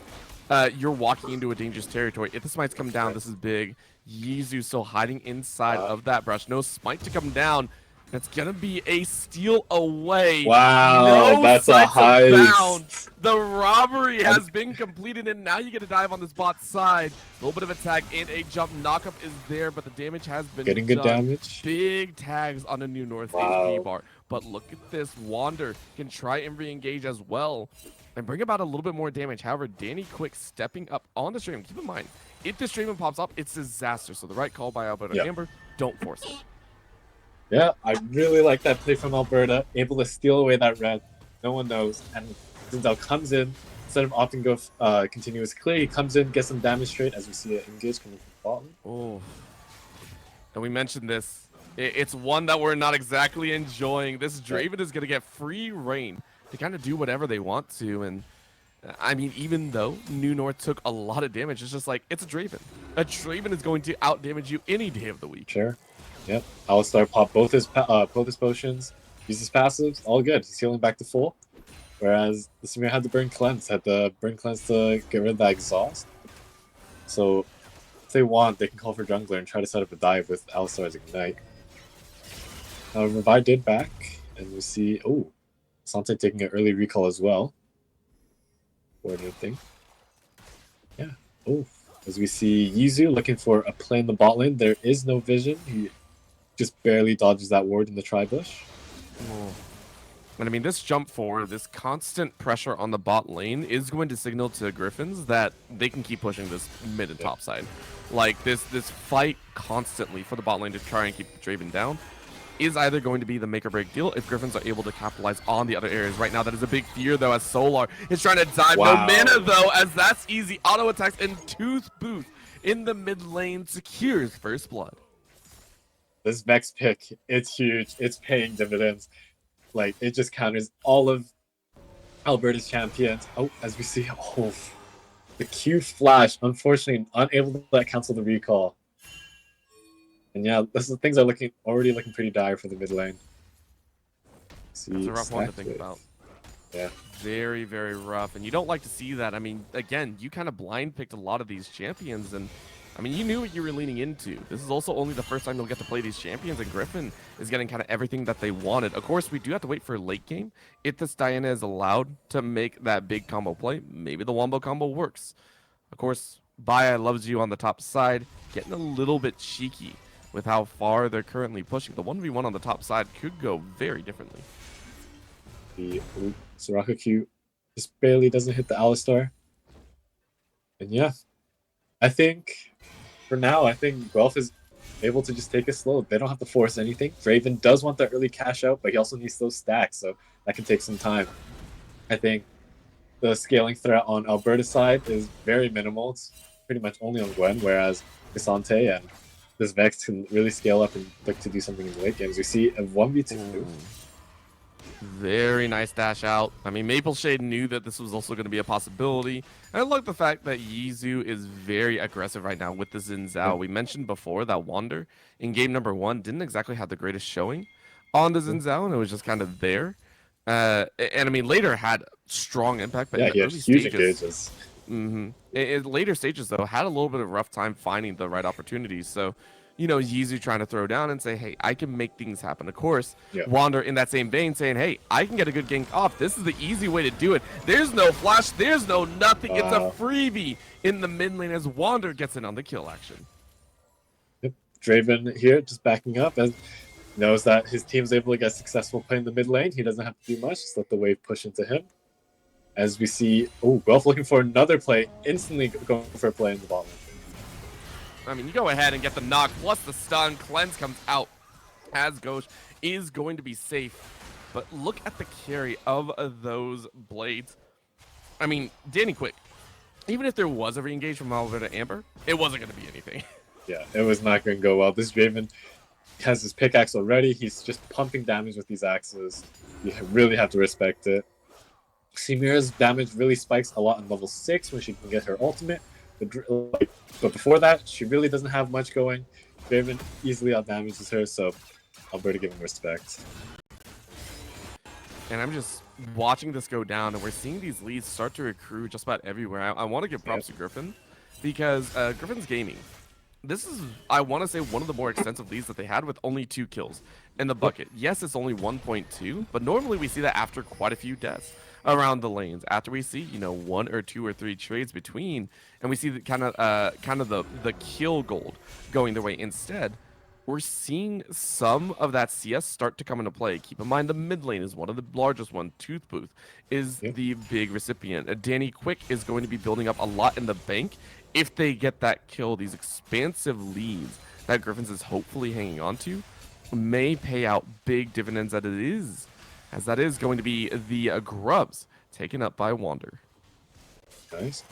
you're walking into a dangerous territory. If the smites come down, this is big. Yizu still hiding inside of that brush. No smite to come down. That's gonna be a steal away. Wow, no that's a heist. The robbery has been completed, and now you get to dive on this bot side. A little bit of a tag and a jump. Knockup is there, but the damage has been getting good damage. Big tags on a new North HP bar. But look at this. Wander can try and re-engage as well and bring about a little bit more damage. However, Danny Quick stepping up on the stream. Keep in mind, if the stream pops up, it's disaster. So the right call by Alberta Amber. Don't force it. Yeah, I really like that play from Alberta, able to steal away that red. No one knows. And Zinzao comes in, instead of opting to go continuous clear, he comes in, gets some damage straight, as we see it engage coming from the bottom. Oh. And we mentioned this. It's one that we're not exactly enjoying. This Draven is going to get free reign to kind of do whatever they want to. And I mean, even though New North took a lot of damage, it's just like, it's a Draven. A Draven is going to out-damage you any day of the week. Sure. Yep. Alistar pop both his potions, uses passives, all good. He's healing back to full. Whereas the Samir had the burn cleanse, to get rid of that exhaust. So if they want, they can call for jungler and try to set up a dive with Alistar's ignite. Revive did back, and we see Sante taking an early recall as well. Or anything. Yeah. As we see Yizu looking for a play in the bot lane, there is no vision. He just barely dodges that ward in the tri-bush. And I mean, this jump forward, this constant pressure on the bot lane is going to signal to Gryphons that they can keep pushing this mid and top side. Like, this fight constantly for the bot lane to try and keep Draven down is either going to be the make or break deal if Gryphons are able to capitalize on the other areas. Right now, that is a big fear, though, as Solar is trying to dive. No mana, though, as that's easy. Auto attacks and Tooth Booth in the mid lane secures first blood. This Vex pick, it's huge. It's paying dividends. Like, it just counters all of Alberta's champions. As we see, the Q flash, unfortunately, unable to cancel the recall. And yeah, things are already looking pretty dire for the mid lane. That's a rough one to think about. Yeah. Very, very rough. And you don't like to see that. I mean, again, you kind of blind picked a lot of these champions, and I mean, you knew what you were leaning into. This is also only the first time you'll get to play these champions, and Gryphon is getting kind of everything that they wanted. Of course, we do have to wait for late game. If this Diana is allowed to make that big combo play, maybe the Wombo combo works. Of course, Baya loves you on the top side, getting a little bit cheeky with how far they're currently pushing. The 1v1 on the top side could go very differently. The Soraka Q just barely doesn't hit the Alistar. And yeah, I think for now, Guelph is able to just take it slow. They don't have to force anything. Draven does want that early cash out, but he also needs those stacks, so that can take some time. I think the scaling threat on Alberta's side is very minimal. It's pretty much only on Gwen, whereas Visante and this Vex can really scale up and look to do something in the late games. We see a 1v2. Very nice dash out. I mean, Maple Shade knew that this was also going to be a possibility. And I like the fact that Yizu is very aggressive right now with the Xin Zhao. We mentioned before that Wander in game number 1 didn't exactly have the greatest showing on the Xin Zhao, and it was just kind of there. And I mean, later had strong impact, but Yeah, in he the had early huge stages, engages. in later stages though, had a little bit of a rough time finding the right opportunities. So, Yeezy trying to throw down and say, hey, I can make things happen. Of course, Yeah. Wander in that same vein saying, hey, I can get a good gank off. This is the easy way to do it. There's no flash. There's no nothing. It's a freebie in the mid lane as Wander gets in on the kill action. Yep. Draven here just backing up and knows that his team's able to get successful play in the mid lane. He doesn't have to do much. Just let the wave push into him. As we see, Guelph looking for another play, instantly going for a play in the bottom lane. I mean, you go ahead and get the knock plus the stun. Cleanse comes out as Ghosh is going to be safe. But look at the carry of those blades. I mean, Danny Quick, even if there was a re-engage from UAlberta Amber, it wasn't going to be anything. Yeah, it was not going to go well. This Draven has his pickaxe already. He's just pumping damage with these axes. You really have to respect it. Samira's damage really spikes a lot in level 6 when she can get her ultimate. But before that, she really doesn't have much going. Draven easily outdamages her, so Alberta giving respect. And I'm just watching this go down, and we're seeing these leads start to accrue just about everywhere. I want to give props to Gryphon, because Gryphon's gaming. This is, I want to say, one of the more extensive leads that they had with only 2 kills in the bucket. Yes, it's only 1.2, but normally we see that after quite a few deaths around the lanes. After we see, 1 or 2 or 3 trades between, and we see the kind of the kill gold going their way. Instead, we're seeing some of that CS start to come into play. Keep in mind the mid lane is one of the largest one. Toothbooth is the big recipient. Danny Quick is going to be building up a lot in the bank. If they get that kill, these expansive leads that Gryphons is hopefully hanging on to may pay out big dividends that is going to be the Grubs taken up by Wander. Nice.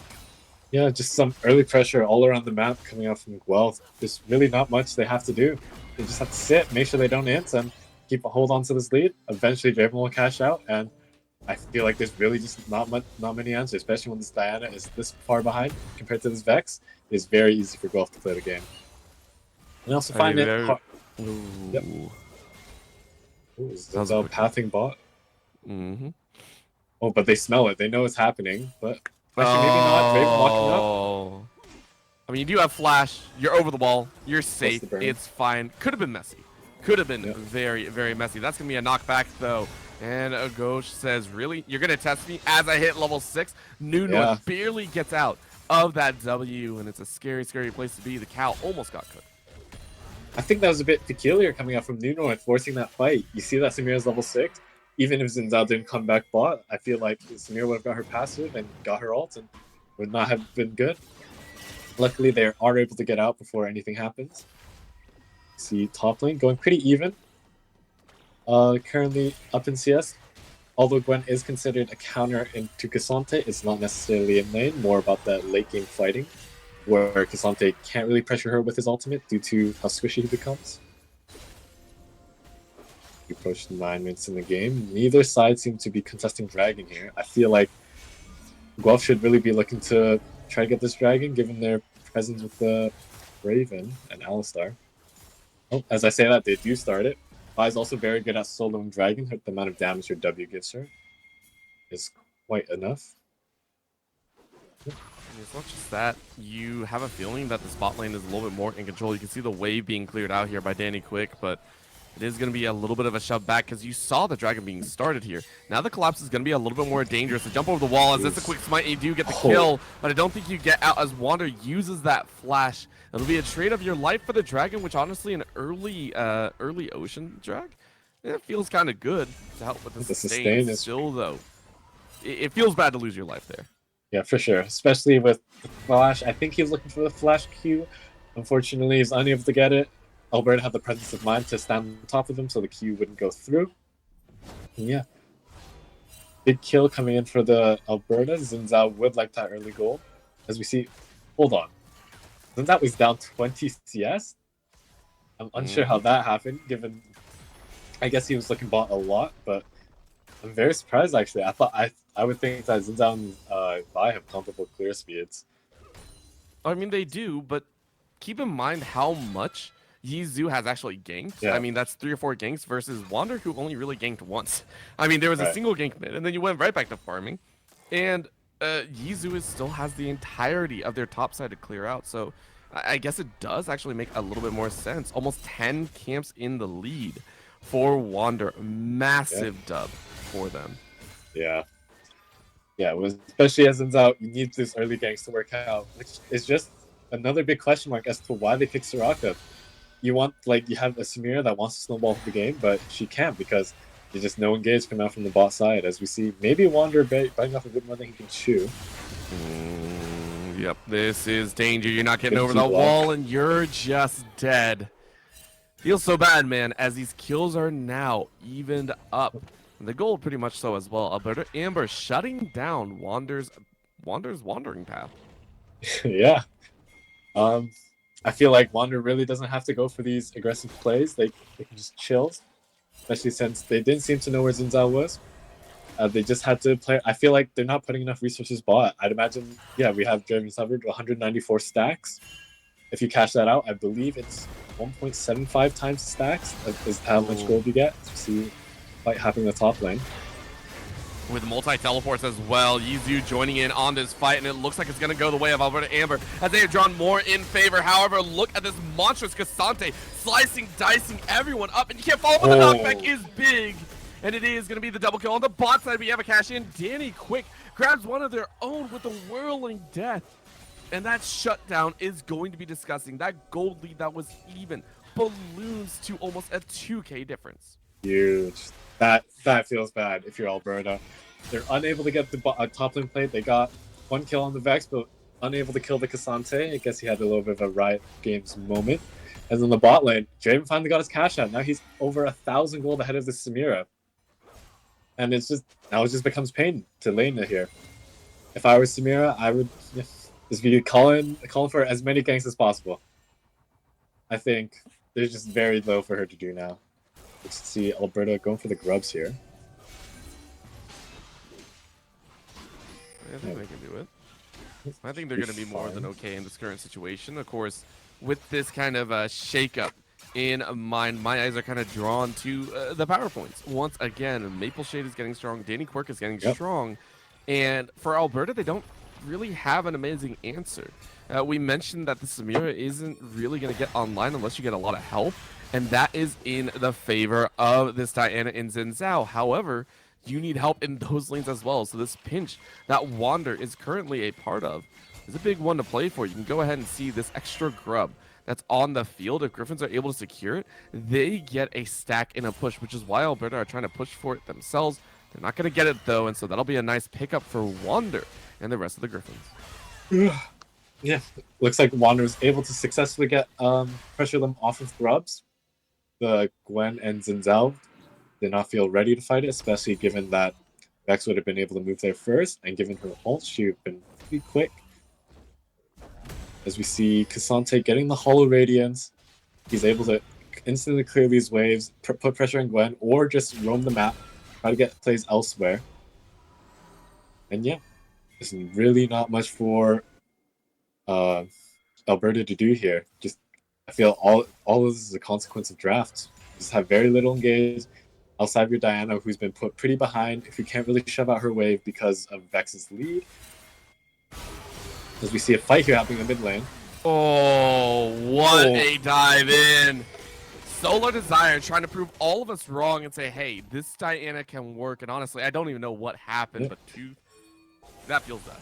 Yeah, just some early pressure all around the map coming out from Guelph. There's really not much they have to do. They just have to sit, make sure they don't int, and keep a hold on to this lead. Eventually, Draven will cash out, and I feel like there's really just not many answers, especially when this Diana is this far behind compared to this Vex. It's very easy for Guelph to play the game. And I also find it hard. Yep. Ooh, is that a pathing bot? Mm-hmm. Oh, but they smell it. They know it's happening, but actually maybe not. Draven walking up. I mean, you do have flash. You're over the wall. You're safe. It's fine. Could have been messy. Could have been very, very messy. That's going to be a knockback, though. And Ghosh says, really? You're going to test me as I hit level 6? Nuno barely gets out of that W, and it's a scary, scary place to be. The cow almost got cooked. I think that was a bit peculiar coming out from Nuno and forcing that fight. You see that Samira's level 6. Even if Zinzao didn't come back bot, I feel like Samira would have got her passive and got her ult and would not have been good. Luckily, they are able to get out before anything happens. See top lane going pretty even. Currently up in CS. Although Gwen is considered a counter into Cassante, it's not necessarily in lane, more about that late game fighting, where Cassante can't really pressure her with his ultimate due to how squishy he becomes. We approached 9 minutes in the game. Neither side seems to be contesting Dragon here. I feel like Guelph should really be looking to try to get this Dragon, given their presence with the Raven and Alistar. Oh, as I say that, they do start it. Vi is also very good at soloing Dragon. The amount of damage her W gives her is quite enough. It's not just that. You have a feeling that the spot lane is a little bit more in control. You can see the wave being cleared out here by Danny Quick, but it is going to be a little bit of a shove back because you saw the Dragon being started here. Now the collapse is going to be a little bit more dangerous. To jump over the wall, as it's a quick smite, you do get the kill, but I don't think you get out as Wander uses that flash. It'll be a trade of your life for the Dragon, which honestly an early Ocean drag, it feels kind of good to help with the sustain. Still though, it feels bad to lose your life there. Yeah, for sure. Especially with the flash. I think he's looking for the flash Q. Unfortunately, he's unable to get it. Alberta had the presence of mind to stand on top of him so the Q wouldn't go through. And yeah. Big kill coming in for the Alberta. Zinzao would like that early goal. As we see, hold on. Zinzao was down 20 CS? I'm unsure how that happened, given I guess he was looking bot a lot, but I'm very surprised actually. I would think that Zinzao and Vi have comparable clear speeds. I mean, they do, but keep in mind how much Yizu has actually ganked. Yeah. I mean, that's 3 or 4 ganks versus Wander, who only really ganked once. I mean, there was a single gank mid, and then you went right back to farming. And Yizu still has the entirety of their top side to clear out. So I guess it does actually make a little bit more sense. Almost 10 camps in the lead for Wander. Massive dub for them. Yeah. Yeah, especially as Zin's out, you need these early ganks to work out, which is just another big question mark as to why they pick Soraka. You have a Samira that wants to snowball the game, but she can't because there's just no engage coming out from the bot side. As we see, maybe Wander biting off a bit more than he can chew. Yep, this is danger. You're not getting over the wall, and you're just dead. Feels so bad, man, as these kills are now evened up. And the gold pretty much so as well. Alberta Amber shutting down Wander's wandering path. Yeah. I feel like Wander really doesn't have to go for these aggressive plays. They can just chill, especially since they didn't seem to know where Zinzao was. They just had to play. I feel like they're not putting enough resources bot. I'd imagine, yeah, we have Draven covered 194 stacks. If you cash that out, I believe it's 1.75 times stacks is how much gold you get. See fight happening in the top lane. With multi-teleports as well, Yizu joining in on this fight, and it looks like it's going to go the way of Alberta Amber as they have drawn more in favor. However, look at this monstrous Cassante slicing, dicing everyone up, and you can't fall, but the knockback is big. And it is going to be the double kill. On the bot side, we have a cash in. Danny Quick grabs one of their own with a whirling death. And that shutdown is going to be disgusting. That gold lead that was even balloons to almost a 2K difference. Huge. That feels bad if you're Alberta. They're unable to get the top lane plate. They got 1 kill on the Vex, but unable to kill the Cassante. I guess he had a little bit of a Riot Games moment. And then the bot lane, Draven finally got his cash out. Now he's over 1,000 gold ahead of the Samira. And it's just, now it just becomes pain to Lena here. If I was Samira, I would just be calling for as many ganks as possible. I think there's just very low for her to do now. Let's see Alberta going for the grubs here. I think they can do it. I think they're going to be more than okay in this current situation. Of course, with this kind of shake-up in mind, my eyes are kind of drawn to the power points. Once again, Maple Shade is getting strong, Danny Quirk is getting strong, and for Alberta, they don't really have an amazing answer. We mentioned that the Samira isn't really going to get online unless you get a lot of help, and that is in the favor of this Diana and Zinzao. However, you need help in those lanes as well, so this pinch that Wander is currently a part of is a big one to play for. You can go ahead and see this extra grub that's on the field. If Gryphons are able to secure it, they get a stack in a push, which is why Alberta are trying to push for it themselves. They're not going to get it, though, and so that'll be a nice pickup for Wander and the rest of the Gryphons. Yeah, looks like Wander was able to successfully get pressure them off of grubs. The Gwen and Zinzao did not feel ready to fight it, especially given that Vex would have been able to move there first, and given her ult, she would have been pretty quick. As we see Cassante getting the Hollow Radiance, he's able to instantly clear these waves, put pressure on Gwen, or just roam the map, try to get plays elsewhere. And yeah, there's really not much for Alberta to do here. Just I feel all of this is a consequence of draft. You just have very little engage outside of your Diana, who's been put pretty behind if you can't really shove out her wave because of Vex's lead. As we see a fight here happening in the mid lane. Oh, what a dive in. Solar Desire trying to prove all of us wrong and say, hey, this Diana can work. And honestly, I don't even know what happened, but that feels bad.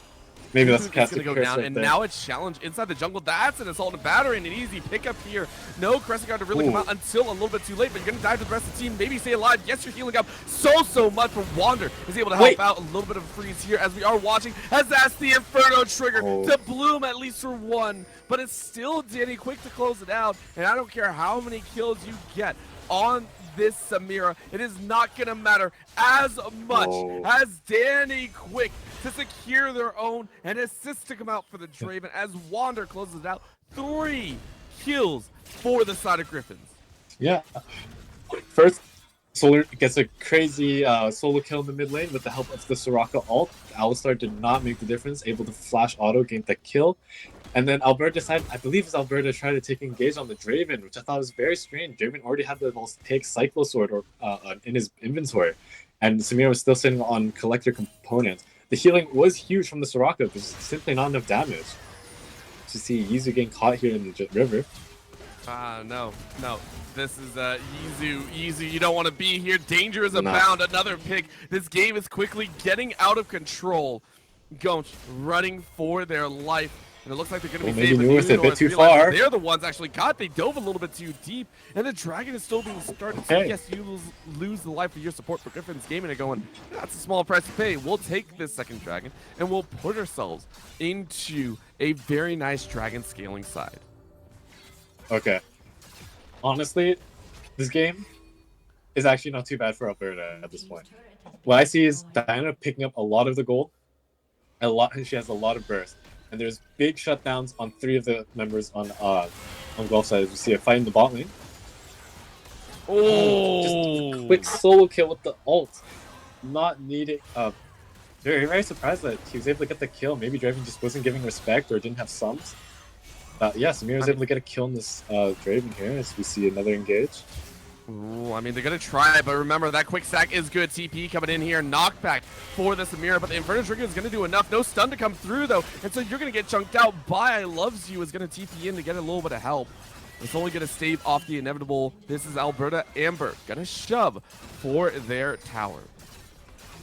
Maybe that's going to go down, and now it's challenge inside the jungle. That's an assault and battery and an easy pickup here. No Crescent Guard to really come out until a little bit too late, but you're going to dive to the rest of the team. Maybe stay alive. Yes, you're healing up so much, but Wander is able to help out a little bit of a freeze here as we are watching, as that's the Inferno trigger to bloom at least for one, but it's still Danny Quick to close it out, and I don't care how many kills you get on this Samira, it is not going to matter as much as Danny Quick to secure their own and assist to come out for the Draven as Wander closes out 3 kills for the side of Gryphons. Yeah. First, Solar gets a crazy solo kill in the mid lane with the help of the Soraka ult. Alistar did not make the difference, able to flash auto, gain the kill. And then Alberta decided, I believe it's Alberta, tried to take engage on the Draven, which I thought was very strange. Draven already had the take Cyclo Sword in his inventory, and Samira was still sitting on Collector Component. The healing was huge from the Soraka, but simply not enough damage. To see Yizu getting caught here in the river. No. This is Yizu, you don't want to be here. Danger is abound. Another pick. This game is quickly getting out of control. Gonch running for their life. And it looks like they're going to be maybe North a bit too far. They're the ones actually they dove a little bit too deep. And the Dragon is still being started. So yes, you lose the life of your support for Gryphon's gaming and going, that's a small price to pay. We'll take this second Dragon and we'll put ourselves into a very nice Dragon scaling side. Okay. Honestly, this game is actually not too bad for Alberta at this point. What I see is Diana picking up a lot of the gold. She has a lot of burst. And there's big shutdowns on 3 of the members on Guelph side. You see a fight in the bot lane. Just a quick solo kill with the ult. Not needing. Very surprised that he was able to get the kill. Maybe Draven just wasn't giving respect or didn't have sums. Yeah, Samir was able to get a kill in this Draven here as we see another engage. Ooh, I mean, they're going to try, but remember, that quick stack is good. TP coming in here, knockback for the Samira, but the Inferno Trigger is going to do enough. No stun to come through, though, and so you're going to get chunked out. Bai Loves You is going to TP in to get a little bit of help. It's only going to stave off the inevitable. This is Alberta Amber going to shove for their tower.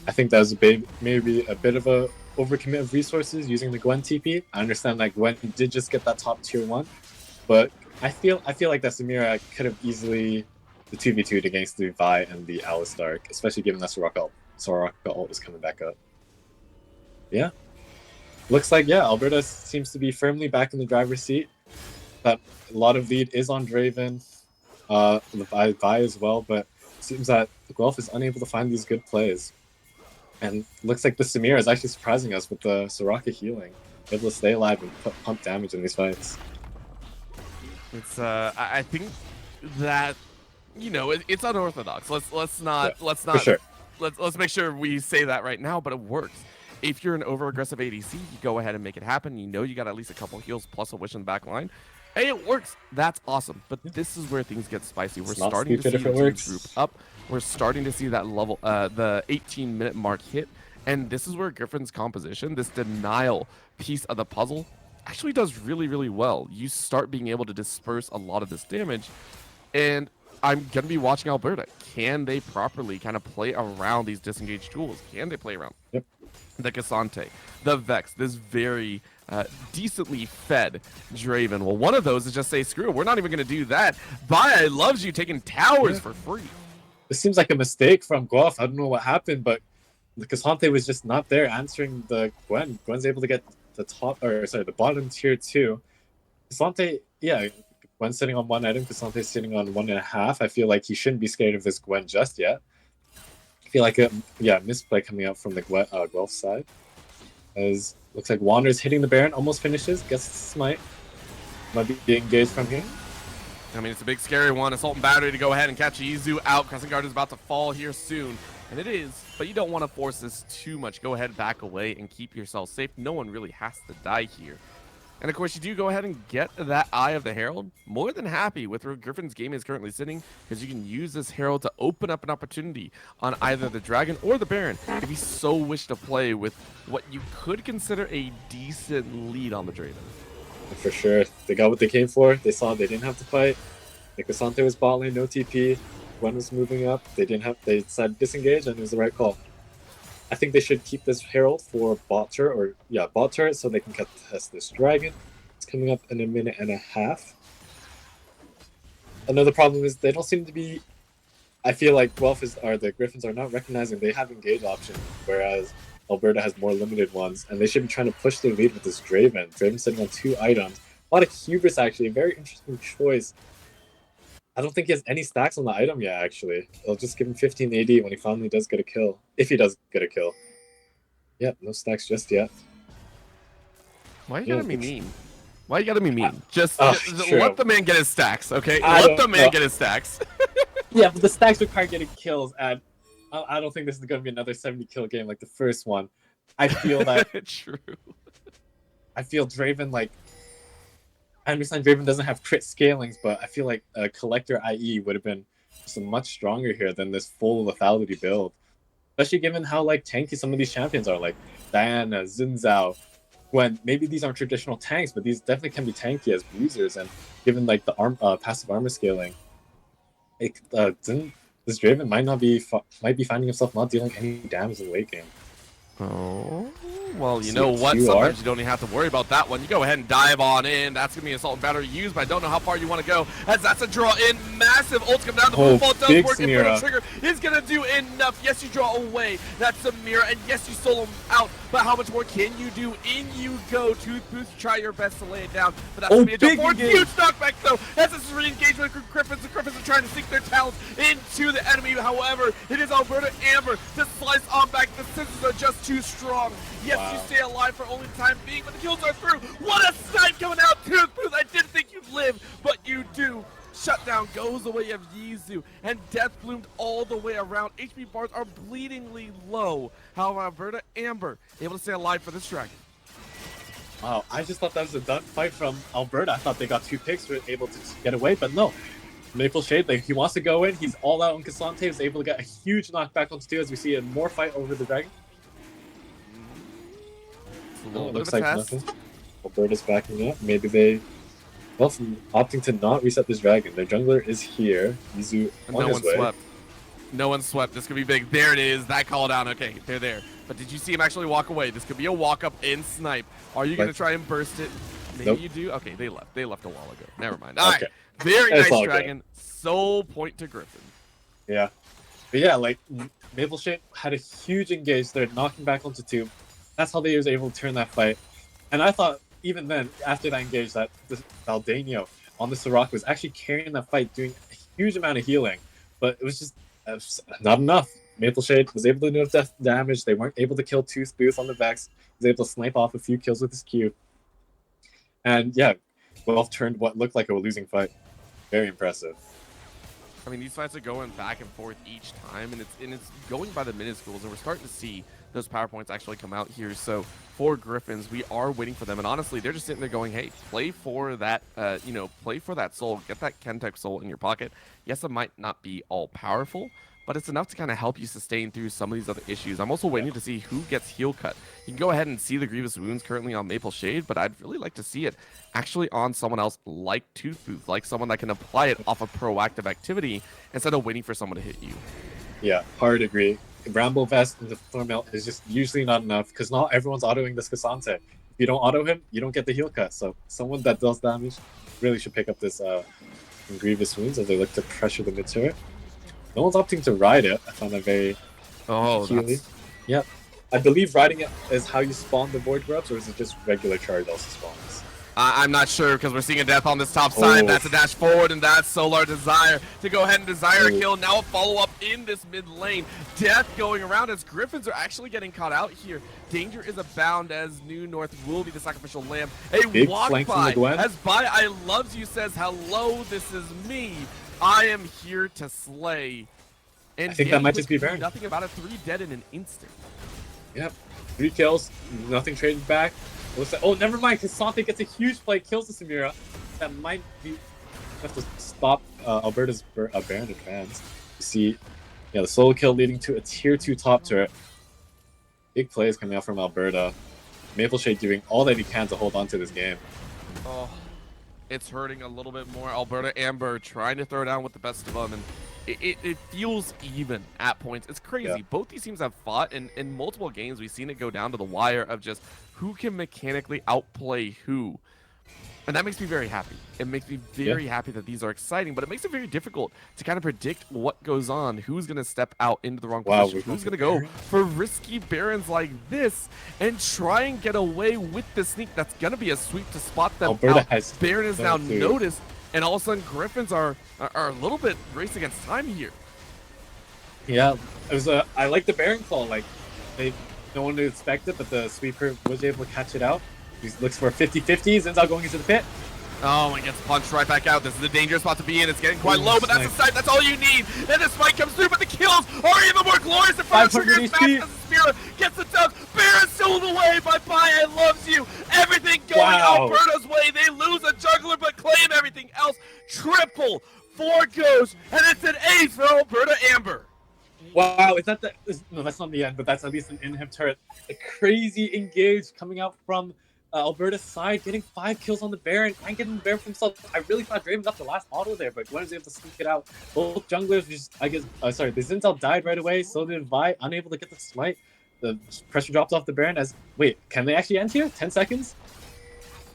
I think that was maybe a bit of a overcommit of resources using the Gwen TP. I understand that Gwen did just get that top tier 1, but I feel like that Samira could have easily the 2v2'd against the Vi and the Alistar, especially given that Soraka ult is coming back up. Yeah. Looks like, Alberta seems to be firmly back in the driver's seat. That a lot of lead is on Draven, the Vi as well, but it seems that Guelph is unable to find these good plays. And looks like the Samira is actually surprising us with the Soraka healing. Able to stay alive and pump damage in these fights. It's I think that, you know, it's unorthodox. Let's make sure we say that right now, but it works. If you're an over-aggressive ADC, you go ahead and make it happen. You know you got at least a couple heals plus a wish in the back line. Hey, it works. That's awesome. But this is where things get spicy. We're starting to see the group up. We're starting to see that level, the 18-minute mark hit. And this is where Gryphon's composition, this denial piece of the puzzle, actually does really, really well. You start being able to disperse a lot of this damage. And I'm going to be watching Alberta. Can they properly kind of play around these disengaged tools? Can they play around the Cassante, the Vex, this very decently fed Draven? Well, one of those is just say, screw it, we're not even going to do that. Bai Loves You taking towers for free. This seems like a mistake from Guelph. I don't know what happened, but the Cassante was just not there answering the Gwen. Gwen's able to get the bottom tier 2. Cassante, Gwen's sitting on 1 item, Cassante's sitting on 1.5. I feel like he shouldn't be scared of this Gwen just yet. I feel like misplay coming out from the Guelph side. As looks like Wander's hitting the Baron, almost finishes, gets the smite. Might be engaged from here. I mean, it's a big scary one. Assault and Battery to go ahead and catch Yizu out. Crescent Guard is about to fall here soon. And it is, but you don't want to force this too much. Go ahead, back away, and keep yourself safe. No one really has to die here. And of course, you do go ahead and get that Eye of the Herald. More than happy with where Gryphon's game is currently sitting, because you can use this Herald to open up an opportunity on either the Dragon or the Baron, if you so wish to play with what you could consider a decent lead on the Draven. For sure. They got what they came for. They saw they didn't have to fight. The Cassante was bot lane, no TP. Gwen was moving up. They decided to disengage, and it was the right call. I think they should keep this Herald for bot turret, so they can contest this Dragon. It's coming up in 1.5 minutes. Another problem is they don't seem to be. I feel like the Gryphons are not recognizing they have engage option, whereas Alberta has more limited ones, and they should be trying to push their lead with this Draven. Draven sitting on 2 items. A lot of hubris, actually. A very interesting choice. I don't think he has any stacks on the item yet, actually. They'll just give him 15 AD when he finally does get a kill. If he does get a kill. Yep, no stacks just yet. Why you gotta be mean? Why you gotta be mean? Just sure. Let the man get his stacks, okay? Let the man get his stacks. Yeah, but the stacks require getting kills, and I don't think this is going to be another 70 kill game like the first one. I feel that... True. I feel Draven, I understand Gryphon doesn't have crit scalings, but I feel like a Collector IE would have been just much stronger here than this full lethality build. Especially given how like tanky some of these champions are, like Diana, Xin Zhao, when maybe these aren't traditional tanks, but these definitely can be tanky as bruisers. And given like the passive armor scaling, this Draven might be finding himself not dealing any damage in the late game. Oh, well, you know what? Sometimes you don't even have to worry about that one. You go ahead and dive on in. That's going to be Assault and Battery used, but I don't know how far you want to go, as that's a draw in. Massive ults come down. The Moonfall does work. The trigger is going to do enough. Yes, you draw away. That's Samira, and yes, you solo him out. But how much more can you do? In you go. Toothbooth, try your best to lay it down. But that's going to be a jump forward. Huge knockback, though. As this is re-engagement with Gryphons. The Gryphons are trying to sink their talents into the enemy. However, it is Alberta Amber to slice on back. The scissors are just too strong. Yes, you stay alive for only the time being, but the kills are through. What a sight coming out, Toothbooth. I didn't think you'd live, but you do. Shutdown goes the way of Yizu, and Death bloomed all the way around. HP bars are bleedingly low. However, Alberta Amber able to stay alive for this dragon. Wow, I just thought that was a done fight from Alberta. I thought they got 2 picks, were able to get away, but no. Maple Shade, like, he wants to go in. He's all out on Cassante. He's able to get a huge knockback onto 2 as we see a more fight over the dragon. Looks like nothing. Alberta's backing up. Maybe they, well, opting to not reset this dragon. Their jungler is here. Yizu on his way. Swept. No one swept. This could be big. There it is. That call down. Okay, they're there. But did you see him actually walk away? This could be a walk up and snipe. Are you going to try and burst it? Maybe you do. Okay, they left. They left a while ago. Never mind. All right. Very nice dragon. Soul point to Gryphon. Yeah. But yeah, like, Maple Shade had a huge engage. They're knocking back onto 2. That's how they was able to turn that fight. And I thought, even then, after that engage, that Valdano on the Soraka was actually carrying that fight, doing a huge amount of healing. But it was just not enough. Maple Shade was able to do enough damage. They weren't able to kill Toothbooth on the Vex. He was able to snipe off a few kills with his Q. And yeah, Guelph turned what looked like a losing fight. Very impressive. I mean, these fights are going back and forth each time, and it's going by the minuscules, and we're starting to see those power points actually come out here. So for Gryphons, we are waiting for them, and honestly, they're just sitting there going, hey, play for that, play for that soul, get that Ken-type soul in your pocket. Yes, it might not be all powerful, but it's enough to kind of help you sustain through some of these other issues. I'm also waiting to see who gets heal cut. You can go ahead and see the Grievous Wounds currently on Maple Shade, but I'd really like to see it actually on someone else like Toothbooth, like someone that can apply it off of proactive activity instead of waiting for someone to hit you. Yeah, hard to agree. Bramble Vest and the Thornmail is just usually not enough because not everyone's autoing this Cassante. If you don't auto him, you don't get the heal cut. So someone that does damage really should pick up this Grievous Wounds as they look to pressure the mid turret. No one's opting to ride it. I found that very healy. Yeah. I believe riding it is how you spawn the Void Grubs, or is it just regular charge also spawns? I'm not sure because we're seeing a death on this top side. That's a dash forward, and that's Solar Desire to go ahead and desire a kill. Now a follow-up in this mid lane. Death going around as Gryphons are actually getting caught out here. Danger is abound as New North will be the sacrificial lamb. A big walk by as By I Loves You says, hello, this is me. I am here to slay. And I think that might just be Baron. Nothing about it. 3 dead in an instant. Yep. 3 kills, nothing traded back. Oh, never mind. Cassante gets a huge play, kills the Samira. That might be enough to stop Alberta's Baron advance. You see, yeah, the solo kill leading to a tier 2 top turret. Big plays coming out from Alberta. Maple Shade doing all that he can to hold on to this game. Oh, it's hurting a little bit more. Alberta Amber trying to throw down with the best of them, and it feels even at points. It's crazy. Yeah. Both these teams have fought, and in multiple games we've seen it go down to the wire of just who can mechanically outplay who. And that makes me very happy. It makes me very happy that these are exciting, but it makes it very difficult to kind of predict what goes on, who's going to step out into the wrong position, who's going to go for risky Barons like this and try and get away with the sneak. That's going to be a sweep to spot them out. Baron is now noticed, and all of a sudden Gryphons are a little bit race against time here. Yeah, it was I like the Baron call. Like, no one would expect it, but the sweeper was able to catch it out. He looks for 50-50. Zinzao going into the pit. Oh, and gets punched right back out. This is a dangerous spot to be in. It's getting quite low, but that's the sight. That's all you need. And this fight comes through, but the kills are even more glorious. In front of Trigger's match as the Spirit gets the dub. Baron sold away by I Loves You. Everything going Alberta's way. They lose a jungler, but claim everything else. Triple for Ghost, and it's an ace for Alberta Amber. Wow, is that the... No, that's not the end, but that's at least an inhib turret. A crazy engage coming out from Alberta's side, getting 5 kills on the Baron and getting the Baron for himself. I really thought Draven got the last auto there, but Gwen was able to sneak it out. Both junglers just, I guess, sorry, the Zinzal died right away, so did Vi, unable to get the smite. The pressure drops off the Baron as... Wait, can they actually end here? 10 seconds?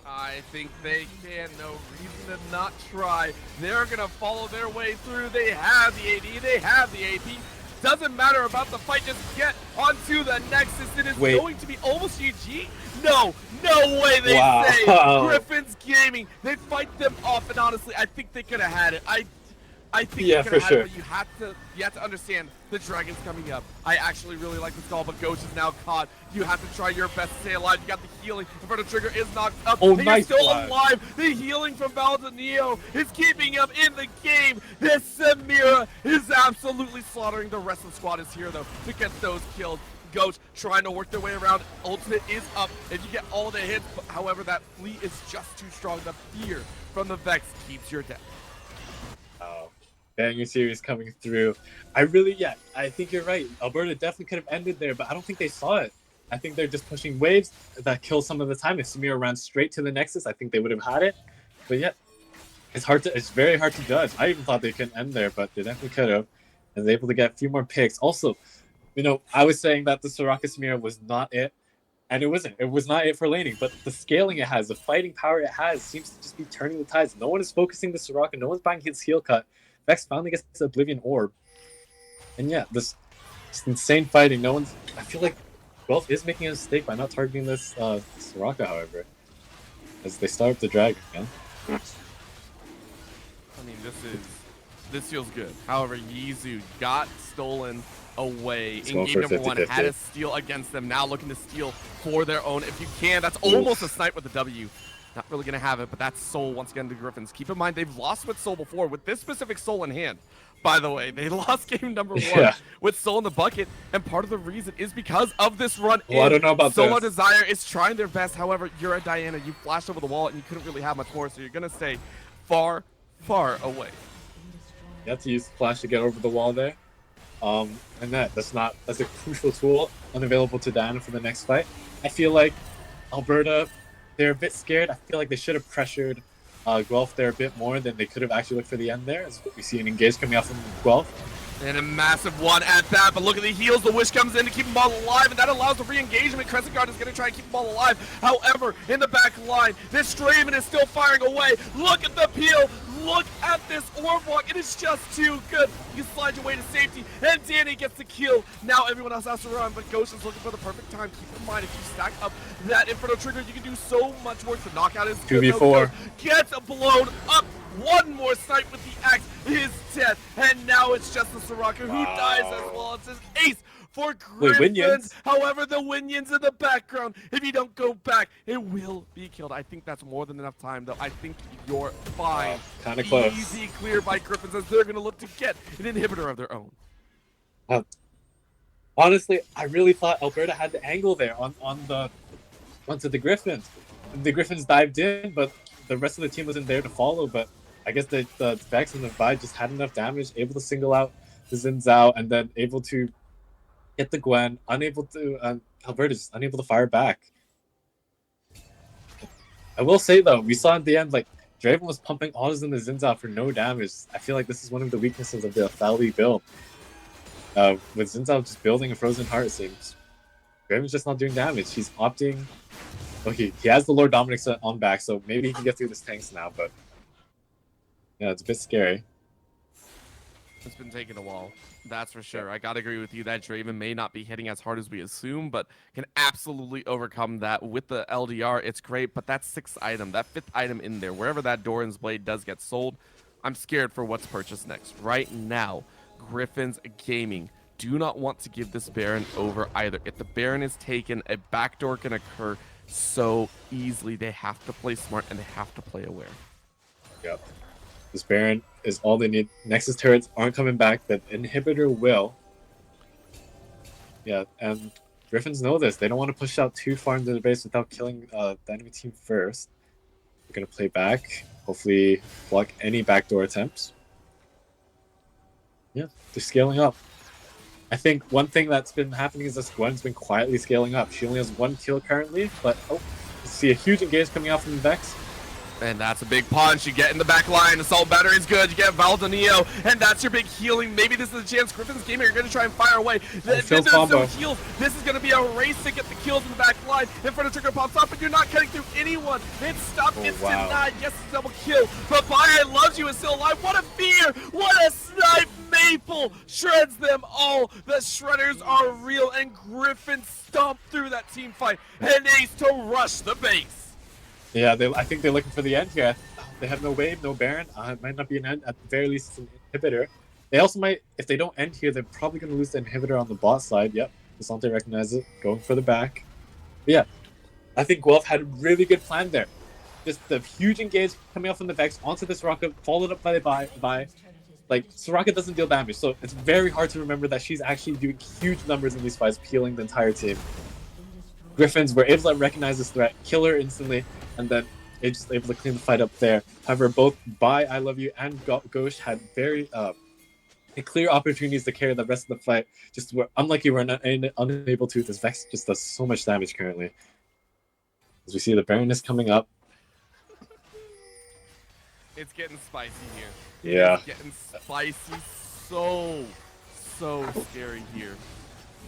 I think they can. No reason to not try. They're going to follow their way through. They have the AD. They have the AP. Doesn't matter about the fight. Just get onto the Nexus. It is going to be almost GG. No way they say. Gryphon's Gaming. They fight them off, and honestly, I think they could have had it. I think they could have had it, but you have to understand the dragon's coming up. I actually really like this call, but Ghost is now caught. You have to try your best to stay alive. You got the healing. Inferno Trigger is knocked up. Oh, and nice, you're still alive. The healing from Valdanio is keeping him in the game. This Samira is absolutely slaughtering. The rest of the squad is here, though, to get those kills. Ghost trying to work their way around. Ultimate is up if you get all the hits. However, that fleet is just too strong. The fear from the Vex keeps your death. Oh. Banger series coming through. I think you're right. Alberta definitely could have ended there, but I don't think they saw it. I think they're just pushing waves that kill some of the time. If Samira ran straight to the Nexus, I think they would have had it. But yeah, it's very hard to judge. I even thought they couldn't end there, but they definitely could have. And they're able to get a few more picks. Also, I was saying that the Soraka Samira was not it. And it wasn't. It was not it for laning, but the scaling it has, the fighting power it has, seems to just be turning the tides. No one is focusing the Soraka. No one's buying his heal cut. Vex finally gets the Oblivion Orb. And yeah, this insane fighting. I feel like Guelph is making a mistake by not targeting this Soraka, however. As they start up the dragon again. I mean, this feels good. However, Yizu got stolen away in game number 1, had a steal against them, now looking to steal for their own. If you can, that's almost a snipe with the W. Not really going to have it, but that's Soul once again to Griffins. Keep in mind, they've lost with Soul before, with this specific Soul in hand. By the way, they lost game number 1 with Soul in the bucket, and part of the reason is because of this run in. I don't know about Solar Desire is trying their best. However, you're a Diana. You flashed over the wall, and you couldn't really have much more, so you're going to stay far, far away. You have to use Flash to get over the wall there. And that's a crucial tool unavailable to Diana for the next fight. I feel like Alberta, they're a bit scared. I feel like they should have pressured Guelph there a bit more than they could have actually looked for the end there. As we see an engage coming out from Guelph. And a massive one at that, but look at the heals. The Wish comes in to keep them all alive, and that allows the re-engagement. Crescent Guard is going to try and keep them all alive. However, in the back line, this Draven is still firing away. Look at the peel. Look at this orb walk. It is just too good. You slide your way to safety, and Danny gets the kill. Now everyone else has to run, but Ghost is looking for the perfect time. Keep in mind, if you stack up that Inferno Trigger, you can do so much work. The knockout is 2v4. Gets blown up. One more snipe with the axe is dead, and now it's just the Soraka who dies as well. It's his ace for Gryphons. However, the Winions in the background, if you don't go back, it will be killed. I think that's more than enough time, though. I think you're fine. Kind of close. Easy clear by Gryphons as they're going to look to get an inhibitor of their own. Honestly, I really thought Alberta had the angle there onto the Gryphons. The Gryphons dived in, but the rest of the team wasn't there to follow. But I guess the Vex and the Vi just had enough damage, able to single out the Xin Zhao, and then able to get the Gwen, Alberta's unable to fire back. I will say though, we saw at the end, like, Draven was pumping autos in the Xin Zhao for no damage. I feel like this is one of the weaknesses of the Thali build. With Xin Zhao just building a Frozen Heart, it seems. Draven's just not doing damage. He's opting... Okay, he has the Lord Dominic on back, so maybe he can get through this tanks now, but... Yeah, it's a bit scary. It's been taking a while, that's for sure. I gotta agree with you that Draven may not be hitting as hard as we assume, but can absolutely overcome that with the LDR. It's great, but that 6th item, that 5th item in there, wherever that Doran's Blade does get sold, I'm scared for what's purchased next. Right now, Gryphon's Gaming do not want to give this Baron over either. If the Baron is taken, a backdoor can occur so easily. They have to play smart and they have to play aware. Yep. This Baron is all they need. Nexus turrets aren't coming back. The inhibitor will. Yeah, and Gryphons know this. They don't want to push out too far into the base without killing the enemy team first. We're gonna play back. Hopefully block any backdoor attempts. Yeah, they're scaling up. I think one thing that's been happening is this Gwen's been quietly scaling up. She only has 1 kill currently, but see a huge engage coming out from Vex. And that's a big punch. You get in the back line. Assault battery is good. You get Valdanio, and that's your big healing. Maybe this is a chance. Gryphon's gaming are going to try and fire away. There's no heals. This is going to be a race to get the kills in the back line. In front of Trigger pops up, and you're not cutting through anyone. It's stopped. It's denied. Yes, it's double kill. But Bye Loves You is still alive. What a fear. What a snipe. Maple shreds them all. The shredders are real, and Gryphon stomped through that team fight and ace to rush the base. Yeah, I think they're looking for the end here. They have no wave, no Baron. It might not be an end. At the very least, it's an inhibitor. They also might, if they don't end here, they're probably going to lose the inhibitor on the bot side. Yep, Desante recognizes it, going for the back. But yeah, I think Guelph had a really good plan there. Just the huge engage coming off from the Vex onto this rocket, followed up by the Bye. Like, Soraka doesn't deal damage, so it's very hard to remember that she's actually doing huge numbers in these fights, peeling the entire team. Gryphons were able to recognize this threat, kill her instantly, and then they just able to clean the fight up there. However, both Bye, I Love You, and Ghosh had very clear opportunities to carry the rest of the fight. Just were unlucky we're unable to. This Vex just does so much damage currently. As we see the Baron is coming up. It's getting spicy here. Yeah. It's getting spicy. So scary here.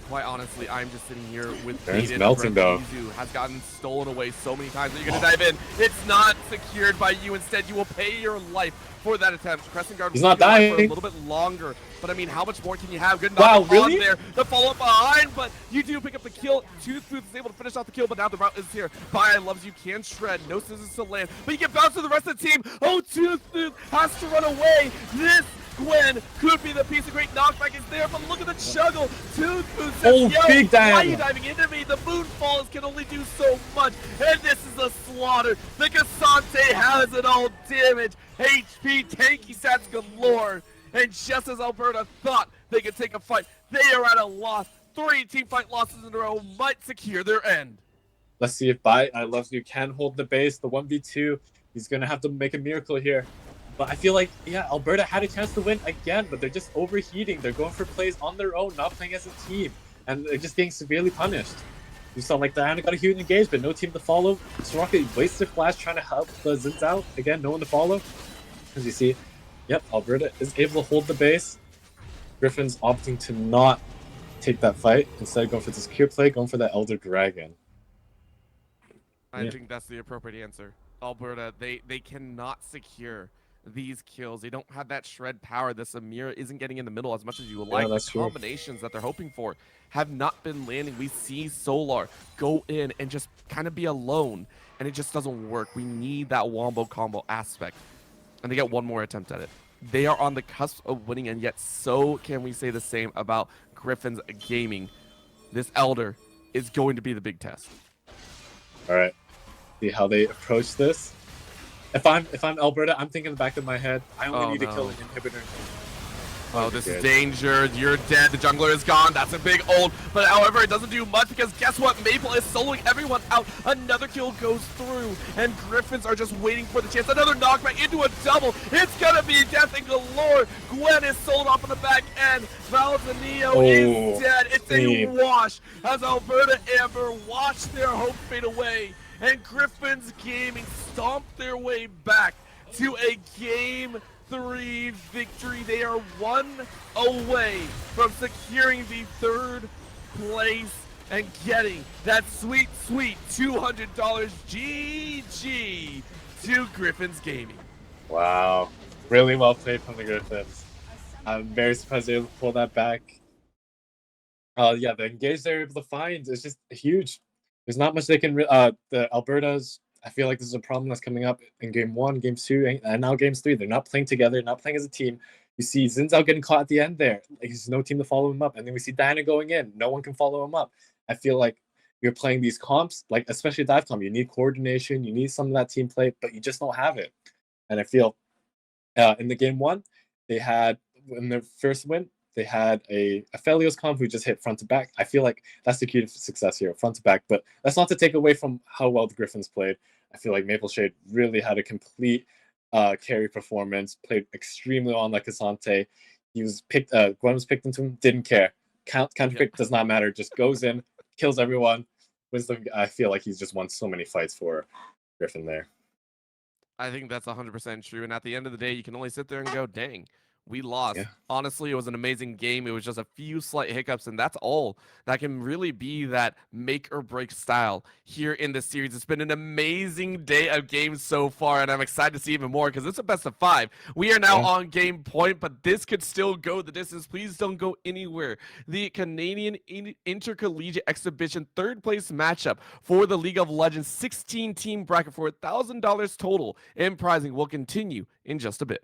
Quite honestly, I'm just sitting here with Baron's melting though. Has gotten stolen away so many times that you're gonna dive in. It's not secured by you. Instead, you will pay your life for that attempt. Crescent Guard He's not dying for a little bit longer, but I mean, how much more can you have? Good knock on there. The follow up behind, but you do pick up the kill. Toothbooth is able to finish off the kill, but now the route is here. Bye Loves You can shred. No scissors to land, but you get bounced to the rest of the team. Oh, Toothbooth has to run away. This Gwen could be the piece of great knockback is there, but look at the juggle. Toothbooth says, yo, big damage. Why are you diving into me? The Moonfalls can only do so much, and this is a slaughter. The Cassante has it all damage. HP, tanky stats galore, and just as Alberta thought they could take a fight, they are at a loss. 3 team fight losses in a row might secure their end. Let's see if Bye I Love You can hold the base. The 1v2, he's going to have to make a miracle here. But I feel like, yeah, Alberta had a chance to win again, but they're just overheating. They're going for plays on their own, not playing as a team. And they're just getting severely punished. You saw, like, Diana got a huge engage, but no team to follow. Soraka wasted flash trying to help the Zins out. Again, no one to follow. As you see, yep, Alberta is able to hold the base. Gryphon's opting to not take that fight. Instead of going for this secure play, going for that Elder Dragon. I think that's the appropriate answer. Alberta, they cannot secure these kills. They don't have that shred power. The Samira isn't getting in the middle as much as you would like. The combinations that they're hoping for have not been landing. We see Solar go in and just kind of be alone, and it just doesn't work. We need that wombo combo aspect, and they get one more attempt at it. They are on the cusp of winning, and yet so can we say the same about Gryphon's gaming. This Elder is going to be the big test. All right, see how they approach this. If I'm Alberta, I'm thinking in the back of my head, I only need to kill an inhibitor. Oh, this is danger. You're dead. The jungler is gone. That's a big ult. But however, it doesn't do much because guess what? Maple is soloing everyone out. Another kill goes through, and Gryphons are just waiting for the chance. Another knockback into a double. It's gonna be death and galore. Gwen is sold off on the back end. Valdanio is dead. It's a wash as Alberta Amber watch their hope fade away. And Gryphons Gaming stomp their way back to a Game 3 victory. They are 1 away from securing the 3rd place and getting that sweet, sweet $200 GG to Gryphons Gaming. Wow. Really well played from the Gryphons. I'm very surprised they were able to pull that back. Yeah, the engage they're able to find is just huge. There's not much they can. The Albertas, I feel like this is a problem that's coming up in Game 1, Game 2, and now Games 3. They're not playing together, not playing as a team. You see Zinzao getting caught at the end there. Like, there's no team to follow him up. And then we see Diana going in. No one can follow him up. I feel like you're playing these comps, like especially dive comp. You need coordination. You need some of that team play, but you just don't have it. And I feel in the Game 1, they had, in their first win, they had a Aphelios comp who just hit front to back. I feel like that's the key to success here, front to back. But that's not to take away from how well the Gryphons played. I feel like Maple Shade really had a complete carry performance, played extremely well on like Asante. He was picked, Gwen was picked into him, didn't care. Counter pick does not matter, just goes in, kills everyone. I feel like he's just won so many fights for Gryphon there. I think that's 100% true. And at the end of the day, you can only sit there and go, dang, we lost. Yeah. Honestly, it was an amazing game. It was just a few slight hiccups, and that's all that can really be that make or break style here in this series. It's been an amazing day of games so far, and I'm excited to see even more because it's a best of 5. We are now on game point, but this could still go the distance. Please don't go anywhere. The Canadian Intercollegiate Exhibition 3rd place matchup for the League of Legends 16-team bracket for $1,000 total in prizing will continue in just a bit.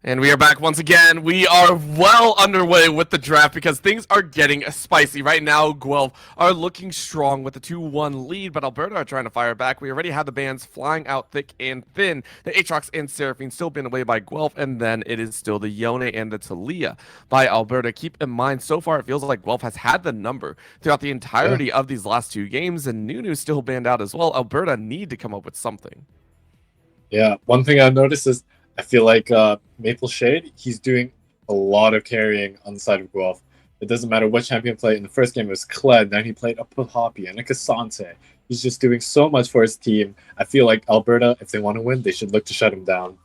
And we are back once again. We are well underway with the draft because things are getting spicy. Right now, Guelph are looking strong with a 2-1 lead, but Alberta are trying to fire back. We already have the bands flying out thick and thin. The Aatrox and Seraphine still being away by Guelph, and then it is still the Yone and the Talia by Alberta. Keep in mind, so far it feels like Guelph has had the number throughout the entirety of these last 2 games, and Nunu's still banned out as well. Alberta need to come up with something. Yeah, one thing I've noticed is I feel like Maple Shade, he's doing a lot of carrying on the side of Guelph. It doesn't matter what champion played. In the first game, it was Kled. Then he played a Poppy and a Cassante. He's just doing so much for his team. I feel like Alberta, if they want to win, they should look to shut him down.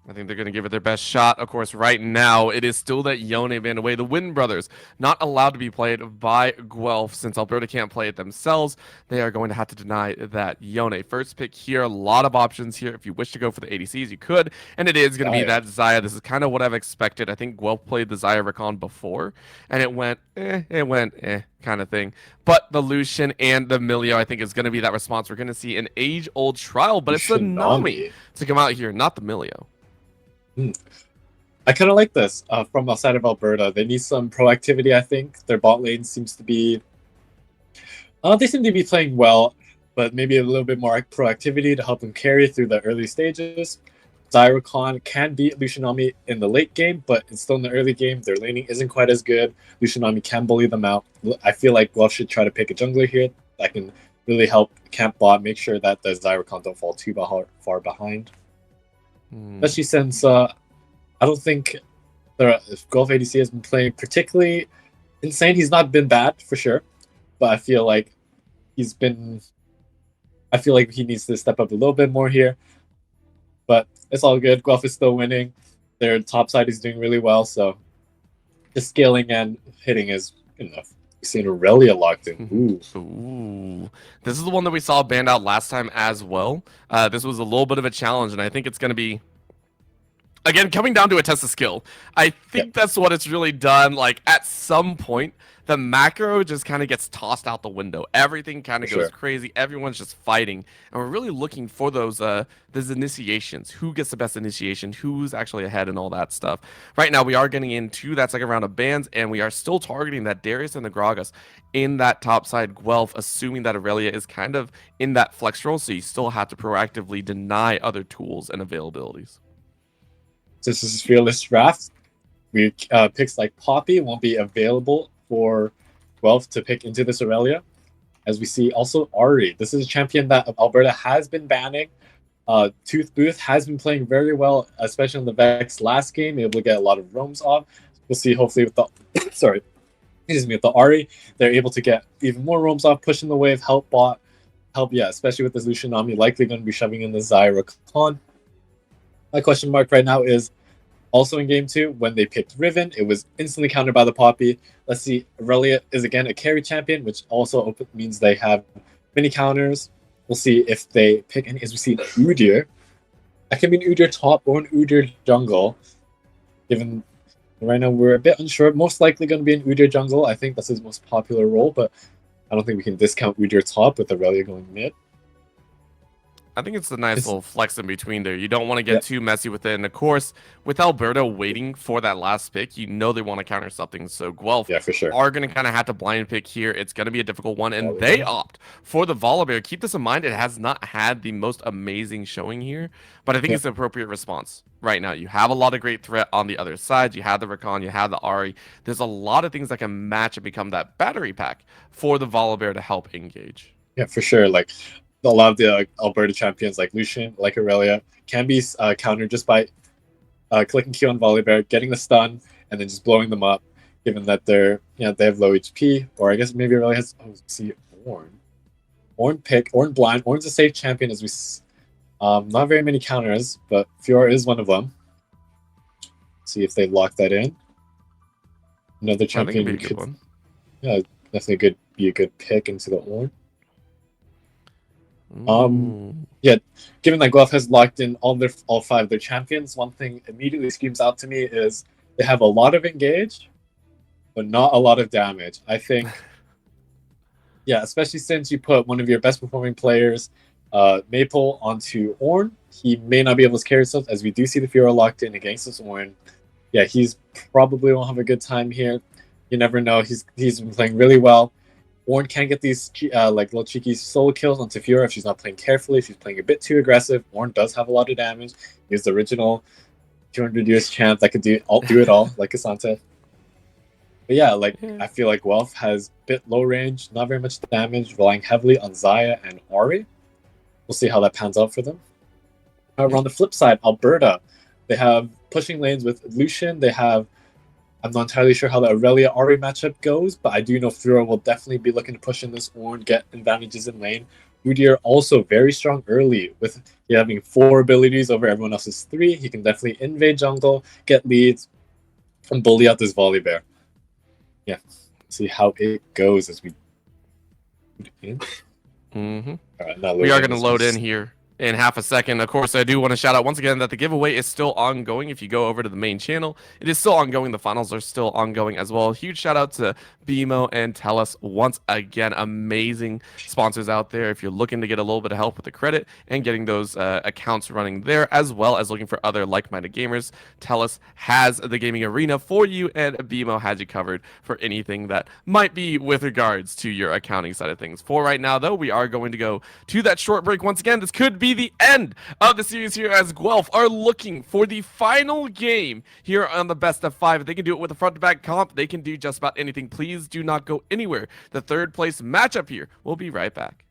I think they're going to give it their best shot. Of course, right now, it is still that Yone banned away. The Wind Brothers, not allowed to be played by Guelph since Alberta can't play it themselves. They are going to have to deny that Yone. First pick here, a lot of options here. If you wish to go for the ADCs, you could. And it is going to be that Xayah. This is kind of what I've expected. I think Guelph played the Xayah Recon before, and it went kind of thing. But the Lucian and the Milio, I think, is going to be that response. We're going to see an age-old trial, but it's the Nami to come out here, not the Milio. I kind of like this from outside of Alberta. They need some proactivity, I think. Their bot lane seems to be... they seem to be playing well, but maybe a little bit more proactivity to help them carry through the early stages. Xayah can beat Lucianami in the late game, but it's still in the early game. Their laning isn't quite as good. Lucianami can bully them out. I feel like Guelph should try to pick a jungler here that can really help camp bot, make sure that the Xayah don't fall too far behind. Especially since I don't think Guelph ADC has been playing particularly insane. He's not been bad for sure, but I feel like he needs to step up a little bit more here. But it's all good. Guelph is still winning. Their top side is doing really well, so just scaling and hitting is good enough. We've seen Aurelia locked in. Ooh. This is the one that we saw banned out last time as well. This was a little bit of a challenge, and I think it's going to be, again, coming down to a test of skill. I think that's what it's really done. Like, at some point, the macro just kind of gets tossed out the window. Everything kind of goes crazy. Everyone's just fighting. And we're really looking for those initiations. Who gets the best initiation? Who's actually ahead and all that stuff. Right now, we are getting into that second round of bans, and we are still targeting that Darius and the Gragas in that top side Guelph, assuming that Aurelia is kind of in that flex role, so you still have to proactively deny other tools and availabilities. This is Fearless Draft. Picks like Poppy won't be available for Guelph to pick into this Aurelia. As we see, also Ahri. This is a champion that Alberta has been banning. Tooth Booth has been playing very well, especially in the Vex last game, able to get a lot of roams off. We'll see, hopefully, with the with the Ahri, they're able to get even more roams off, pushing the wave, help bot, especially with this Lucianami, likely going to be shoving in the Xayah Recon. My question mark right now is also in game 2, when they picked Riven, it was instantly countered by the Poppy. Let's see, Aurelia is again a carry champion, which also means they have many counters. We'll see if they pick any. As we see Udyr, that can be an Udyr top or an Udyr jungle. Given right now we're a bit unsure, most likely going to be an Udyr jungle. I think that's his most popular role, but I don't think we can discount Udyr top with Aurelia going mid. I think it's a nice little flex in between there. You don't want to get too messy with it. And of course, with Alberta waiting for that last pick, you know they want to counter something. So Guelph for sure are going to kind of have to blind pick here. It's going to be a difficult one. And they opt for the Volibear. Keep this in mind. It has not had the most amazing showing here, but I think it's an appropriate response right now. You have a lot of great threat on the other side. You have the Recon, you have the Ahri. There's a lot of things that can match and become that battery pack for the Volibear to help engage. Yeah, for sure. Like, a lot of the Alberta champions like Lucian, like Aurelia, can be countered just by clicking Q on Volibear, getting the stun, and then just blowing them up, given that they have low HP. Or I guess maybe Aurelia has... Oh, see, Ornn blind. Ornn's a safe champion, as we... not very many counters, but Fiora is one of them. See if they lock that in. Another champion be a good one. Yeah, definitely be a good pick into the Ornn. Given that Guelph has locked in all 5 of their champions, one thing immediately screams out to me is they have a lot of engage, but not a lot of damage. I think, especially since you put one of your best performing players Maple onto Ornn. He may not be able to carry himself, as we do see the Fiora locked in against this Ornn. Yeah, he's probably won't have a good time here. You never know. He's been playing really well. Ornn can get these like little cheeky solo kills onto Fiora if she's not playing carefully. If she's playing a bit too aggressive, Ornn does have a lot of damage. He's the original 200 US champ that could do it all, like Asante. But yeah, I feel like Guelph has a bit low range, not very much damage, relying heavily on Xayah and Ahri. We'll see how that pans out for them. However, on the flip side, Alberta, they have pushing lanes with Lucian. They have, I'm not entirely sure how the Aurelia Ahri matchup goes, but I do know Fiora will definitely be looking to push in this Ornn, get advantages in lane. Udyr also very strong early with having 4 abilities over everyone else's 3. He can definitely invade jungle, get leads, and bully out this Volibear. Yeah, see how it goes as we. Mm-hmm. All right, we are going to load in here in half a second. Of course, I do want to shout out once again that the giveaway is still ongoing. If you go over to the main channel, it is still ongoing. The finals are still ongoing as well. Huge shout out to BMO and TELUS once again. Amazing sponsors out there. If you're looking to get a little bit of help with the credit and getting those accounts running there, as well as looking for other like-minded gamers, TELUS has the gaming arena for you, and BMO has you covered for anything that might be with regards to your accounting side of things. For right now, though, we are going to go to that short break once again. This could be the end of the series here, as Guelph are looking for the final game here on the best of 5. If they can do it with a front-to-back comp, they can do just about anything. Please do not go anywhere. The third place matchup here. We'll be right back.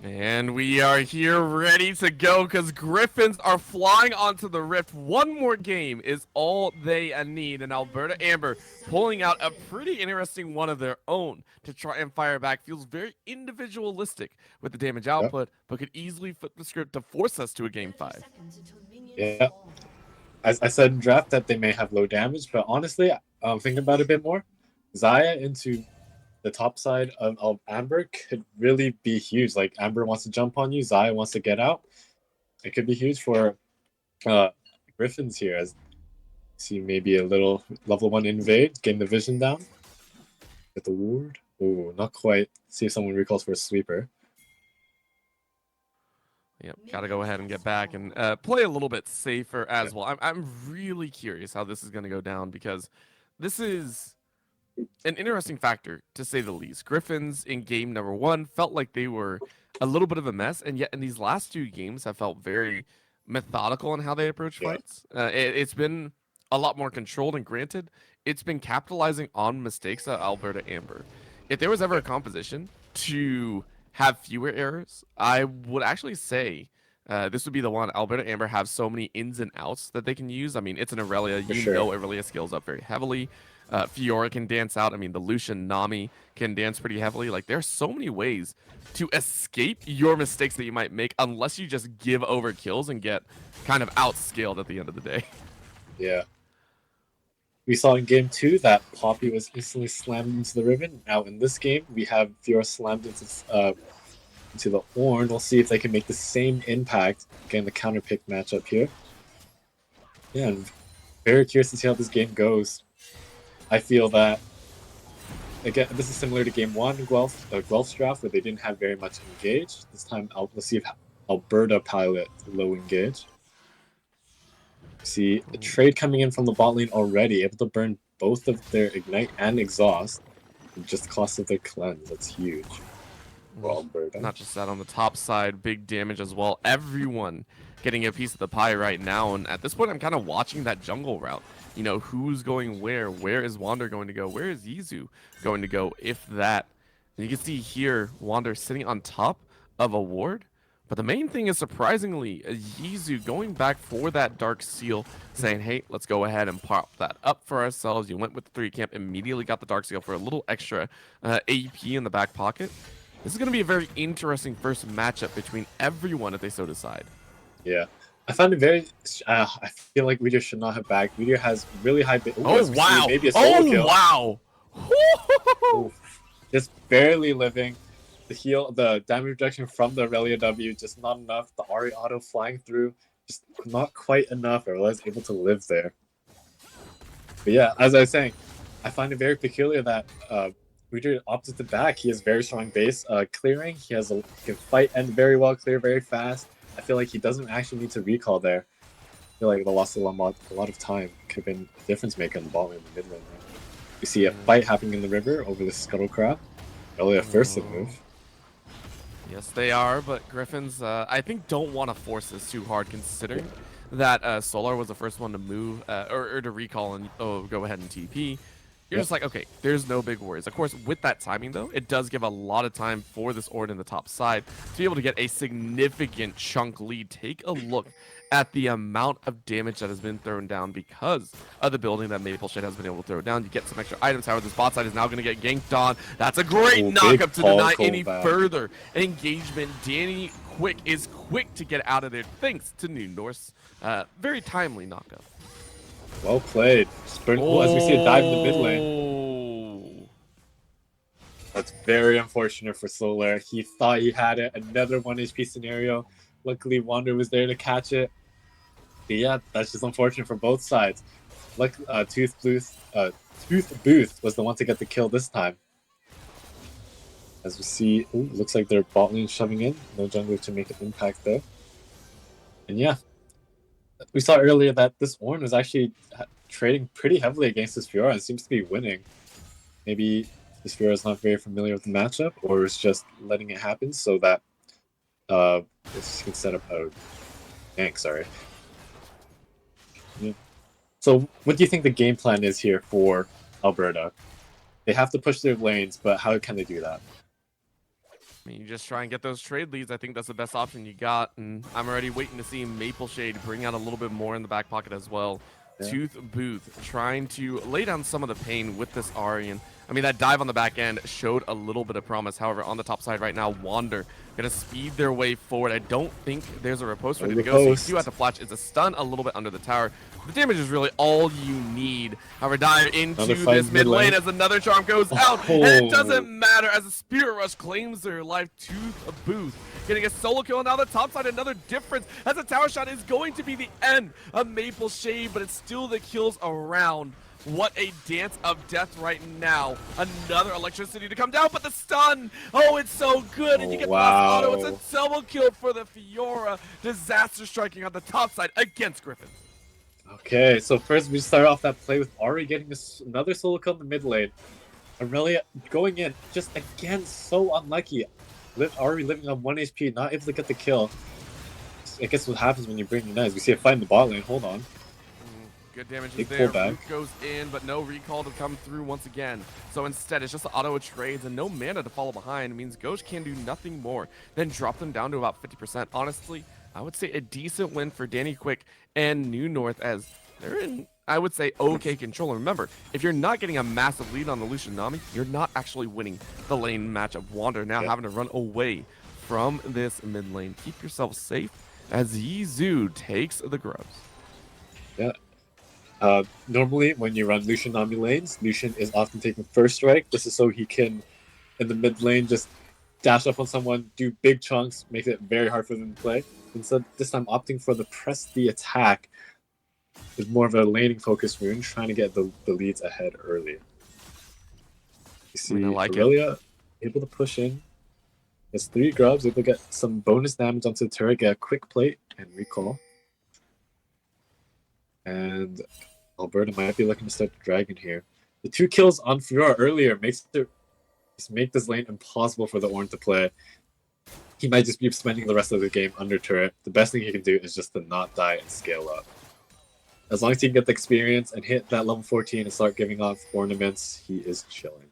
And we are here ready to go because Gryphons are flying onto the Rift. One more game is all they need. And Alberta Amber pulling out a pretty interesting one of their own to try and fire back. Feels very individualistic with the damage output, but could easily flip the script to force us to a game 5. Yeah. I said in draft that they may have low damage, but honestly, thinking about it a bit more, Xayah into the top side of Amber could really be huge. Like Amber wants to jump on you, Xayah wants to get out. It could be huge for Gryphons here. As see maybe a little level 1 invade, getting the vision down. Get the ward. Oh, not quite. See if someone recalls for a sweeper. Yep, gotta go ahead and get back and play a little bit safer as well. I'm really curious how this is going to go down because this is an interesting factor, to say the least. Gryphons in game number 1 felt like they were a little bit of a mess, and yet in these last 2 games have felt very methodical in how they approach fights. It's been a lot more controlled, and granted, it's been capitalizing on mistakes at Alberta Amber. If there was ever a composition to have fewer errors, I would actually say this would be the one. Alberta Amber have so many ins and outs that they can use. I mean, it's an Aurelia. You know Aurelia scales up very heavily. Fiora can dance out. I mean, the Lucian Nami can dance pretty heavily. Like, there's so many ways to escape your mistakes that you might make unless you just give over kills and get kind of outscaled at the end of the day. Yeah. We saw in game 2 that Poppy was instantly slammed into the ribbon. Now in this game, we have Fiora slammed into the Ornn. We'll see if they can make the same impact getting the counter pick matchup here. Yeah, I'm very curious to see how this game goes. I feel that, again, this is similar to game 1 Guelph's draft, where they didn't have very much engage. This time, let's see if Alberta pilot low engage. See a trade coming in from the bot lane already, able to burn both of their ignite and exhaust. Just the cost of their cleanse. That's huge. For Alberta. Not just that, on the top side, big damage as well. Everyone getting a piece of the pie right now, and at this point, I'm kind of watching that jungle route. You know, who's going where? Where is Wander going to go? Where is Yizu going to go, if that? And you can see here, Wander sitting on top of a ward. But the main thing is, surprisingly, Yizu going back for that Dark Seal, saying, hey, let's go ahead and pop that up for ourselves. You went with the 3 camp, immediately got the Dark Seal for a little extra AP in the back pocket. This is going to be a very interesting first matchup between everyone if they so decide. Yeah. I found it very... I feel like Reader should not have bagged. Reader has really high... Wow! Maybe a solo kill. Wow! Just barely living. The damage reduction from the Aurelia W, just not enough. The Ari auto flying through, just not quite enough. Aurelia able to live there. But yeah, as I was saying, I find it very peculiar that Reader opted to back. He has very strong base clearing. He can fight and very well, clear very fast. I feel like he doesn't actually need to recall there. I feel like they lost a lot of time. Could have been a difference maker in the ball lane and the mid lane. You see a fight happening in the river over the Scuttle Crab. Aurelia first to move. Yes, they are, but Gryphons, I think, don't want to force this too hard, considering that Solar was the first one to move, or to recall and go ahead and TP. You're just like, okay, there's no big worries. Of course, with that timing, though, it does give a lot of time for this Ornn in the top side to be able to get a significant chunk lead. Take a look at the amount of damage that has been thrown down because of the building that Mapleshade has been able to throw down. You get some extra items. However, this bot side is now going to get ganked on. That's a great knockup to deny any further engagement. Danny is quick to get out of there thanks to New Norse. Very timely knockup. Well played. As we see a dive in the mid lane. That's very unfortunate for Solar. He thought he had it. Another 1 HP scenario. Luckily, Wander was there to catch it. But yeah, that's just unfortunate for both sides. Tooth Booth was the one to get the kill this time. As we see, looks like their bot lane shoving in. No jungler to make an impact there. And yeah, we saw earlier that this Ornn was actually trading pretty heavily against this Fiora and seems to be winning. Maybe this Fiora is not very familiar with the matchup, or is just letting it happen so that this can set up a gank, sorry. Yeah. So what do you think the game plan is here for Alberta? They have to push their lanes, but how can they do that? I mean, you just try and get those trade leads. I think that's the best option you got. And I'm already waiting to see Maple Shade bring out a little bit more in the back pocket as well. Yeah. Tooth Booth trying to lay down some of the pain with this Ari. And I mean, that dive on the back end showed a little bit of promise. However, on the top side right now, Wander going to speed their way forward. I don't think there's a riposte ready to go. So you do have to flash. It's a stun a little bit under the tower. The damage is really all you need. However, dive into this mid lane as another charm goes out. And it doesn't matter as a Spirit Rush claims their life. Tooth Booth getting a solo kill. And now the top side, another difference as a tower shot is going to be the end of Maple Shade, but it's still the kills around. What a dance of death right now. Another electricity to come down, but the stun. Oh, it's so good. And you get the last auto. It's a double kill for the Fiora. Disaster striking on the top side against Gryphon. Okay, so first we start off that play with Ari getting another solo kill in the mid lane. Aurelia going in, just again so unlucky. Ari living on 1 HP, not able to get the kill. I guess what happens when you bring your knives. We see a fight in the bot lane, hold on. Good damage is there. Luke goes in, but no recall to come through once again. So instead, it's just the auto trades and no mana to follow behind. It means Ghost can do nothing more than drop them down to about 50%. Honestly, I would say a decent win for Danny Quick and New North as they're in, I would say, okay control. And remember, if you're not getting a massive lead on the Lucian Nami, you're not actually winning the lane matchup. Wander now having to run away from this mid lane. Keep yourself safe as Yizu takes the grubs. Yeah. Normally, when you run Lucian Nami lanes, Lucian is often taking first strike. This is so he can, in the mid lane, just dash up on someone, do big chunks, makes it very hard for them to play. Instead, this time opting for the press the attack is more of a laning focused rune, trying to get the leads ahead early. You see Aurelia able to push in. There's 3 grubs, able to get some bonus damage onto the turret, get a quick plate and recall. And Alberta might be looking to start the dragon here. The 2 kills on Fiora earlier make this lane impossible for the Ornn to play. He might just be spending the rest of the game under turret. The best thing he can do is just to not die and scale up. As long as he can get the experience and hit that level 14 and start giving off ornaments, he is chilling.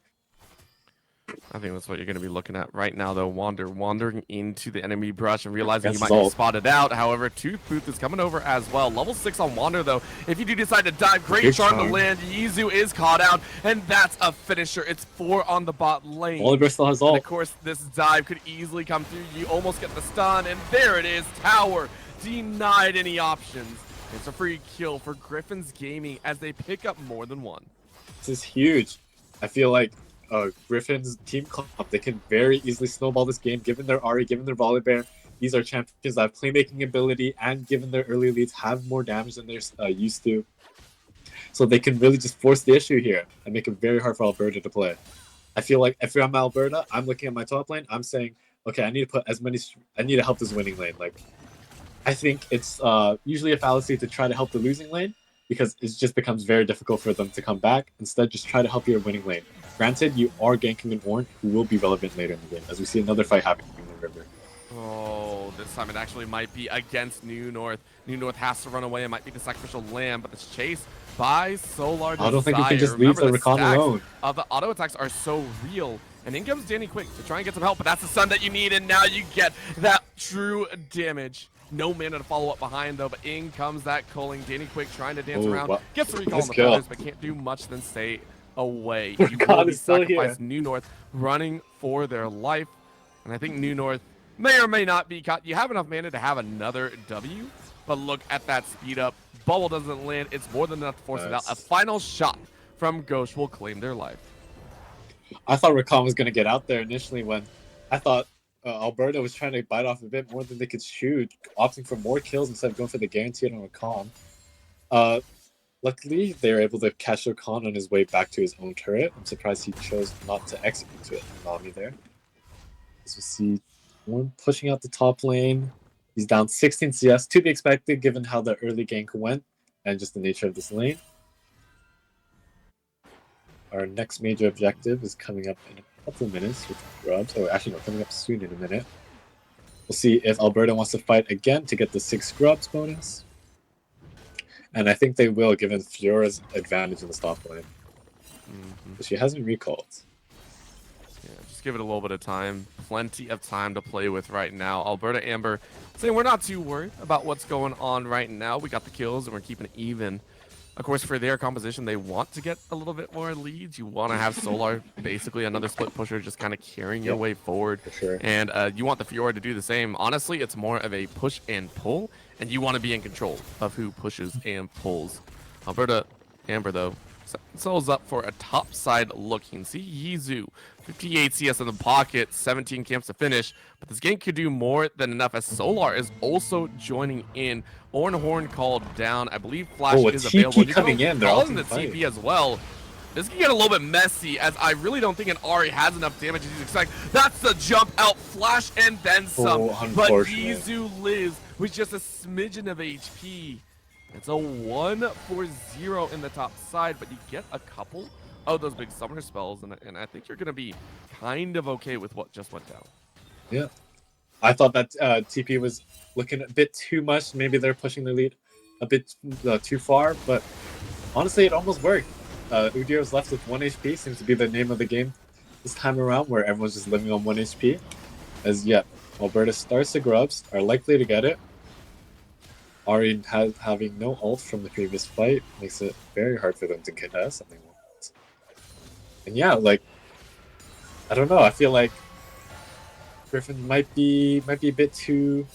I think that's what you're going to be looking at right now, though. Wandering into the enemy brush and realizing you might be spotted out. However, Tooth Booth is coming over as well. Level 6 on Wander, though. If you do decide to dive, great charm to land. Yizu is caught out, and that's a finisher. It's 4 on the bot lane. UAlberta still has ult. And of course, this dive could easily come through. You almost get the stun, and there it is. Tower denied any options. It's a free kill for Gryphon's Gaming as they pick up more than 1. This is huge. I feel like Gryphon's team comp, they can very easily snowball this game, given their Ari, given their Volibear. These are champions that have playmaking ability and given their early leads have more damage than they're used to. So they can really just force the issue here and make it very hard for Alberta to play. I feel like if I'm Alberta, I'm looking at my top lane, I'm saying, okay, I need to put I need to help this winning lane. Like, I think it's usually a fallacy to try to help the losing lane because it just becomes very difficult for them to come back. Instead, just try to help your winning lane. Granted, you are ganking an Ornn who will be relevant later in the game, as we see another fight happening in the river. Oh, this time it actually might be against New North. New North has to run away. It might be the sacrificial lamb, but it's chased by Solar Desire. I don't think you can just leave the recon alone. The auto attacks are so real. And in comes Danny Quick to try and get some help, but that's the stun that you need, and now you get that true damage. No mana to follow up behind, though, but in comes that culling. Danny Quick trying to dance around. Gets the recall on the feathers, but can't do much than stay away. You will be sacrificed. New North running for their life. And I think New North may or may not be caught. You have enough mana to have another W, but look at that speed up. Bubble doesn't land. It's more than enough to force it out. A final shot from Ghost will claim their life. I thought Recon was going to get out there initially when I thought Alberta was trying to bite off a bit more than they could chew, opting for more kills instead of going for the guaranteed on Recon. Luckily, they were able to catch Recon on his way back to his own turret. I'm surprised he chose not to execute it. Nami there. As we see one pushing out the top lane. He's down 16 CS, to be expected given how the early gank went and just the nature of this lane. Our next major objective is coming up in a couple of minutes with grubs. Oh, actually, no, coming up soon in a minute. We'll see if Alberta wants to fight again to get the 6 grubs bonus. And I think they will, given Fiora's advantage in the stop lane. But she hasn't recalled. Yeah, just Just give it a little bit of time. Plenty of time to play with right now. Alberta Amber saying we're not too worried about what's going on right now. We got the kills and we're keeping it even. Of course, for their composition, they want to get a little bit more leads. You want to have Solar, basically another split pusher, just kind of carrying your way forward. For sure. And you want the Fiora to do the same. Honestly, it's more of a push and pull, and you want to be in control of who pushes and pulls. Alberta Amber, though, sells up for a top side look. You can see Yizu, 58 CS in the pocket, 17 camps to finish. But this game could do more than enough as Solar is also joining in. Horn called down. I believe Flash is TP available. You coming in, they're all in the TP as well. This can get a little bit messy, as I really don't think an Ari has enough damage as he's expecting. That's the jump out, Flash, and then some. But Yizu lives with just a smidgen of HP. It's a 1-4-0 in the top side, but you get a couple of those big summoner spells, and I think you're going to be kind of okay with what just went down. Yeah. I thought that TP was looking a bit too much. Maybe they're pushing the lead a bit too far, but honestly, it almost worked. Udyr's left with 1 HP, seems to be the name of the game this time around, where everyone's just living on 1 HP. As yet, Alberta starts the grubs, are likely to get it. Ari having no ult from the previous fight makes it very hard for them to contest something. And yeah, like, I don't know. I feel like Gryphon might be a bit too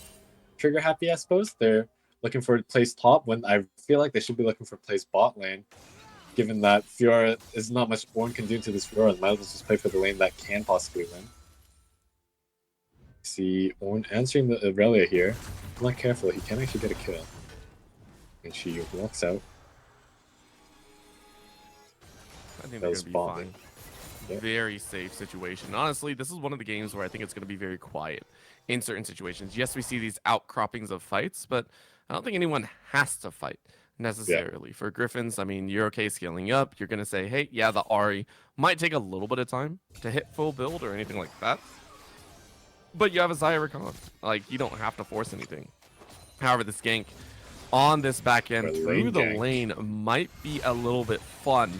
trigger happy. I suppose they're looking for place top when I feel like they should be looking for place bot lane. Given that Fiora is not much Born can do to this Fiora, and might as well just play for the lane that can possibly win. See Ornn answering the Aurelia here. If not careful, he can actually get a kill. And she walks out. I think they're going to be fine. Yeah. Very safe situation. Honestly, this is one of the games where I think it's going to be very quiet in certain situations. Yes, we see these outcroppings of fights, but I don't think anyone has to fight necessarily. Yeah. For Gryphons, I mean, you're okay scaling up. You're going to say, hey, yeah, the Ari might take a little bit of time to hit full build or anything like that. But you have a Xayah Rakan. Like, you don't have to force anything. However, this gank on this back end through the lane might be a little bit fun.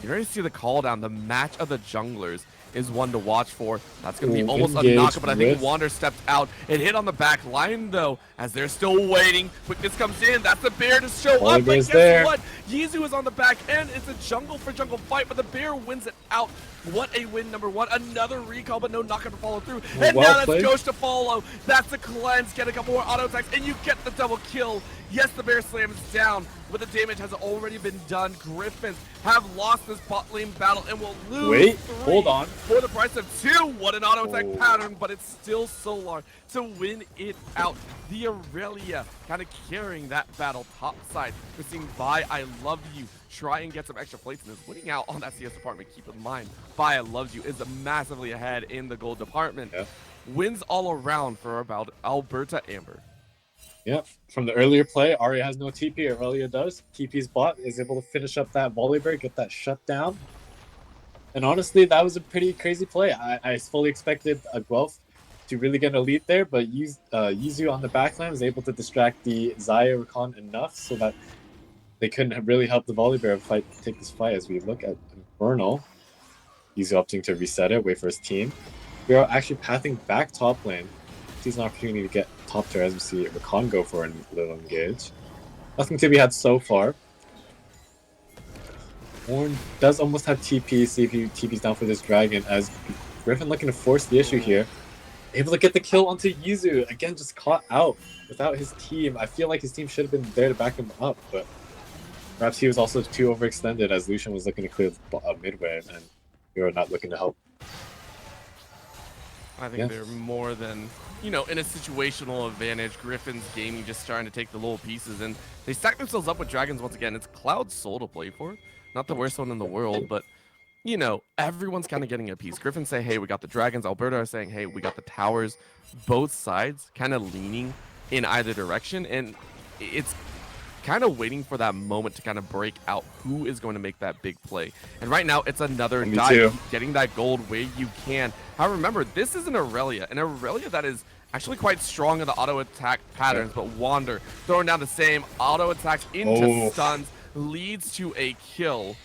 You already see the call down. The match of the junglers is one to watch for. That's going to be almost a knockup, but I think Wander stepped out. It hit on the back line, though, as they're still waiting. Quickness comes in. That's the bear to show up. But guess what? Yizu is on the back end. It's a jungle for jungle fight, but the bear wins it out. What a win, number one. Another recall, but no knockup to follow through. And now that's Ghost to follow. That's the cleanse. Get a couple more auto attacks, and you get the double kill. Yes, the bear slams down, but the damage has already been done. Gryphons have lost this bot lane battle and will lose hold on. For the price of 2. What an auto attack pattern, but it's still Solar to win it out. The Aurelia kind of carrying that battle top side. We're seeing Vi, I Love You try and get some extra plates and is winning out on that CS department. Keep in mind, Vi, I Love You is massively ahead in the gold department. Yeah. Wins all around for about Alberta Amber. Yep, from the earlier play, Arya has no TP, Aurelia does. TP's bot is able to finish up that Volibear, get that shut down. And honestly, that was a pretty crazy play. I fully expected a Guelph to really get a lead there, but Yizu on the backline was able to distract the Xayah Rakan enough so that they couldn't really help the Volibear take this fight. As we look at Infernal, Yizu opting to reset it, wait for his team. We are actually pathing back top lane. Sees an opportunity to get top tier as we see Rakan go for a little engage. Nothing to be had so far. Ornn does almost have TP, see if he TP's down for this dragon, as Gryphon looking to force the issue here. Able to get the kill onto Yizu, again just caught out without his team. I feel like his team should have been there to back him up, but perhaps he was also too overextended as Lucian was looking to clear midway and we were not looking to help. I think they're more than, you know, in a situational advantage. Gryphon's gaming just trying to take the little pieces, and they stack themselves up with dragons once again. It's Cloud's soul to play for. Not the worst one in the world, but, you know, everyone's kind of getting a piece. Gryphon say, hey, we got the dragons. Alberta are saying, hey, we got the towers. Both sides kind of leaning in either direction, and it's kind of waiting for that moment to kind of break out who is going to make that big play. And right now, it's another dive, getting that gold where you can. However, remember, this is an Aurelia that is actually quite strong in the auto attack patterns, but Wander throwing down the same auto attacks into stuns leads to a kill.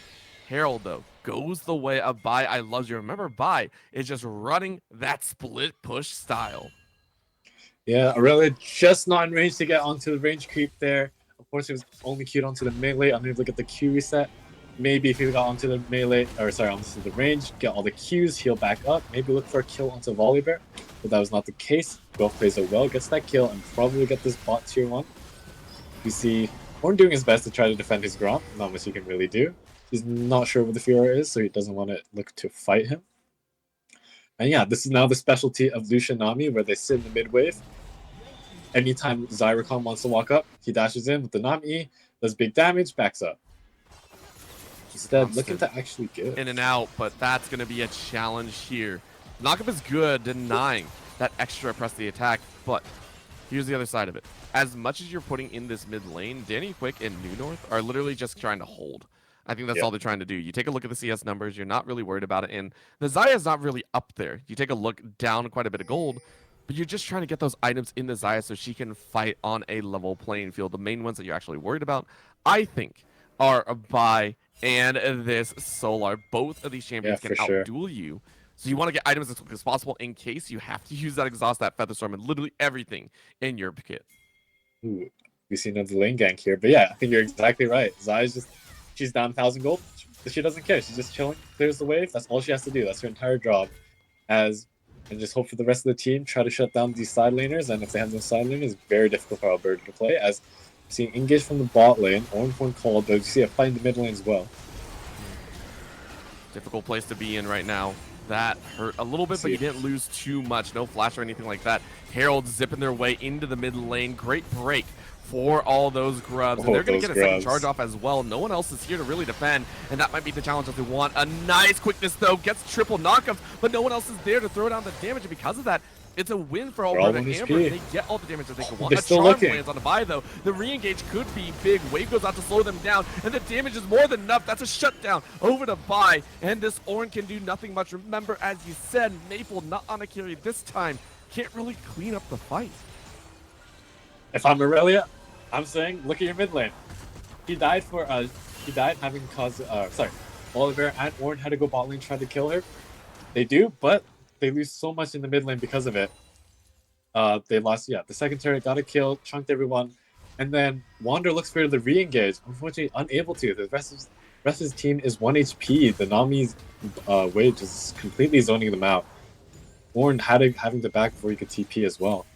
Herald, though, goes the way of Bai. I love you. Remember, Bai is just running that split push style. Yeah, Aurelia just not in range to get onto the range creep there. Of course, he was only queued onto the melee. I'm able to get the Q reset. Maybe if he got onto the melee, or sorry, onto the range, get all the Qs, heal back up. Maybe look for a kill onto Volibear. But that was not the case. Golf plays it well, gets that kill, and probably get this bot tier 1. You see Horn doing his best to try to defend his Gromp. Not much he can really do. He's not sure what the Fiora is, so he doesn't want to look to fight him. And yeah, this is now the specialty of Lucian Nami, where they sit in the mid wave. Anytime Zyricon wants to walk up, he dashes in with the Nami, does big damage, backs up. Instead, looking to actually get in and out, but that's going to be a challenge here. Knockup is good, denying that extra press the attack, but here's the other side of it. As much as you're putting in this mid lane, Danny Quick and New North are literally just trying to hold. I think that's all they're trying to do. You take a look at the CS numbers, you're not really worried about it, and the Zaya's not really up there. You take a look down quite a bit of gold, but you're just trying to get those items in the Zaya so she can fight on a level playing field. The main ones that you're actually worried about, I think, are Bai and this Solar. Both of these champions can outduel you. So you want to get items as quick as possible in case you have to use that exhaust, that Featherstorm, and literally everything in your kit. Ooh, we see another lane gank here. But yeah, I think you're exactly right. Zaya's just, she's down 1,000 gold. She doesn't care. She's just chilling, clears the wave. That's all she has to do. That's her entire job. And just hope for the rest of the team, try to shut down these side laners. And if they have no side laners, it's very difficult for Alberta to play. As seeing engage from the bot lane, Orange one called, but you see a fight in the mid lane as well. Difficult place to be in right now. That hurt a little bit, but you didn't lose too much. No flash or anything like that. Herald zipping their way into the mid lane. Great break for all those grubs. And they're going to get a second charge off as well. No one else is here to really defend, and that might be the challenge that they want. A nice quickness, though. Gets triple knockups, but no one else is there to throw down the damage, and because of that, it's a win for Alberta and Amber. They get all the damage that they could want. A charm lands on the buy, though. The re-engage could be big. Wave goes out to slow them down, and the damage is more than enough. That's a shutdown over to buy, and this Ornn can do nothing much. Remember, as you said, Maple not on a carry this time. Can't really clean up the fight. If I'm Aurelia, I'm saying, look at your mid lane. He died having caused, Volibear and Ornn had to go bot lane try to kill her. They do, but they lose so much in the mid lane because of it. They lost, the second turret, got a kill, chunked everyone, and then Wander looks for the re-engage. Unfortunately, unable to. The rest of his team is 1 HP. The Nami's wage is completely zoning them out. Ornn having to back before he could TP as well.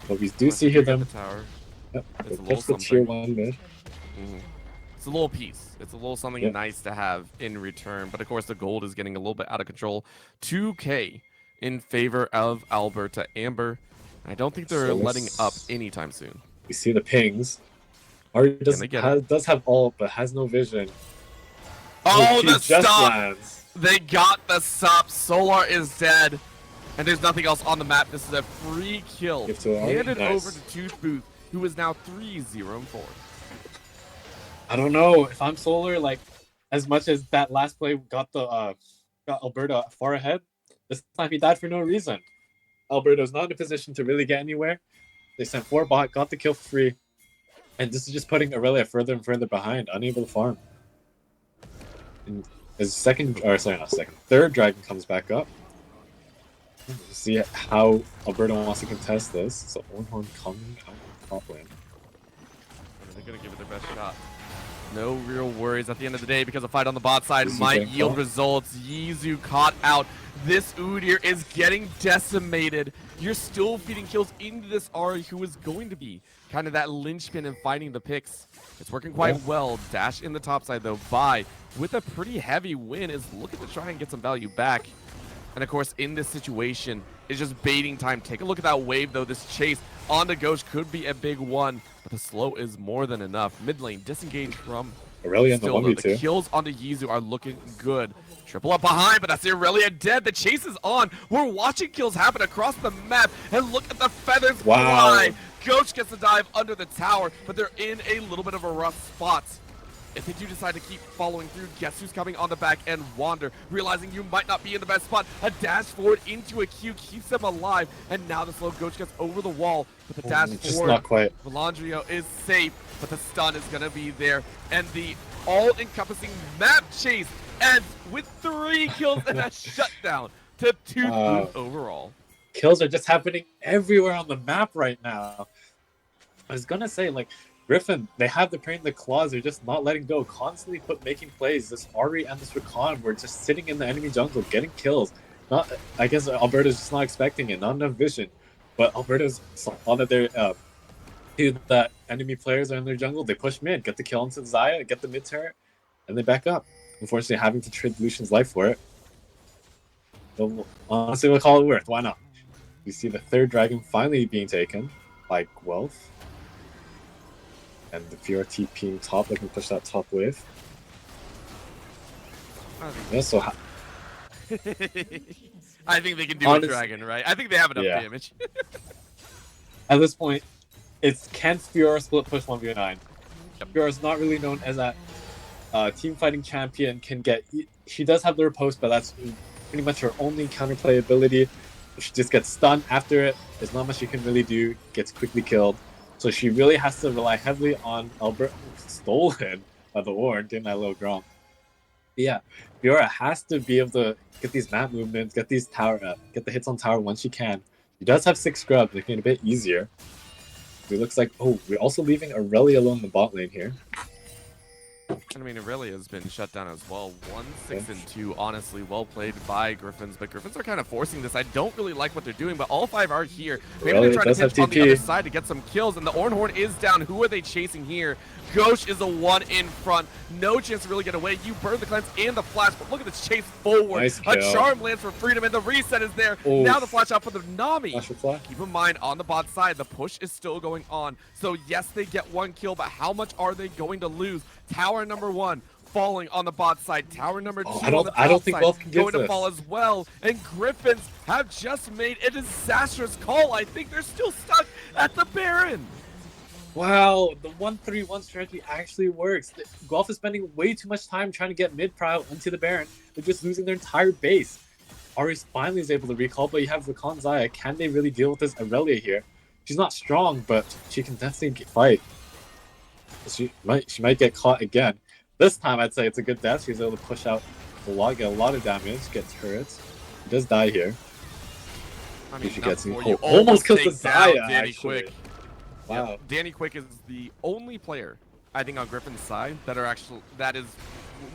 But we do see here them. The tower. Yep, it's a little the tier 1 mid. It's a little piece. It's a little something nice to have in return. But of course, the gold is getting a little bit out of control. 2K in favor of Alberta Amber. I don't think they're letting up anytime soon. We see the pings. Ari does have ult, but has no vision. Oh, the stop! Lands. They got the stop. Solar is dead. And there's nothing else on the map. This is a free kill. Handed over to Tooth Booth, who is now 3-0-4. I don't know if I'm Solar, like, as much as that last play got Alberta far ahead, this time he died for no reason. Alberta's not in a position to really get anywhere. They sent 4 bot, got the kill for free, and this is just putting Aurelia further and further behind, unable to farm. And his third dragon comes back up. We'll see how Alberta wants to contest this. So Ornhorn coming out of top lane. They're gonna give it their best shot. No real worries at the end of the day because a fight on the bot side might yield results. Yizu caught out. This Udyr is getting decimated. You're still feeding kills into this Ahri, who is going to be kind of that linchpin in fighting the picks. It's working quite well. Dash in the top side, though. Bai, with a pretty heavy win, is looking to try and get some value back. And of course, in this situation, it's just baiting time. Take a look at that wave, though. This chase on the Ghost could be a big one, but the slow is more than enough. Mid lane, disengage from Aurelia. Still, though, the kills onto Yizu are looking good. Triple up behind, but that's Aurelia dead. The chase is on. We're watching kills happen across the map, and look at the feathers fly. Ghost gets to dive under the tower, but they're in a little bit of a rough spot. If they do decide to keep following through, guess who's coming on the back end? Wander, realizing you might not be in the best spot. A dash forward into a Q keeps them alive, and now the slow Ghost gets over the wall. But the dash forward, not quite. Valandrio is safe, but the stun is going to be there. And the all-encompassing map chase And with 3 kills and a shutdown to 2 overall. Kills are just happening everywhere on the map right now. I was gonna say, like, Gryphon, they have the pain in the claws, they're just not letting go, constantly making plays. This Ari and this Recon were just sitting in the enemy jungle, getting kills. I guess Alberta's just not expecting it, not enough vision. But Alberta's saw that they're that enemy players are in their jungle, they push mid, get the kill into Xayah, get the mid turret, and they back up. Unfortunately, having to trade Lucian's life for it. But honestly, we'll call it worth. Why not? We see the 3rd dragon finally being taken by Guelph. And the Fiora TPing top, looking to push that top wave. Yeah, so I think they can do a dragon, right? I think they have enough damage. At this point, it's can Fiora split push 1v9. Yep. Fiora's not really known as that team fighting champion. She does have the riposte, but that's pretty much her only counterplay ability. She just gets stunned after it. There's not much she can really do. Gets quickly killed. So she really has to rely heavily on Alberta. Stolen by the Ward, getting that little Grom. Yeah, Fiora has to be able to get these map movements, get these get the hits on tower when she can. She does have 6 scrubs, making it a bit easier. It looks like, we're also leaving Aurelia alone in the bot lane here. I mean, Aurelia has been shut down as well. 1-6-2, honestly, well played by Gryphons, but Gryphons are kind of forcing this. I don't really like what they're doing, but all 5 are here. Maybe they're trying to pinch on the other side to get some kills, and the Ornhorn is down. Who are they chasing here? Ghosh is the one in front. No chance to really get away. You burn the cleanse and the flash, but look at this chase forward. Nice a charm lands for freedom, and the reset is there. Oof. Now the flash out for the Nami. Flash. Keep in mind, on the bot side, the push is still going on. So yes, they get 1 kill, but how much are they going to lose? Tower number 1 falling on the bot side. Tower number 2 on the top I don't think side both can going give to fall as well. And Gryphons have just made a disastrous call. I think they're still stuck at the Baron. Wow, the 1-3-1 strategy actually works. Guelph is spending way too much time trying to get mid-prow into the Baron. They're just losing their entire base. Ari finally is able to recall, but you have Recon Xayah. Can they really deal with this Aurelia here? She's not strong, but she can definitely fight. She might get caught again. This time, I'd say it's a good death. She's able to push out a lot, get a lot of damage, get turrets. She does die here. I mean, she gets almost kills the Xayah, Danny actually. Quick. Wow. Yep. Danny Quick is the only player, I think, on Gryphon's side that is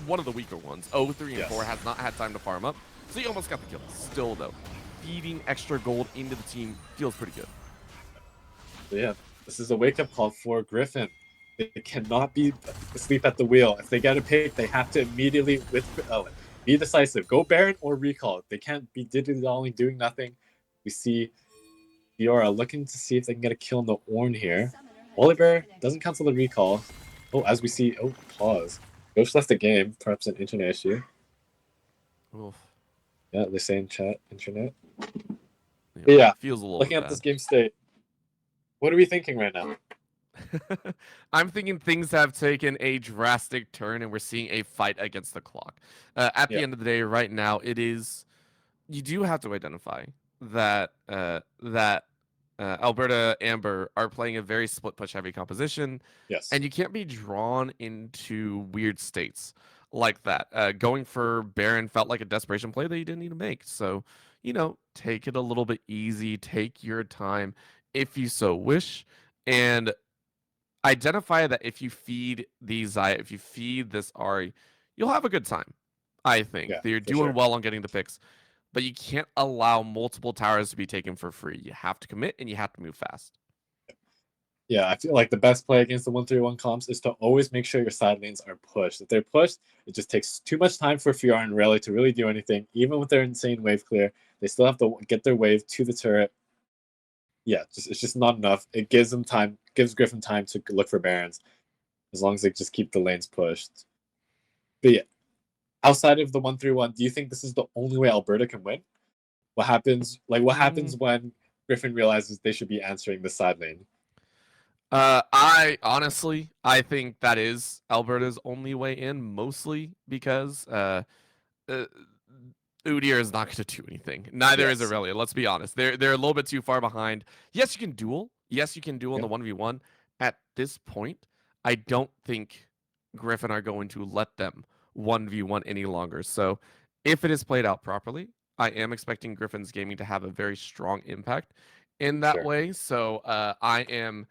one of the weaker ones. 0-3 and 4 has not had time to farm up, so he almost got the kill. Still, though, feeding extra gold into the team feels pretty good. So yeah, this is a wake-up call for Gryphon. They cannot be asleep at the wheel. If they get a pick, they have to immediately be decisive. Go Baron or recall. They can't be dilly-dallying, doing nothing. We see Fiora looking to see if they can get a kill on the Ornn here. Oliver doesn't cancel the recall. As we see, pause. Ghost left the game, perhaps an internet issue. Oof. Yeah, they say in chat, internet. Yeah, feels a little looking at this game state. What are we thinking right now? I'm thinking things have taken a drastic turn and we're seeing a fight against the clock. At the end of the day, right now, you do have to identify that Alberta Amber are playing a very split push heavy composition. Yes. And you can't be drawn into weird states like that. Going for Baron felt like a desperation play that you didn't need to make. So, take it a little bit easy, take your time if you so wish, and identify that if you feed these Xayah, if you feed this Ari, you'll have a good time. I think they're doing well on getting the picks. But you can't allow multiple towers to be taken for free. You have to commit and you have to move fast. Yeah, I feel like the best play against the 1-3-1 comps is to always make sure your side lanes are pushed. If they're pushed, it just takes too much time for Fiora and Rally to really do anything. Even with their insane wave clear, they still have to get their wave to the turret. Yeah, it's just not enough. It gives them time, gives Gryphon time to look for Barons, as long as they just keep the lanes pushed. But yeah, outside of the 1-3-1, do you think this is the only way Alberta can win? What happens? What happens when Gryphon realizes they should be answering the side lane? I think that is Alberta's only way in, mostly because Udyr is not going to do anything. Neither is Aurelia. Let's be honest. They're a little bit too far behind. Yes, you can duel. Yes, you can duel in the 1v1. At this point, I don't think Gryphon are going to let them 1v1 any longer. So if it is played out properly, I am expecting Gryphon's gaming to have a very strong impact in that Sure. way. So I am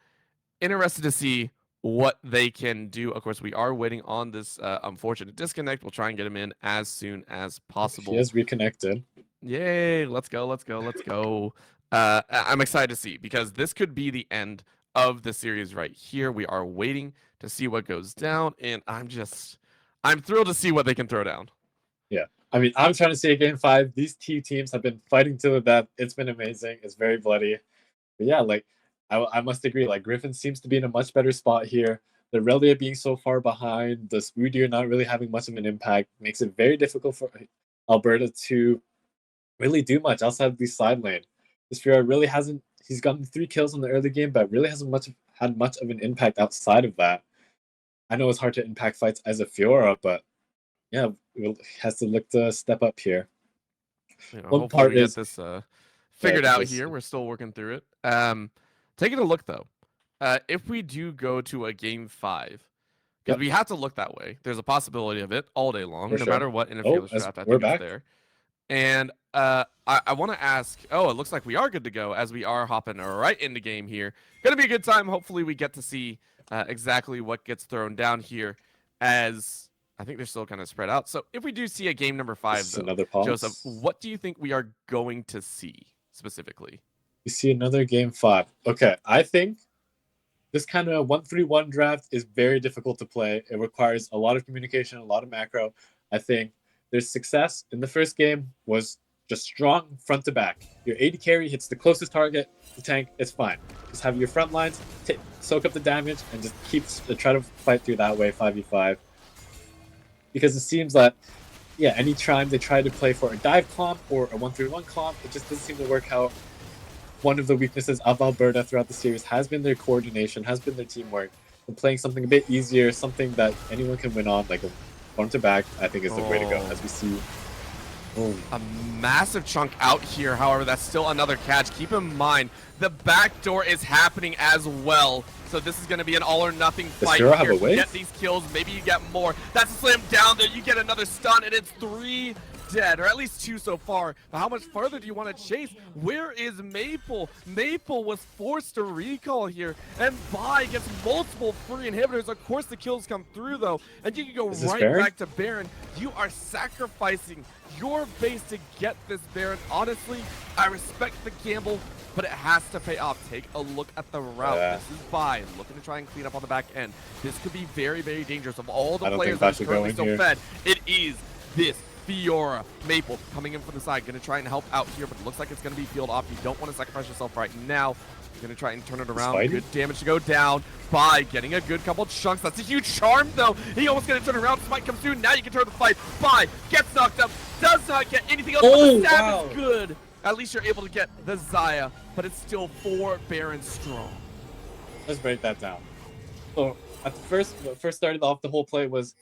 interested to see what they can do. Of course, we are waiting on this unfortunate disconnect. We'll try and get him in as soon as possible. He has reconnected. Yay, let's go, let's go, let's go. I'm excited to see, because this could be the end of the series right here. We are waiting to see what goes down, and I'm thrilled to see what they can throw down. Yeah. I mean, I'm trying to say game 5. These two teams have been fighting to the death. It's been amazing. It's very bloody. But yeah, like, I must agree. Like, Gryphon seems to be in a much better spot here. The Relia being so far behind, the Spoodeer not really having much of an impact, makes it very difficult for Alberta to really do much outside of the side lane. This Fiora really hasn't. He's gotten 3 kills in the early game, but really hasn't had much of an impact outside of that. I know it's hard to impact fights as a Fiora, but yeah, it has to look to step up here. You know, One hopefully part we is get this figured out this- here. We're still working through it. Taking a look though, if we do go to a game 5, because Yep. we have to look that way. There's a possibility of it all day long, For no sure. matter what in a fearless draft. I we're think back. it's there. And I want to ask. Oh, it looks like we are good to go as we are hopping right into game here. Gonna be a good time. Hopefully, we get to see exactly what gets thrown down here, as I think they're still kind of spread out. So if we do see a game number 5, This is though, another pause. Joseph, what do you think we are going to see specifically? You see another game 5. Okay, I think this kind of 1-3-1 draft is very difficult to play. It requires a lot of communication, a lot of macro. I think their success in the first game was just strong front to back. Your AD carry hits the closest target, the tank, it's fine. Just have your front lines soak up the damage and just try to fight through that way 5v5. Because it seems that, yeah, anytime they try to play for a dive comp or a 1-3-1 comp, it just doesn't seem to work out. One of the weaknesses of Alberta throughout the series has been their coordination, has been their teamwork. And playing something a bit easier, something that anyone can win on, like a front to back, I think is the way to go. As we see, a massive chunk out here. However, that's still another catch. Keep in mind, the backdoor is happening as well. So this is going to be an all or nothing fight Fiora have here. a wave? You get these kills, maybe you get more. That's a slam down there. You get another stun, and it's 3 dead, or at least 2 so far. But how much further do you want to chase? Where is Maple? Maple was forced to recall here, and Bai gets multiple free inhibitors. Of course, the kills come through, though, and you can go right Baron? back to Baron. You are sacrificing your base to get this Baron. Honestly, I respect the gamble, but it has to pay off. Take a look at the route. Yeah. This is Bai looking to try and clean up on the back end. This could be very, very dangerous. Of all the I don't players think that Bai are should go currently in still here. fed, it is this Fiora. Maple coming in from the side, gonna try and help out here, but it looks like it's gonna be peeled off. You don't want to sacrifice yourself right now. You're gonna try and turn it around. Spidey? Good damage to go down. Bai getting a good couple chunks. That's a huge charm, though. He almost gonna turn around. Smite comes through. Now you can turn the fight. Bai gets knocked up. Does not get anything else, but the stab is good. At least you're able to get the Xayah, but it's still 4 Barons strong. let's break that down. So at the first started off, the whole play looks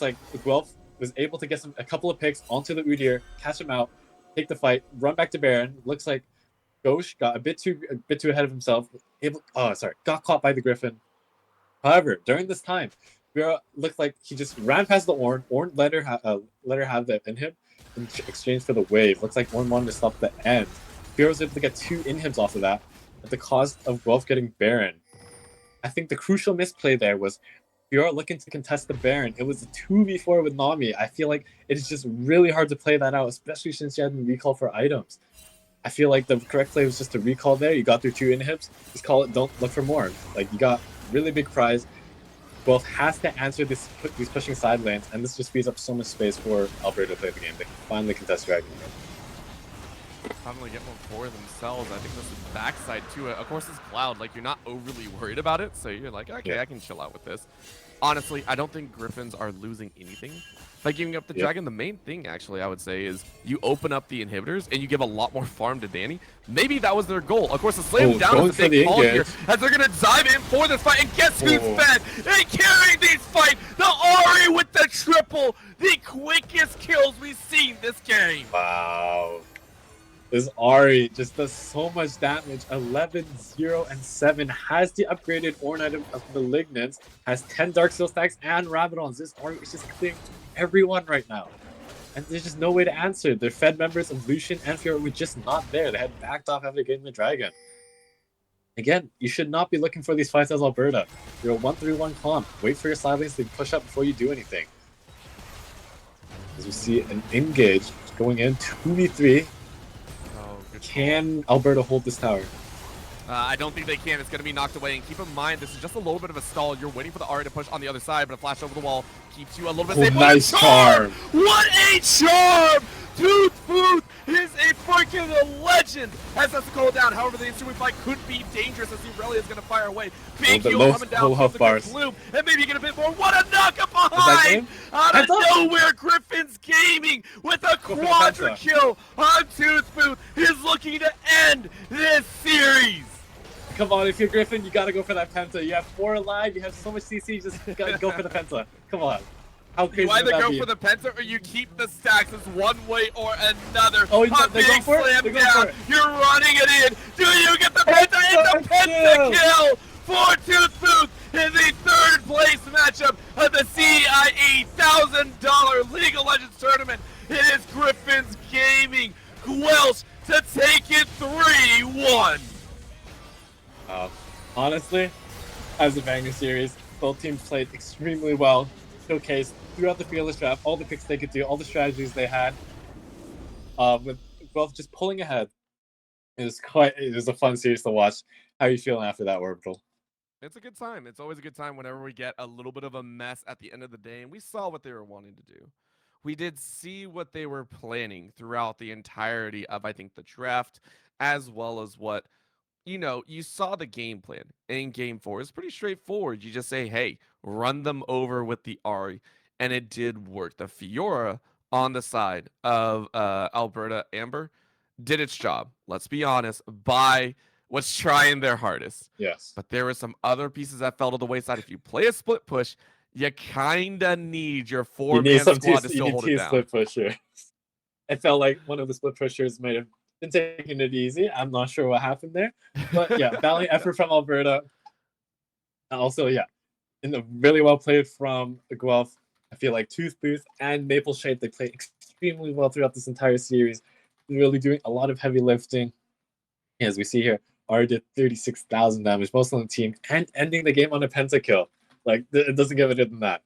like Guelph was able to get a couple of picks onto the Udyr, catch him out, take the fight, run back to Baron. Looks like Ghosh got a bit too ahead of himself. Got caught by the Gryphon. However, during this time, Fiora looked like he just ran past the Ornn. Ornn let her have that in him in exchange for the wave. Looks like Ornn wanted to stop the end. Fiora was able to get 2 inhibs off of that at the cost of Guelph getting Baron. I think the crucial misplay there was Fiora looking to contest the Baron. It was a 2v4 with Nami. I feel like it's just really hard to play that out, especially since you hadn't recall for items. I feel like the correct play was just to recall there. You got through 2 inhibs. Just call it, don't look for more. Like, you got really big prize. Guelph has to answer these pushing side lanes, and this just frees up so much space for Alberta to play the game. They can finally contest Dragon again. Finally get one for themselves. I think this is backside to it. Of course, it's Cloud. Like, you're not overly worried about it, so you're like, okay, Yeah. I can chill out with this. Honestly, I don't think Gryphons are losing anything by giving up the Dragon. The main thing, actually, I would say, is you open up the inhibitors and you give a lot more farm to Danny. Maybe that was their goal. Of course, the slam down going is a for big the call here, engage. as they're going to dive in for this fight. And guess who's fed? They carried these fight. The Ahri with the triple. The quickest kills we've seen this game. Wow. This Ahri just does so much damage. 11, 0, and 7. Has the upgraded Ornn item of Malignance. Has 10 Dark Steel stacks and Rabadons. This Ahri is just clearing everyone right now. And there's just no way to answer. Their Fed members of Lucian and Fiora were just not there. They had backed off after getting the Dragon. Again, you should not be looking for these fights as Alberta. You're a 1-3-1 comp. Wait for your side lanes to push up before you do anything. As we see an engage going in 2v3. Oh, good. Can Alberta hold this tower? I don't think they can. It's going to be knocked away. And keep in mind, this is just a little bit of a stall. You're waiting for the Ari to push on the other side, but a flash over the wall keeps you a little bit safe. Nice charm! What a charm! Tooth Booth is a freaking legend as that's to call it down. However, the ensuing fight could be dangerous as Aurelia is going to fire away. Big heal coming down from the bars. Gloom, and maybe get a bit more. What a knockup behind! Out of nowhere, Gryphon's Gaming with a quadra kill on Tooth Booth is looking to end this series. Come on, if you're Gryphon, you gotta go for that penta. You have 4 alive, you have so much CC, just gotta go for the penta. Come on. How crazy You either would that go be? for the penta or you keep the stacks as one way or another. Oh, A they're going big for it? slam They're going down. for it. You're running it in. Do you get the penta? It's a penta kill for Tooth Booth in the 3rd place matchup of the CIE $1,000 League of Legends tournament. It is Gryphon's Gaming Quelch to take it 3-1. Honestly, as a banger series, both teams played extremely well, showcased throughout the Fearless draft all the picks they could do, all the strategies they had, with both just pulling ahead. It was a fun series to watch. How are you feeling after that, Orbital? It's a good time. It's always a good time whenever we get a little bit of a mess at the end of the day, and we saw what they were wanting to do. We did see what they were planning throughout the entirety of, I think, the draft, as well as what, you saw the game plan in Game 4. It's pretty straightforward. You just say, hey, run them over with the Ari, and it did work. The Fiora on the side of Alberta Amber did its job. Let's be honest, was trying their hardest. Yes. But there were some other pieces that fell to the wayside. If you play a split push, you kind of need your 4-man squad to still hold it down. Split pusher. It felt like one of the split pushers might have been taking it easy. I'm not sure what happened there. But yeah, valiant effort from Alberta. And also, yeah, in the really well played from Guelph. I feel like Tooth Booth and Maple Shade, they played extremely well throughout this entire series. They're really doing a lot of heavy lifting. As we see here, Ari did 36,000 damage, most on the team, and ending the game on a pentakill. Like, it doesn't get better than that.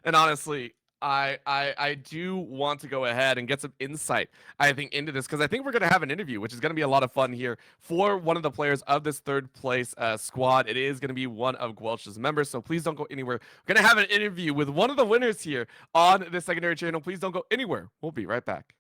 And honestly, I do want to go ahead and get some insight, I think, into this, because I think we're going to have an interview, which is going to be a lot of fun here for one of the players of this 3rd place squad. It is going to be one of Guelch's members, so please don't go anywhere. We're going to have an interview with one of the winners here on the secondary channel. Please don't go anywhere. We'll be right back.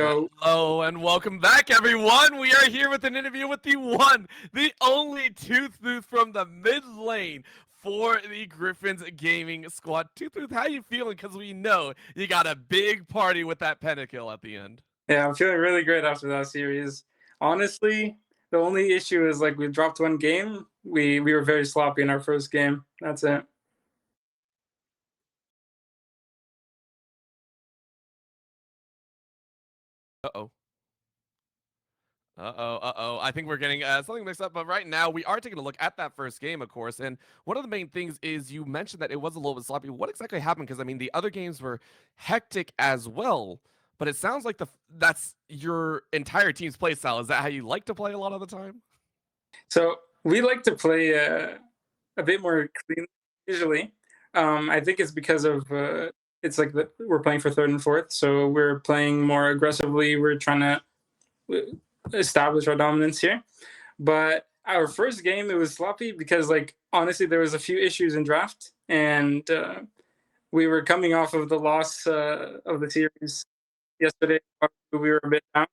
Yo. Hello and welcome back, everyone. We are here with an interview with the one, the only Tooth from the mid lane for the Gryphons gaming squad. Tooth, how you feeling? Because we know you got a big party with that pentakill at the end. Yeah, I'm feeling really great after that series. Honestly, the only issue is like we dropped one game. We were very sloppy in our first game. That's it. Uh-oh. I think we're getting something mixed up, but right now we are taking a look at that first game, of course, and one of the main things is you mentioned that it was a little bit sloppy. What exactly happened? Because, I mean, the other games were hectic as well, but it sounds like that's your entire team's play style. Is that how you like to play a lot of the time? So we like to play a bit more clean usually. I think it's because of it's like we're playing for third and fourth, so we're playing more aggressively. We're trying to establish our dominance here. But our first game, it was sloppy because, like, honestly, there was a few issues in draft, and we were coming off of the loss of the series yesterday. We were a bit down.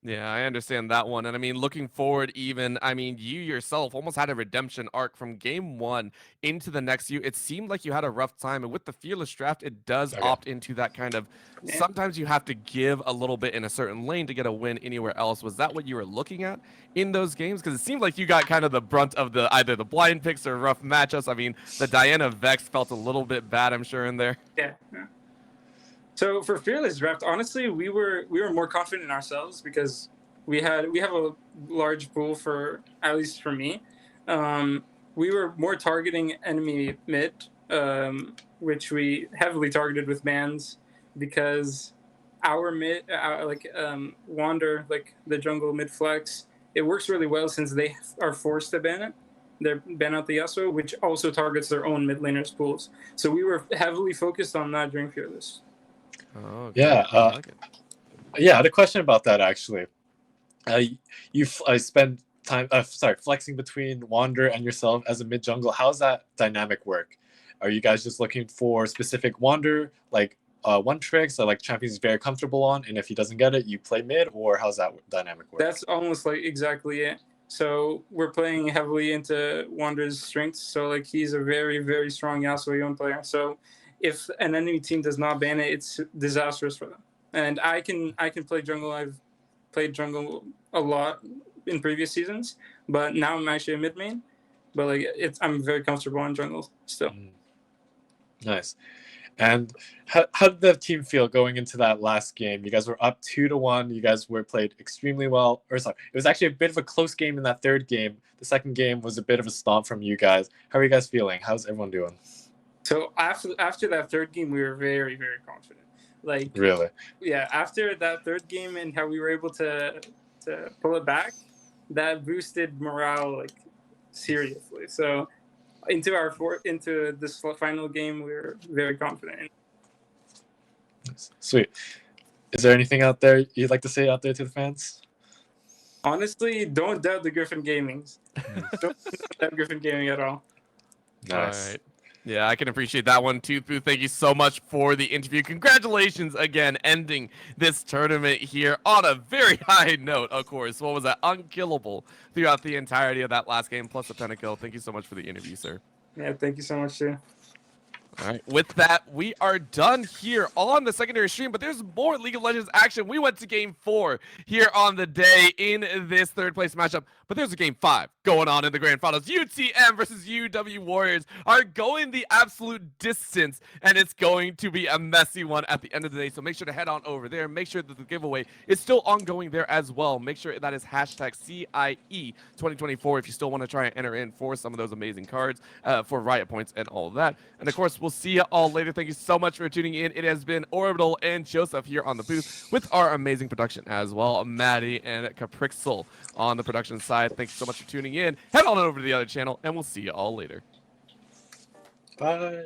Yeah, I understand that one. And I mean, looking forward, even, I mean, you yourself almost had a redemption arc from game one into the next year. It seemed like you had a rough time. And with the Fearless draft, it does opt into that kind of sometimes you have to give a little bit in a certain lane to get a win anywhere else. Was that what you were looking at in those games? Because it seemed like you got kind of the brunt of either the blind picks or rough matchups. I mean, the Diana Vex felt a little bit bad, I'm sure, in there. Yeah. So for Fearless draft, honestly, we were more confident in ourselves because we have a large pool for, at least for me. We were more targeting enemy mid, which we heavily targeted with bans because our mid, Wander, like the jungle mid flex, it works really well since they are forced to ban it. They ban out the Yasuo, which also targets their own mid laners pools. So we were heavily focused on that during Fearless. Oh, okay. Yeah, I like it. Yeah, I had a question about that actually. You spend time, flexing between Wander and yourself as a mid jungle. How's that dynamic work? Are you guys just looking for specific Wander, like one tricks that like champions is very comfortable on, and if he doesn't get it, you play mid, or how's that dynamic work? That's almost like exactly it. So we're playing heavily into Wander's strengths. So like he's a very, very strong Yasuo player. So if an enemy team does not ban it, it's disastrous for them. And I can play jungle. I've played jungle a lot in previous seasons, but now I'm actually a mid main. But like I'm very comfortable on jungle still. Nice. And how did the team feel going into that last game? You guys were up 2-1. You guys were played extremely well. Or sorry, it was actually a bit of a close game in that third game. The second game was a bit of a stomp from you guys. How are you guys feeling? How's everyone doing? So after that third game, we were very, very confident. Like really, yeah. After that third game and how we were able to pull it back, that boosted morale like seriously. So into this final game, we were very confident. Sweet. Is there anything out there you'd like to say out there to the fans? Honestly, don't doubt the Gryphon Gamings. Don't doubt Gryphon Gaming at all. Nice. All right. Yeah, I can appreciate that one too, Pooh. Thank you so much for the interview. Congratulations again, ending this tournament here on a very high note, of course. What was that? Unkillable throughout the entirety of that last game, plus a pentakill. Thank you so much for the interview, sir. Yeah, thank you so much, too. All right, with that, we are done here on the secondary stream, but there's more League of Legends action. We went to Game 4 here on the day in this third-place matchup, but there's a Game 5 going on in the Grand Finals. UTM versus UW Warriors are going the absolute distance, and it's going to be a messy one at the end of the day, so make sure to head on over there. Make sure that the giveaway is still ongoing there as well. Make sure that is hashtag CIE 2024 if you still want to try and enter in for some of those amazing cards for Riot Points and all of that. And of course, we'll see you all later. Thank you so much for tuning in. It has been Orbital and Joseph here on the booth with our amazing production as well, Maddie and Caprixel on the production side. Thanks so much for tuning in. Head on over to the other channel, and we'll see you all later. Bye.